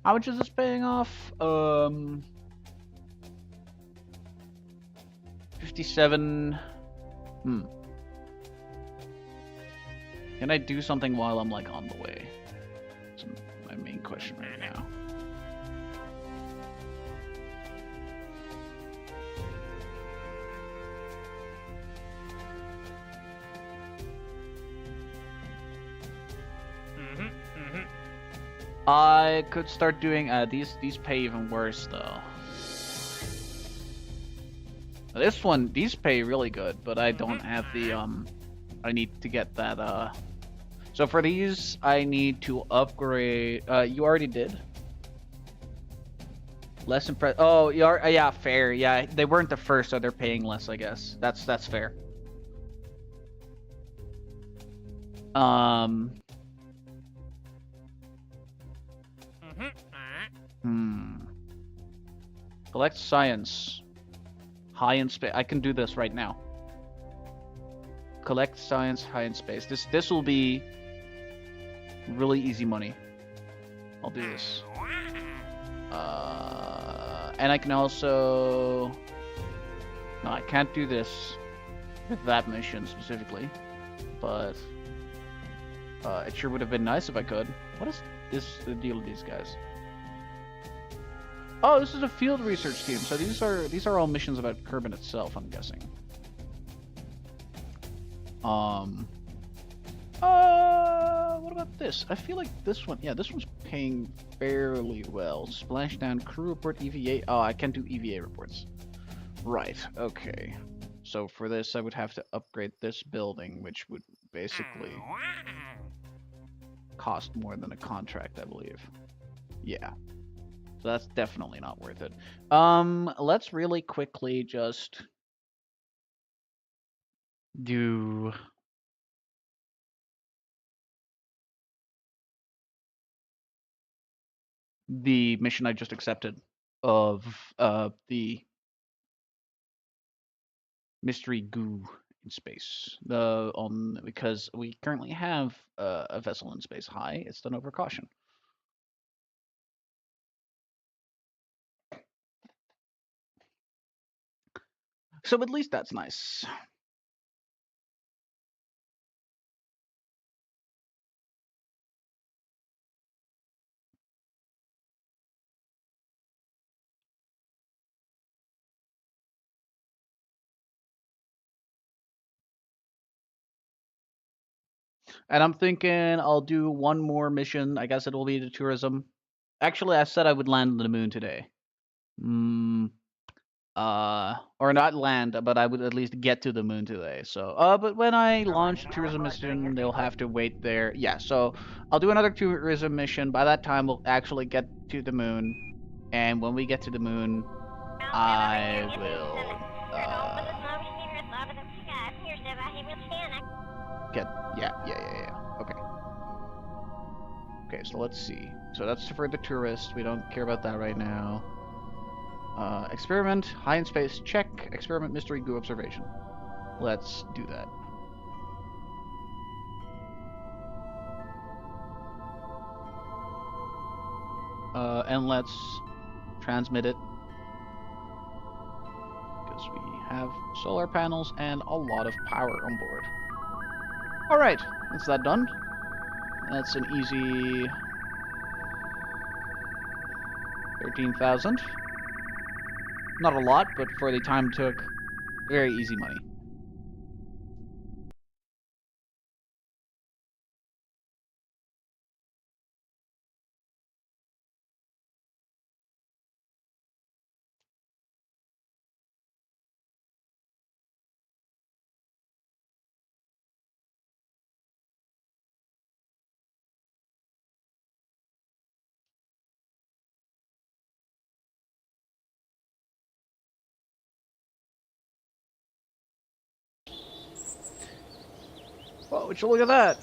How much is this paying off? 57. Can I do something while I'm like on the way? That's my main question right now. I could start doing these pay even worse though. These pay really good, but I don't have the I need to get that so for these I need to upgrade. You already did. Less impressed. Oh, you are. Yeah, fair. Yeah, they weren't the first, so they're paying less. I guess that's fair. Collect science. High in space. I can do this right now. Collect science, high in space. This will be really easy money. I'll do this. And I can also... No, I can't do this with that mission specifically, but it sure would have been nice if I could. What is the deal with these guys? Oh, this is a field research team. So these are all missions about Kerbal itself, I'm guessing. What about this? I feel like this one, yeah, this one's paying fairly well. Splashdown, crew report, EVA. Oh, I can't do EVA reports. Right, okay. So for this, I would have to upgrade this building, which would basically cost more than a contract, I believe. Yeah. So that's definitely not worth it. Let's really quickly just do the mission I just accepted of the mystery goo in space. Because we currently have a vessel in space. High, it's done over caution. So at least that's nice. And I'm thinking I'll do one more mission. I guess it'll be the tourism. Actually, I said I would land on the moon today. Or not land, but I would at least get to the moon today. So, but when I launch tourism mission, they'll have to wait there. Yeah, so I'll do another tourism mission. By that time, we'll actually get to the moon. And when we get to the moon, I will, yeah. Okay, so let's see. So that's for the tourist. We don't care about that right now. Experiment, high in space, check. Experiment, mystery, goo observation. Let's do that. And let's transmit it. Because we have solar panels and a lot of power on board. Alright, that's that done. That's an easy 13,000. Not a lot, but for the time it took, very easy money. Well, would you look at that?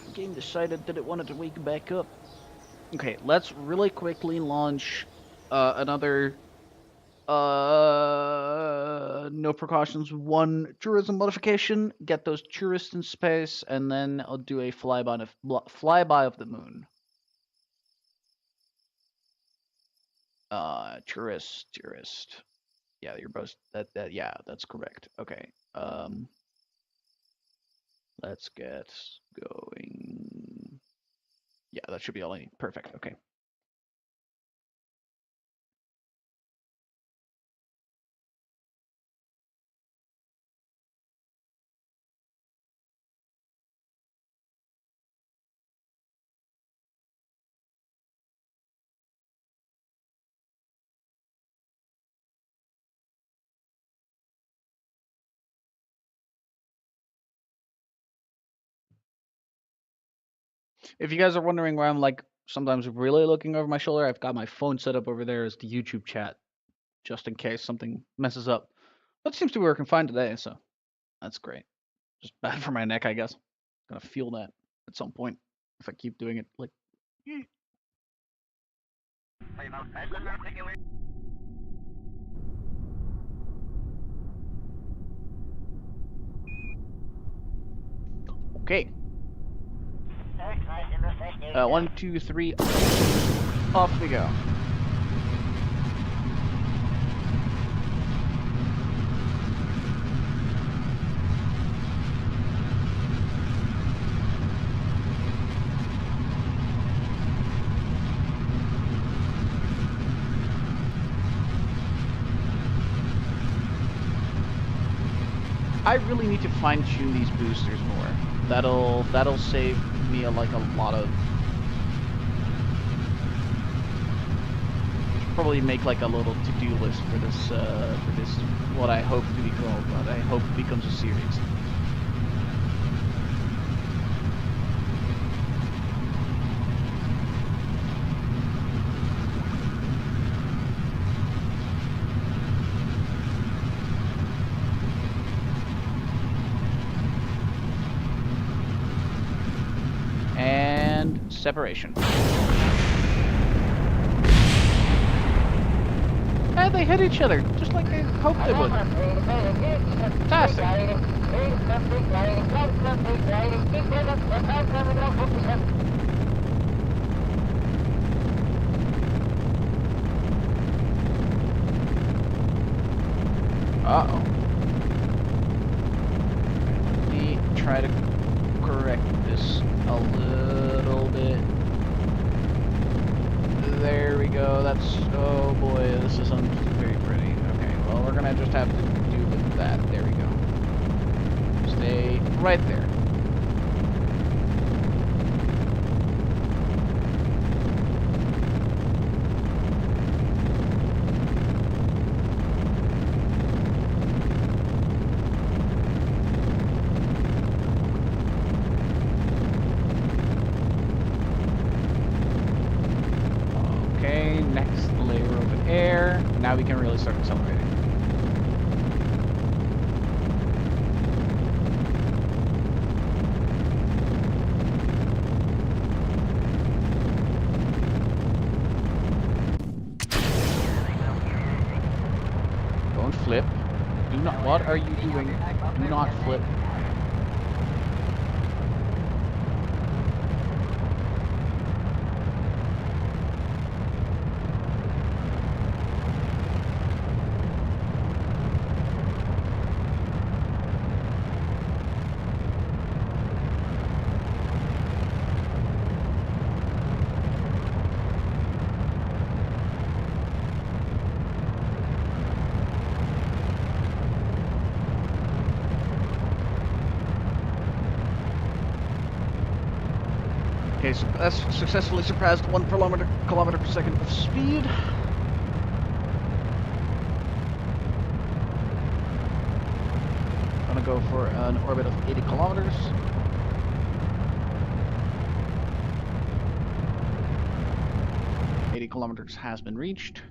The game decided that it wanted to wake back up. Okay, let's really quickly launch another No precautions. 1 tourism modification. Get those tourists in space, and then I'll do a flyby of the moon. Tourist. Yeah, you're both yeah, that's correct. Okay. Let's get going. Yeah, that should be all I need. Perfect. Okay. If you guys are wondering why I'm like sometimes really looking over my shoulder, I've got my phone set up over there as the YouTube chat, just in case something messes up. But it seems to be working fine today, so that's great. Just bad for my neck, I guess. Gonna feel that at some point if I keep doing it like. Okay. 1, 2, 3. Off we go. I really need to fine-tune these boosters more. That'll save me like a lot of. Should probably make like a little to-do list for this what I hope to be called, what I hope becomes a series. Separation. And they hit each other, just like I hoped they would. Fantastic. Uh-oh. Let me try to correct this a little bit. There we go. That's, oh boy, this isn't very pretty. Okay, well, we're gonna just have to do with that. There we go. Stay right there. Now we can really start accelerating. Don't flip. Do not. What are you doing? Do not flip. Okay, so that's successfully surpassed 1 kilometer per second of speed. Gonna go for an orbit of 80 kilometers. Kilometers has been reached.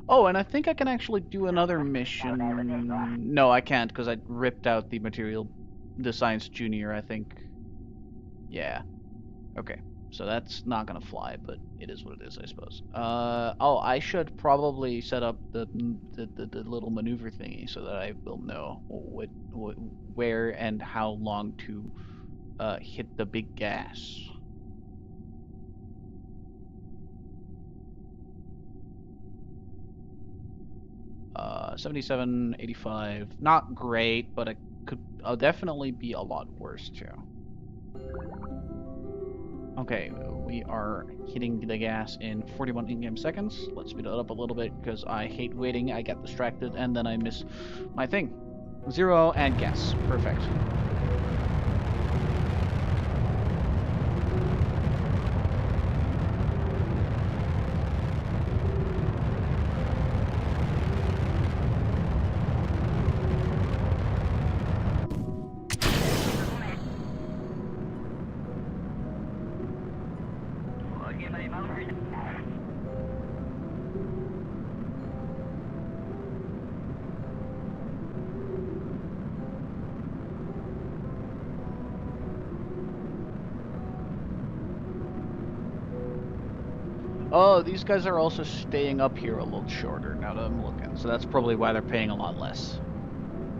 Oh, and I think I can actually do another mission. No, I can't because I ripped out the Science Junior, I think. Yeah. Okay. So that's not gonna fly, but it is what it is, I suppose. Oh, I should probably set up the little maneuver thingy so that I will know where and how long to hit the big gas. 77, 85. Not great, but it could definitely be a lot worse too. Okay, we are hitting the gas in 41 in-game seconds. Let's speed it up a little bit because I hate waiting. I get distracted and then I miss my thing. 0 and gas. Perfect. Oh, these guys are also staying up here a little shorter now that I'm looking, so that's probably why they're paying a lot less.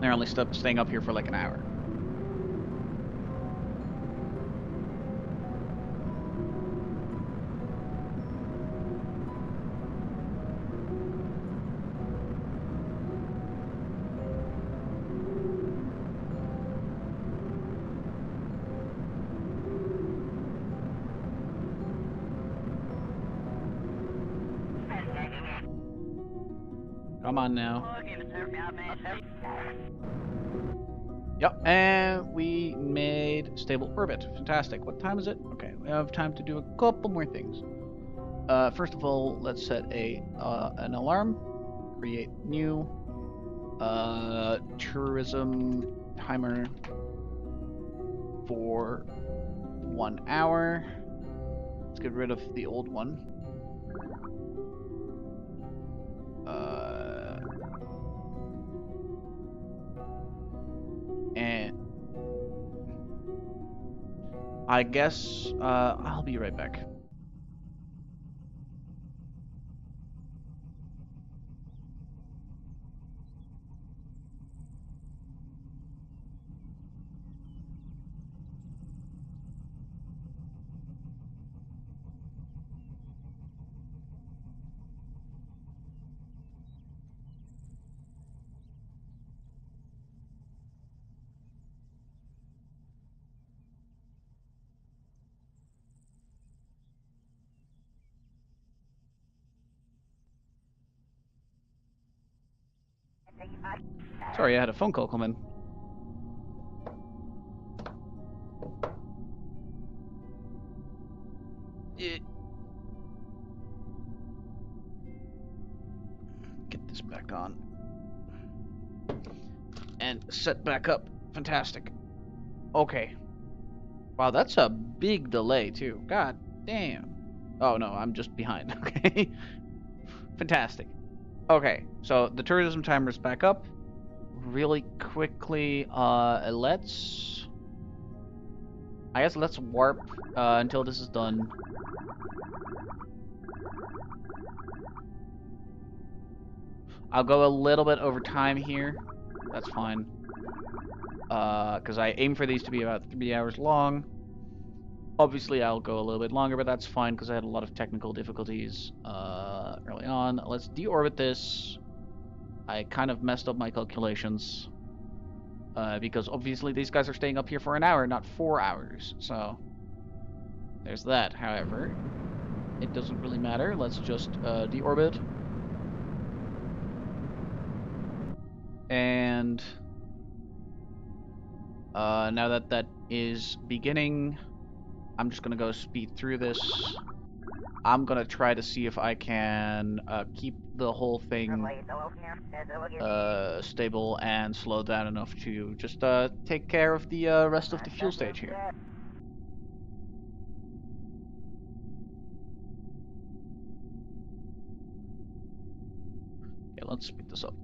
They're only staying up here for like an hour. Come on now. Yep, and we made stable orbit. Fantastic. What time is it? Okay, we have time to do a couple more things. First of all, let's set an alarm. Create new tourism timer for 1 hour. Let's get rid of the old one. And I guess I'll be right back. Sorry, I had a phone call come in. Get this back on. And set back up. Fantastic. Okay. Wow, that's a big delay too. God damn. Oh no, I'm just behind. Okay. Fantastic. Okay, so the tourism timer's back up. Really quickly, let's warp until this is done. I'll go a little bit over time here. That's fine. Because I aim for these to be about 3 hours long. Obviously, I'll go a little bit longer, but that's fine because I had a lot of technical difficulties early on. Let's deorbit this. I kind of messed up my calculations because obviously these guys are staying up here for an hour, not 4 hours. So there's that. However, it doesn't really matter. Let's just deorbit. And now that that is beginning, I'm just gonna go speed through this. I'm gonna try to see if I can keep the whole thing stable and slow down enough to just take care of the rest of the fuel stage here. let's speed this up.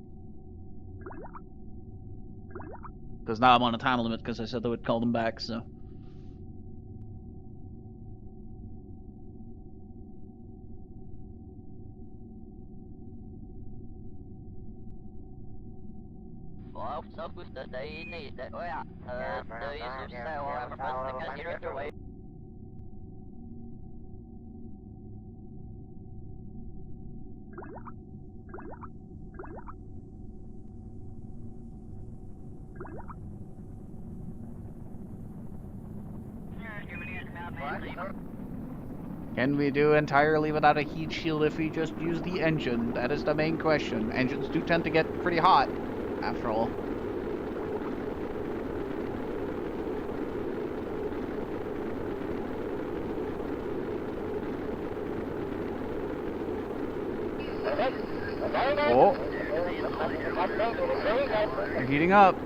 Because now I'm on a time limit because I said they would call them back, so. Can we do entirely without a heat shield if we just use the engine? That is the main question. Engines do tend to get pretty hot, after all. Oh. They're heating up.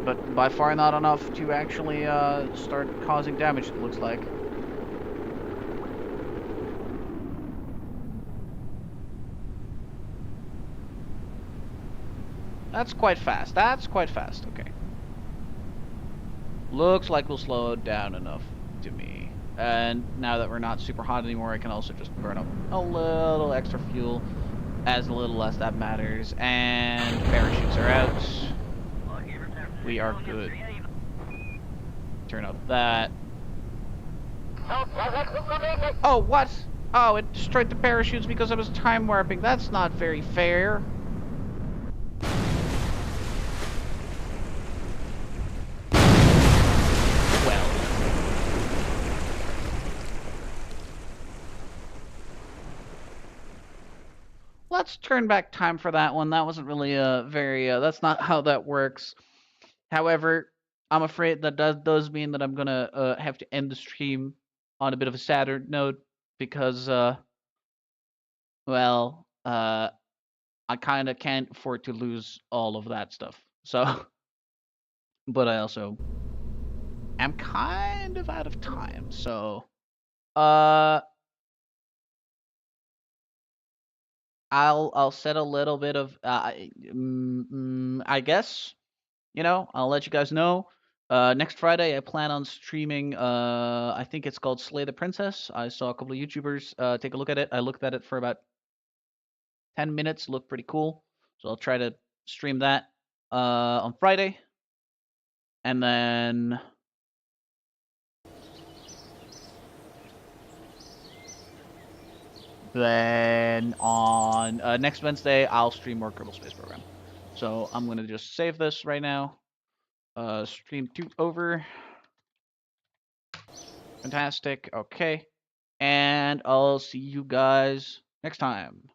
But by far not enough to actually start causing damage, it looks like. That's quite fast. That's quite fast. Okay. Looks like we'll slow it down enough to me. And now that we're not super hot anymore, I can also just burn up a little extra fuel. As a little less that matters. And parachutes are out. We are good. Turn up that. Oh, what? Oh, it destroyed the parachutes because I was time warping. That's not very fair. Well. Let's turn back time for that one. That wasn't really very, that's not how that works. However, I'm afraid that does mean that I'm gonna have to end the stream on a bit of a sadder note because, well, I kind of can't afford to lose all of that stuff. So, but I also am kind of out of time. So, I'll set a little bit of, I guess, you know, I'll let you guys know. Next Friday, I plan on streaming, I think it's called Slay the Princess. I saw a couple of YouTubers take a look at it. I looked at it for about 10 minutes, looked pretty cool. So I'll try to stream that on Friday. And then on next Wednesday, I'll stream more Kerbal Space Program. So I'm going to just save this right now. Stream 2 over. Fantastic. Okay. And I'll see you guys next time.